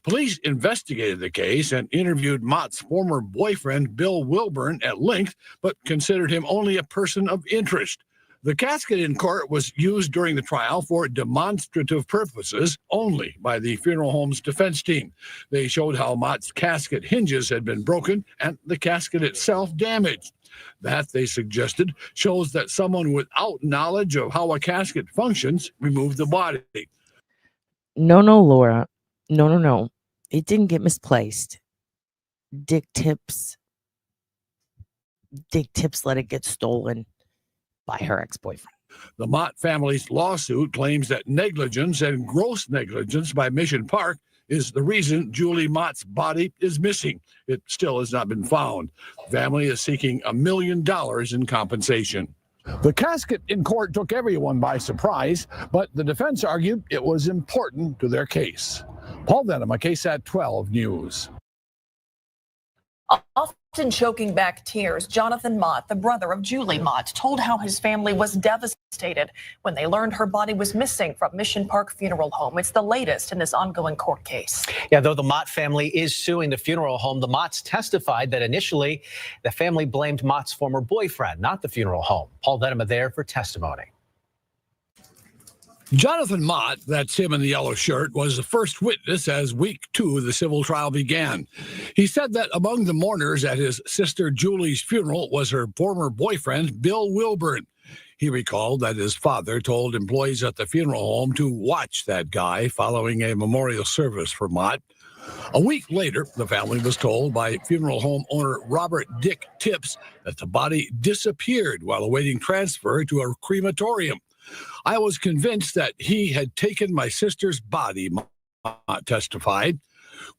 Police investigated the case and interviewed Mott's former boyfriend, Bill Wilburn, at length, but considered him only a person of interest. The casket in court was used during the trial for demonstrative purposes only by the funeral home's defense team. They showed how Mott's casket hinges had been broken and the casket itself damaged. That, they suggested, shows that someone without knowledge of how a casket functions removed the body. No, Laura. No. It didn't get misplaced. Dick Tipps let it get stolen by her ex-boyfriend. The Mott family's lawsuit claims that negligence and gross negligence by Mission Park is the reason Julie Mott's body is missing. It still has not been found. The family is seeking $1 million in compensation. The casket in court took everyone by surprise, but the defense argued it was important to their case. Paul Venema, KSAT 12 News. Often choking back tears, Jonathan Mott, the brother of Julie Mott, told how his family was devastated when they learned her body was missing from Mission Park Funeral Home. It's the latest in this ongoing court case. Yeah, though the Mott family is suing the funeral home, the Motts testified that initially the family blamed Mott's former boyfriend, not the funeral home. Paul Venema there for testimony. Jonathan Mott, that's him in the yellow shirt, was the first witness as week 2 of the civil trial began. He said that among the mourners at his sister Julie's funeral was her former boyfriend, Bill Wilburn. He recalled that his father told employees at the funeral home to watch that guy following a memorial service for Mott. A week later, the family was told by funeral home owner Robert Dick Tipps that the body disappeared while awaiting transfer to a crematorium. I was convinced that he had taken my sister's body, Mott testified.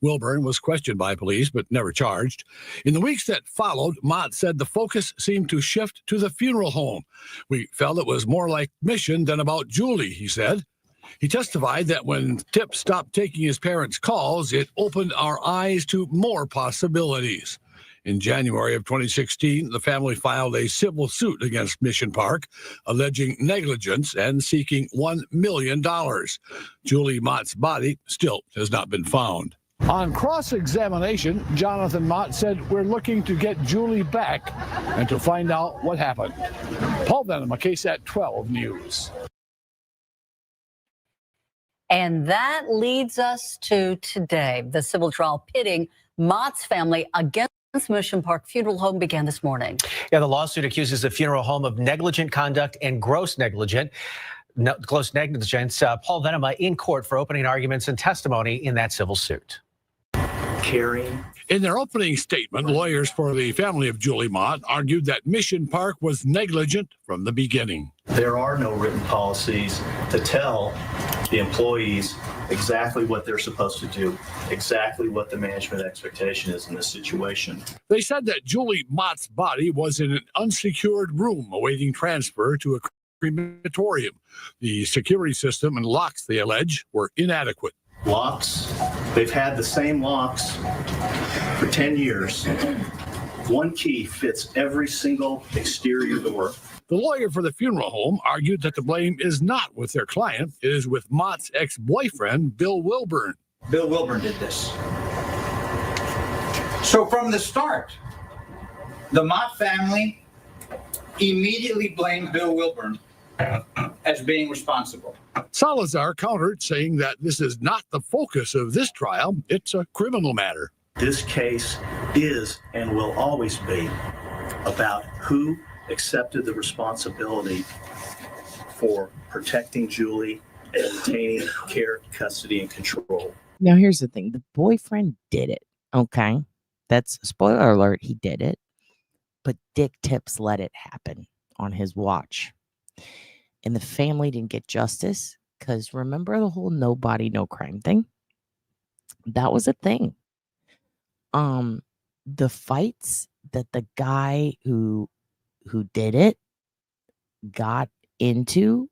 Wilburn was questioned by police but never charged. In the weeks that followed, Mott said the focus seemed to shift to the funeral home. We felt it was more like Mission than about Julie, he said. He testified that when Tipps stopped taking his parents' calls, it opened our eyes to more possibilities. In January of 2016, the family filed a civil suit against Mission Park, alleging negligence and seeking $1 million. Julie Mott's body still has not been found. On cross-examination, Jonathan Mott said, "We're looking to get Julie back and to find out what happened." Paul Venema, KSAT 12 News. And that leads us to today. The civil trial pitting Mott's family against Mission Park Funeral Home began this morning. Yeah, the lawsuit accuses the funeral home of negligent conduct and gross negligence. Paul Venema in court for opening arguments and testimony in that civil suit. In their opening statement, lawyers for the family of Julie Mott argued that Mission Park was negligent from the beginning. There are no written policies to tell the employees exactly what they're supposed to do, exactly what the management expectation is in this situation. They said that Julie Mott's body was in an unsecured room awaiting transfer to a crematorium. The security system and locks, they allege, were inadequate. Locks, they've had the same locks for 10 years. One key fits every single exterior door. The lawyer for the funeral home argued that the blame is not with their client, it is with Mott's ex-boyfriend, Bill Wilburn. Bill Wilburn did this. So from the start, the Mott family immediately blamed Bill Wilburn as being responsible. Salazar countered, saying that this is not the focus of this trial, it's a criminal matter. This case is and will always be about who accepted the responsibility for protecting Julie and retaining care, custody, and control. Now, here's the thing. The boyfriend did it, okay? That's, spoiler alert, he did it. But Dick Tips let it happen on his watch. And the family didn't get justice because remember the whole no body, no crime thing? That was a thing. The fights that the guy who did it got into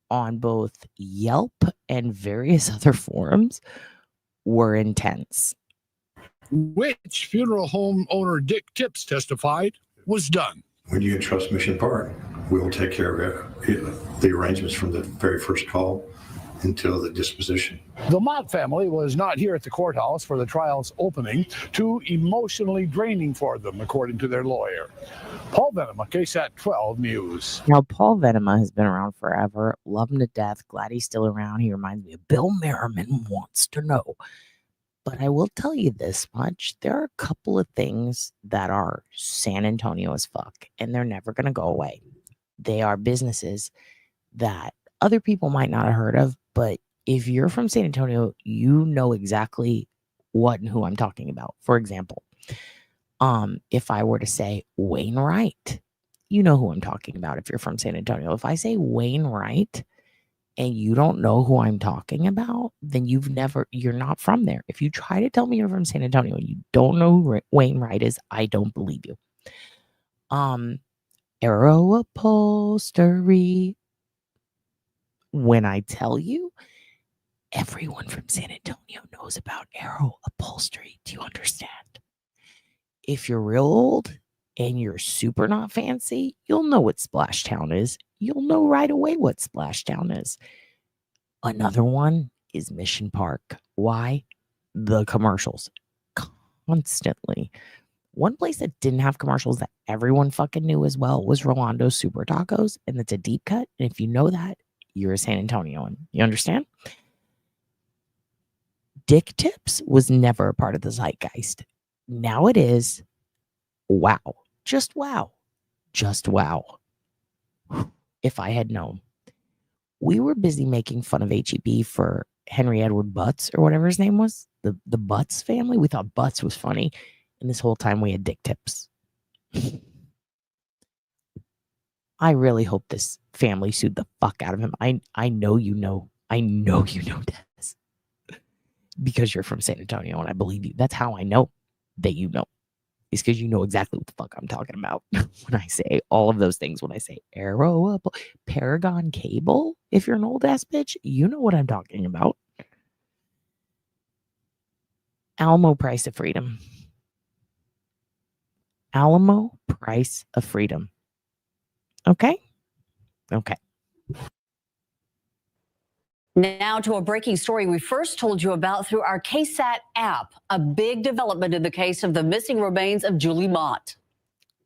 on both Yelp and various other forums were intense. Which funeral home owner Dick Tips testified was done. When you entrust Mission Park, we'll take care of the arrangements from the very first call until the disposition. The Mott family was not here at the courthouse for the trial's opening, too emotionally draining for them, according to their lawyer. Paul Venema, KSAT 12 News. Now, Paul Venema has been around forever. Love him to death. Glad he's still around. He reminds me of Bill Merriman Wants to Know. But I will tell you this much. There are a couple of things that are San Antonio as fuck, and they're never going to go away. They are businesses that other people might not have heard of, but if you're from San Antonio, you know exactly what and who I'm talking about. For example, if I were to say Wainwright, you know who I'm talking about if you're from San Antonio. If I say Wainwright and you don't know who I'm talking about, then you're not from there. If you try to tell me you're from San Antonio and you don't know who Wainwright is, I don't believe you. Arrow Upholstery. When I tell you, everyone from San Antonio knows about Arrow Upholstery. Do you understand? If you're real old and you're super not fancy, you'll know what Splashtown is. You'll know right away what Splashtown is. Another one is Mission Park. Why? The commercials. Constantly. One place that didn't have commercials that everyone fucking knew as well was Rolando's Super Tacos, and it's a deep cut. And if you know that, you're a San Antonioan. You understand? Dick Tips was never a part of the zeitgeist. Now it is. Wow. Just wow. Just wow. If I had known. We were busy making fun of HEB for Henry Edward Butts or whatever his name was. The Butts family. We thought Butts was funny. And this whole time we had Dick Tips. I really hope this family sued the fuck out of him. I know you know. I know you know this. Because you're from San Antonio and I believe you. That's how I know that you know. It's because you know exactly what the fuck I'm talking about when I say all of those things. When I say Arrow Up, Paragon Cable, if you're an old ass bitch, you know what I'm talking about. Alamo Price of Freedom. Alamo Price of Freedom. Okay? Okay. Now to a breaking story we first told you about through our KSAT app. A big development in the case of the missing remains of Julie Mott.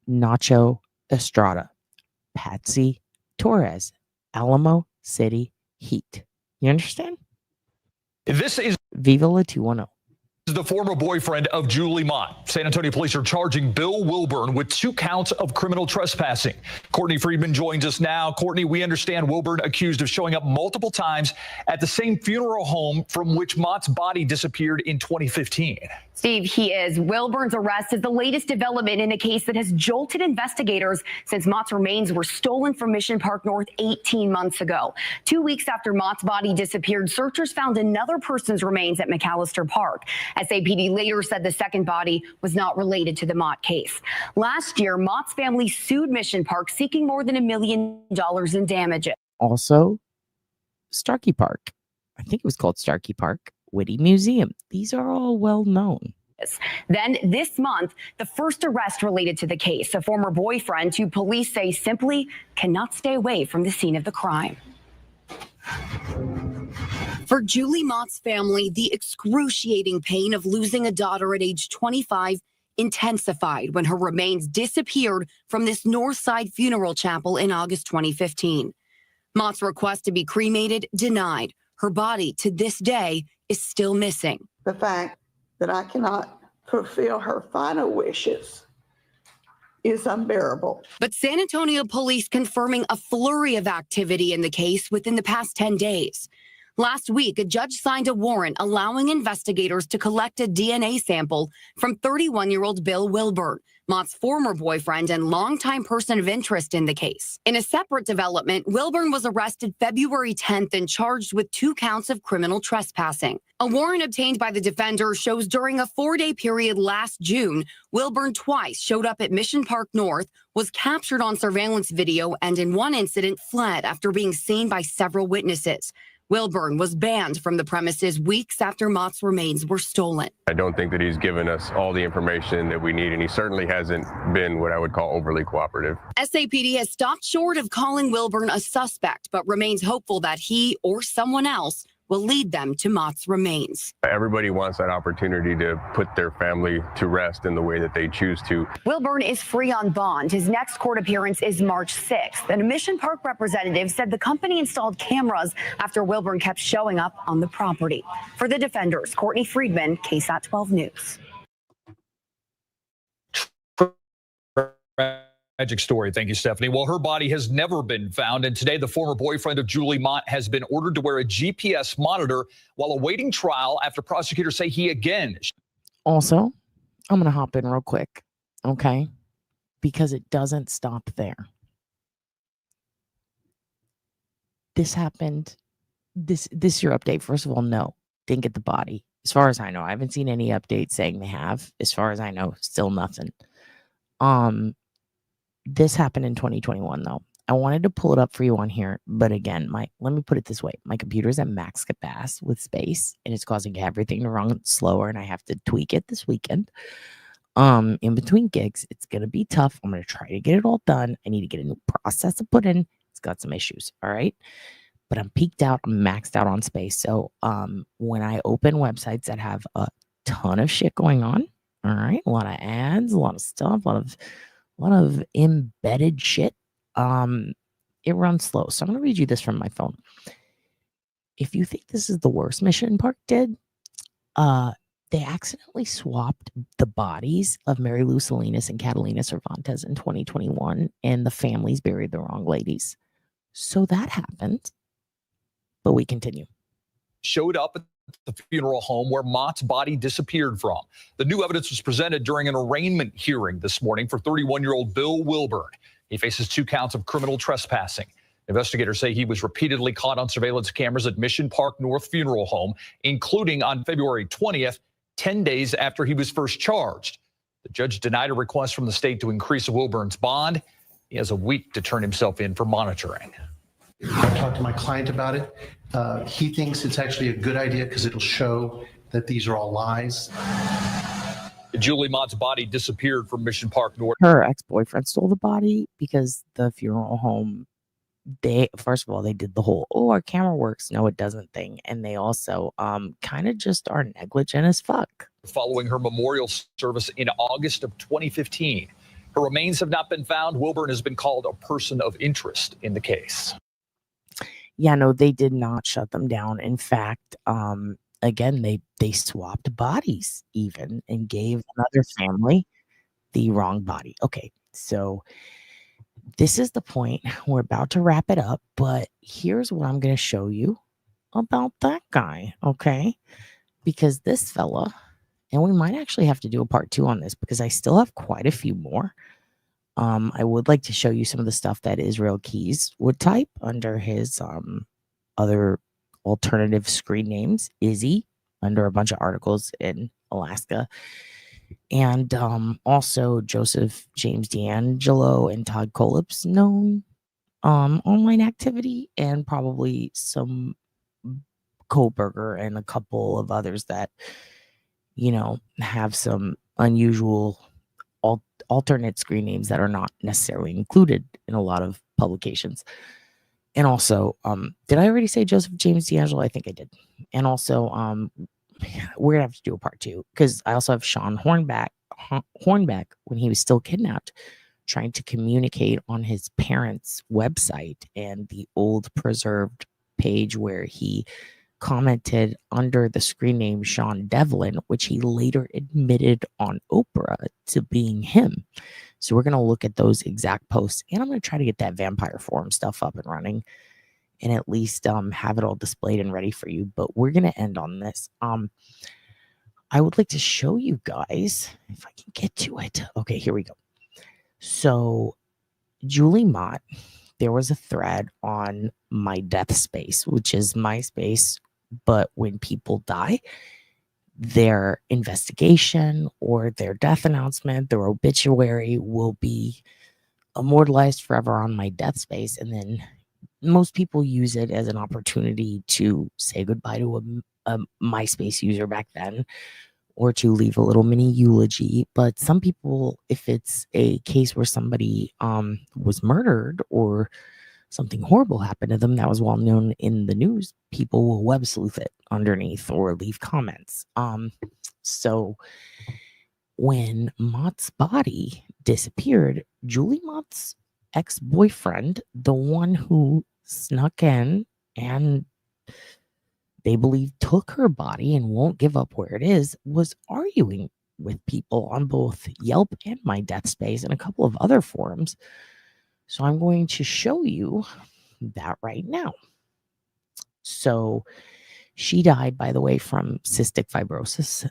Nacho Estrada. Patsy Torres. Alamo City Heat. You understand? This is Viva La 210. the former boyfriend of Julie Mott. San Antonio police are charging Bill Wilburn with 2 counts of criminal trespassing. Courtney Friedman joins us now. Courtney, we understand Wilburn accused of showing up multiple times at the same funeral home from which Mott's body disappeared in 2015. Steve, he is. Wilburn's arrest is the latest development in a case that has jolted investigators since Mott's remains were stolen from Mission Park North 18 months ago. 2 weeks after Mott's body disappeared, searchers found another person's remains at McAllister Park. SAPD later said the second body was not related to the Mott case. Last year, Mott's family sued Mission Park seeking more than $1 million in damages. Also, Starkey Park. I think it was called Starkey Park. Whitty Museum. These are all well known. Then this month, the first arrest related to the case, a former boyfriend who police say simply cannot stay away from the scene of the crime. For Julie Mott's family, the excruciating pain of losing a daughter at age 25 intensified when her remains disappeared from this Northside funeral chapel in August 2015. Mott's request to be cremated denied. Her body, to this day, is still missing. The fact that I cannot fulfill her final wishes is unbearable. But San Antonio police confirming a flurry of activity in the case within the past 10 days. Last week, a judge signed a warrant allowing investigators to collect a DNA sample from 31-year-old Bill Wilburn, Mott's former boyfriend and longtime person of interest in the case. In a separate development, Wilburn was arrested February 10th and charged with 2 counts of criminal trespassing. A warrant obtained by the defender shows during a 4-day period last June, Wilburn twice showed up at Mission Park North, was captured on surveillance video, and in one incident fled after being seen by several witnesses. Wilburn was banned from the premises weeks after Mott's remains were stolen. I don't think that he's given us all the information that we need, and he certainly hasn't been what I would call overly cooperative. SAPD has stopped short of calling Wilburn a suspect, but remains hopeful that he or someone else will lead them to Mott's remains. Everybody wants that opportunity to put their family to rest in the way that they choose to. Wilburn is free on bond. His next court appearance is March 6th. And a Mission Park representative said the company installed cameras after Wilburn kept showing up on the property. For the defenders, Courtney Friedman, KSAT 12 News. Tragic story. Thank you, Stephanie. Well, her body has never been found, and today the former boyfriend of Julie Mott has been ordered to wear a GPS monitor while awaiting trial after prosecutors say he again. Also, I'm going to hop in real quick, okay? Because it doesn't stop there. This happened. This is your update. First of all, no, didn't get the body. As far as I know, I haven't seen any updates saying they have. As far as I know, still nothing. This happened in 2021, though. I wanted to pull it up for you on here, but again, let me put it this way. My computer's at max capacity with space, and it's causing everything to run slower, and I have to tweak it this weekend. In between gigs, it's going to be tough. I'm going to try to get it all done. I need to get a new processor put in. It's got some issues, all right? But I'm peaked out. I'm maxed out on space. So when I open websites that have a ton of shit going on, all right, a lot of ads, a lot of stuff, a lot of embedded shit, it runs slow. So I'm going to read you this from my phone. If you think this is the worst Mission Park did, they accidentally swapped the bodies of Mary Lou Salinas and Catalina Cervantes in 2021, and the families buried the wrong ladies. So that happened, but we continue. Showed up at the funeral home where Mott's body disappeared from. The new evidence was presented during an arraignment hearing this morning for 31-year-old Bill Wilburn. He faces 2 counts of criminal trespassing. Investigators say he was repeatedly caught on surveillance cameras at Mission Park North Funeral Home, including on February 20th, 10 days after he was first charged. The judge denied a request from the state to increase Wilburn's bond. He has a week to turn himself in for monitoring. I talked to my client about it. He thinks it's actually a good idea because it'll show that these are all lies. Julie Mott's body disappeared from Mission Park North. Her ex-boyfriend stole the body because the funeral home, first of all, they did the whole, our camera works, no, it doesn't thing. And they also kind of just are negligent as fuck. Following her memorial service in August of 2015. Her remains have not been found. Wilburn has been called a person of interest in the case. Yeah, no, they did not shut them down. In fact, again, they swapped bodies even and gave another family the wrong body. Okay, so this is the point. We're about to wrap it up, but here's what I'm going to show you about that guy, okay? Because this fella, and we might actually have to do a part 2 on this because I still have quite a few more. I would like to show you some of the stuff that Israel Keys would type under his other alternative screen names, Izzy, under a bunch of articles in Alaska, and also Joseph James D'Angelo and Todd Kolop's known online activity, and probably some Kohlberger and a couple of others that, you know, have some unusual alternate screen names that are not necessarily included in a lot of publications. And also, did I already say Joseph James D'Angelo? I think I did. And also, we're gonna have to do a part 2 because I also have Sean Hornbeck when he was still kidnapped, trying to communicate on his parents' website and the old preserved page where he commented under the screen name Sean Devlin, which he later admitted on Oprah to being him. So we're going to look at those exact posts, and I'm going to try to get that vampire forum stuff up and running and at least have it all displayed and ready for you. But we're going to end on this. I would like to show you guys, if I can get to it. Okay, here we go. So Julie Mott, there was a thread on my death space, which is my space, but when people die, their investigation or their death announcement, their obituary will be immortalized forever on my death space. And then most people use it as an opportunity to say goodbye to a MySpace user back then, or to leave a little mini eulogy. But some people, if it's a case where somebody was murdered or something horrible happened to them that was well known in the news, people will web sleuth it underneath or leave comments. So when Mott's body disappeared, Julie Mott's ex-boyfriend, the one who snuck in and they believe took her body and won't give up where it is, was arguing with people on both Yelp and My Death Space and a couple of other forums. So I'm going to show you that right now. So she died, by the way, from cystic fibrosis.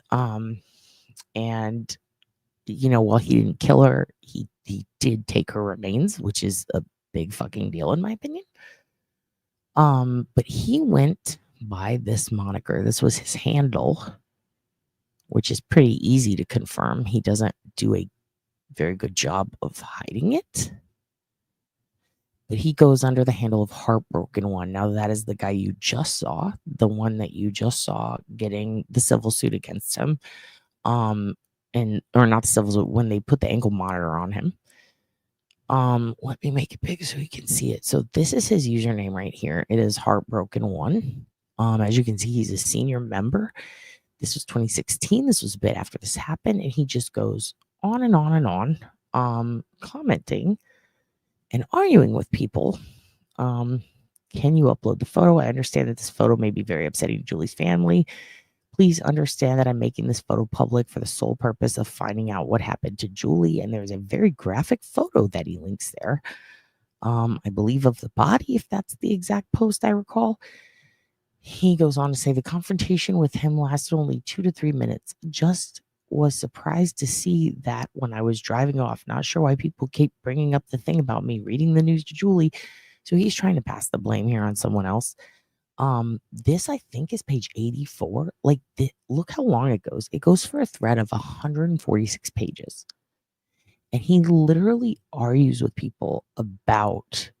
And, you know, while he didn't kill her, he did take her remains, which is a big fucking deal in my opinion. But he went by this moniker. This was his handle, which is pretty easy to confirm. He doesn't do a very good job of hiding it. But he goes under the handle of Heartbroken One. Now, that is the guy you just saw, the one that you just saw getting the civil suit against him. Or not the civil suit, when they put the ankle monitor on him. Let me make it big so you can see it. So this is his username right here. It is Heartbroken One. As you can see, he's a senior member. This was 2016. This was a bit after this happened. And he just goes on and on and on, commenting and arguing with people. Can you upload the photo? I understand that this photo may be very upsetting to Julie's family. Please understand that I'm making this photo public for the sole purpose of finding out what happened to Julie. And there's a very graphic photo that he links there. I believe of the body, if that's the exact post I recall. He goes on to say the confrontation with him lasted only 2 to 3 minutes. Just was surprised to see that when I was driving off. Not sure why people keep bringing up the thing about me reading the news to Julie. So he's trying to pass the blame here on someone else. This I think is page 84. Like, look how long it goes. It goes for a thread of 146 pages. And he literally argues with people about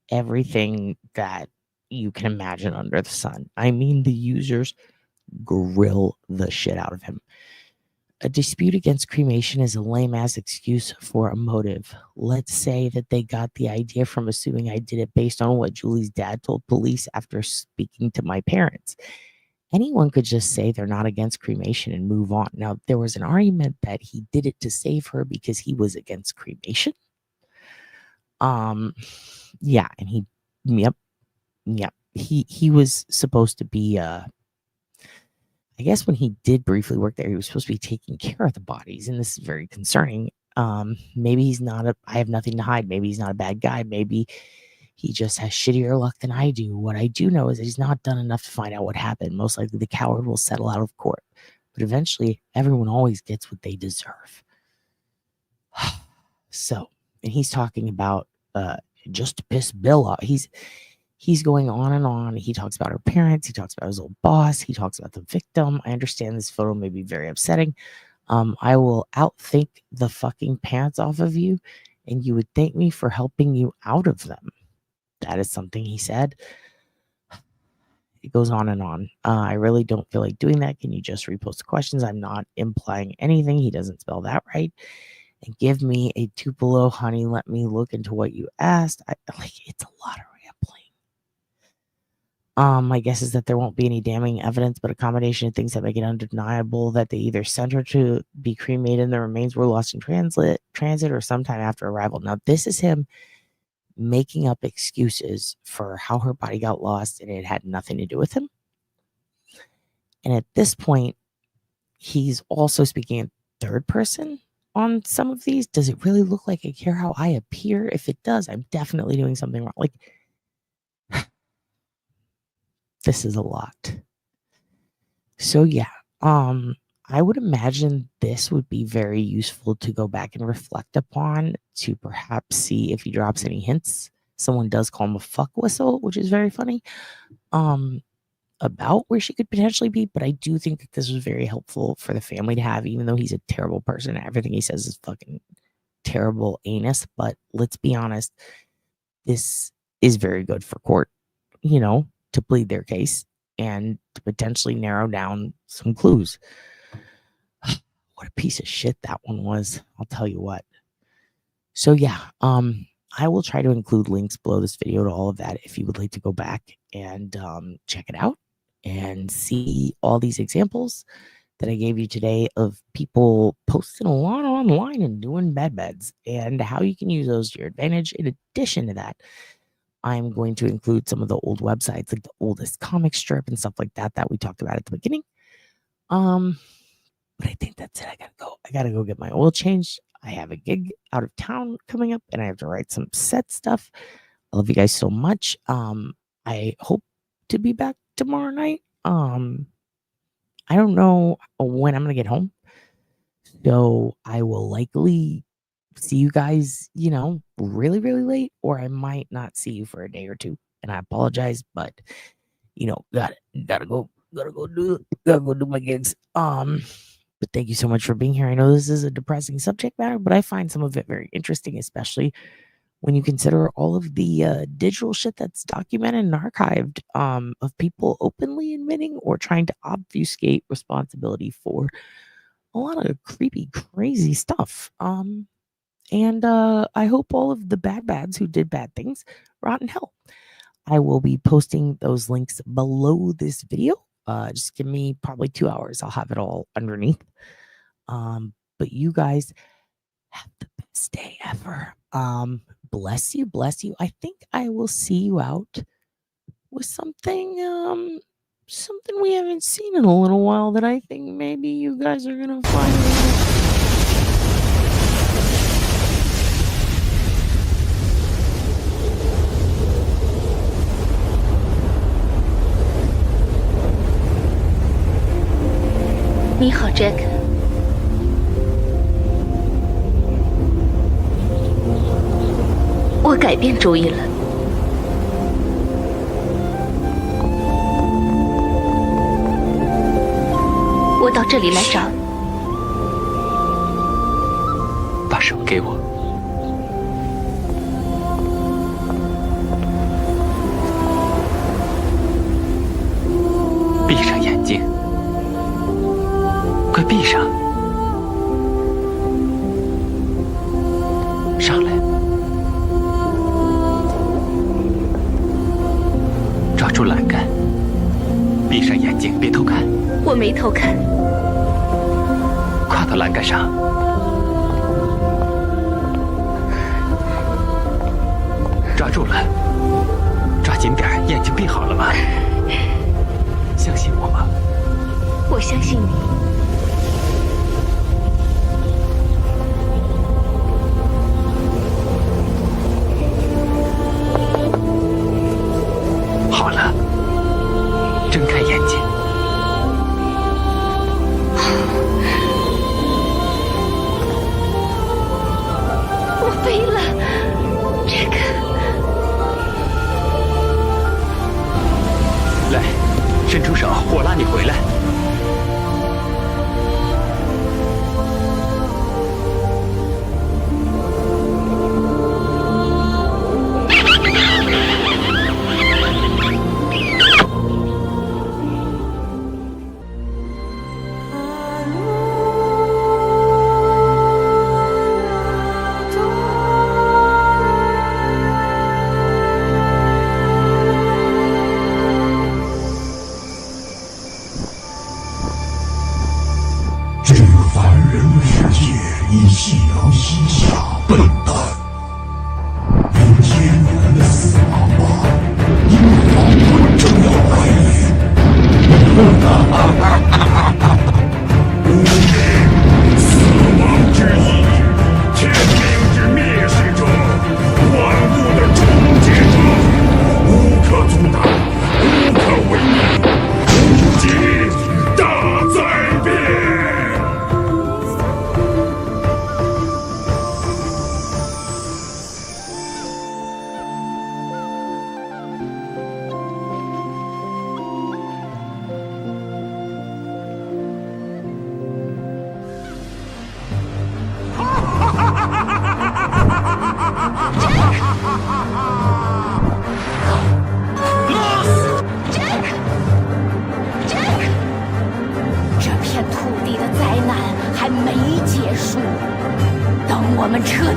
everything that you can imagine under the sun. I mean, the users grill the shit out of him. A dispute against cremation is a lame-ass excuse for a motive. Let's say that they got the idea from assuming I did it based on what Julie's dad told police after speaking to my parents. Anyone could just say they're not against cremation and move on. Now, there was an argument that he did it to save her because he was against cremation. Yeah, and yep. He was supposed to be I guess when he did briefly work there, he was supposed to be taking care of the bodies, and this is very concerning. Maybe he's not I have nothing to hide. Maybe he's not a bad guy. Maybe he just has shittier luck than I do. What I do know is that he's not done enough to find out what happened. Most likely the coward will settle out of court. But eventually, everyone always gets what they deserve. So, and he's talking about just to piss Bill off. He's going on and on. He talks about her parents. He talks about his old boss. He talks about the victim. I understand this photo may be very upsetting. I will outthink the fucking pants off of you, and you would thank me for helping you out of them. That is something he said. It goes on and on. I really don't feel like doing that. Can you just repost the questions? I'm not implying anything. He doesn't spell that right. And give me a Tupelo, honey. Let me look into what you asked. It's a lot of my guess is that there won't be any damning evidence, but a combination of things that make it undeniable that they either sent her to be cremated and the remains were lost in transit or sometime after arrival. Now, this is him making up excuses for how her body got lost, and it had nothing to do with him. And at this point, he's also speaking in third person. on some of these? Does it really look like I care how I appear? If it does, I'm definitely doing something wrong. Like, this is a lot. So yeah, I would imagine this would be very useful to go back and reflect upon to perhaps see if he drops any hints. Someone does call him a fuck whistle, which is very funny, about where she could potentially be. But I do think that this was very helpful for the family to have, even though he's a terrible person. Everything he says is fucking terrible anus. But let's be honest, this is very good for court, to plead their case and to potentially narrow down some clues. What a piece of shit that one was. I'll tell you what. So yeah, I will try to include links below this video to all of that if you would like to go back and check it out and see all these examples that I gave you today of people posting a lot online and doing beds and how you can use those to your advantage. In addition to that, I'm going to include some of the old websites, like the oldest comic strip and stuff like that we talked about at the beginning. But I think that's it. I gotta go get my oil changed. I have a gig out of town coming up and I have to write some set stuff. I love you guys so much. I hope to be back tomorrow night. I don't know when I'm gonna get home. So I will likely see you guys, really, really late, or I might not see you for a day or two. And I apologize, but gotta go do my gigs. But thank you so much for being here. I know this is a depressing subject matter, but I find some of it very interesting, especially when you consider all of the digital shit that's documented and archived of people openly admitting or trying to obfuscate responsibility for a lot of creepy, crazy stuff. And I hope all of the bads who did bad things rot in hell. I will be posting those links below this video. Just give me probably 2 hours. I'll have it all underneath. But you guys have the best day ever. Bless you. I think I will see you out with something we haven't seen in a little while that I think maybe you guys are gonna find.你好 Jack。 我改变主意了。我到这里来找你。把手给我。闭上眼睛。 快闭上！上来，抓住栏杆，闭上眼睛，别偷看。我没偷看。跨到栏杆上，抓住了，抓紧点，眼睛闭好了吗？相信我吗？我相信你。 好了，睁开眼睛。我飞了，这个。来，伸出手，我拉你回来。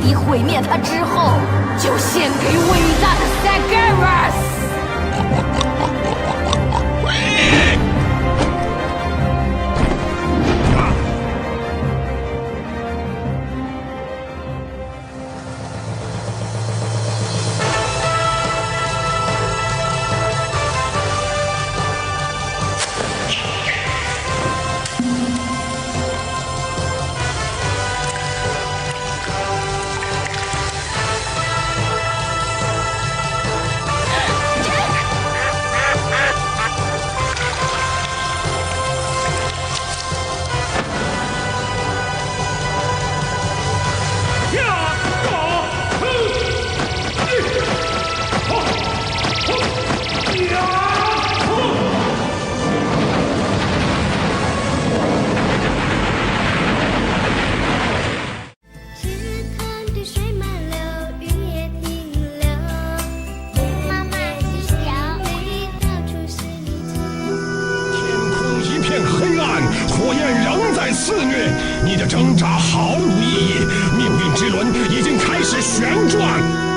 底毁灭它之后，就献给伟大的 Sagaras。火焰仍在肆虐，你的挣扎毫无意义，命运之轮已经开始旋转。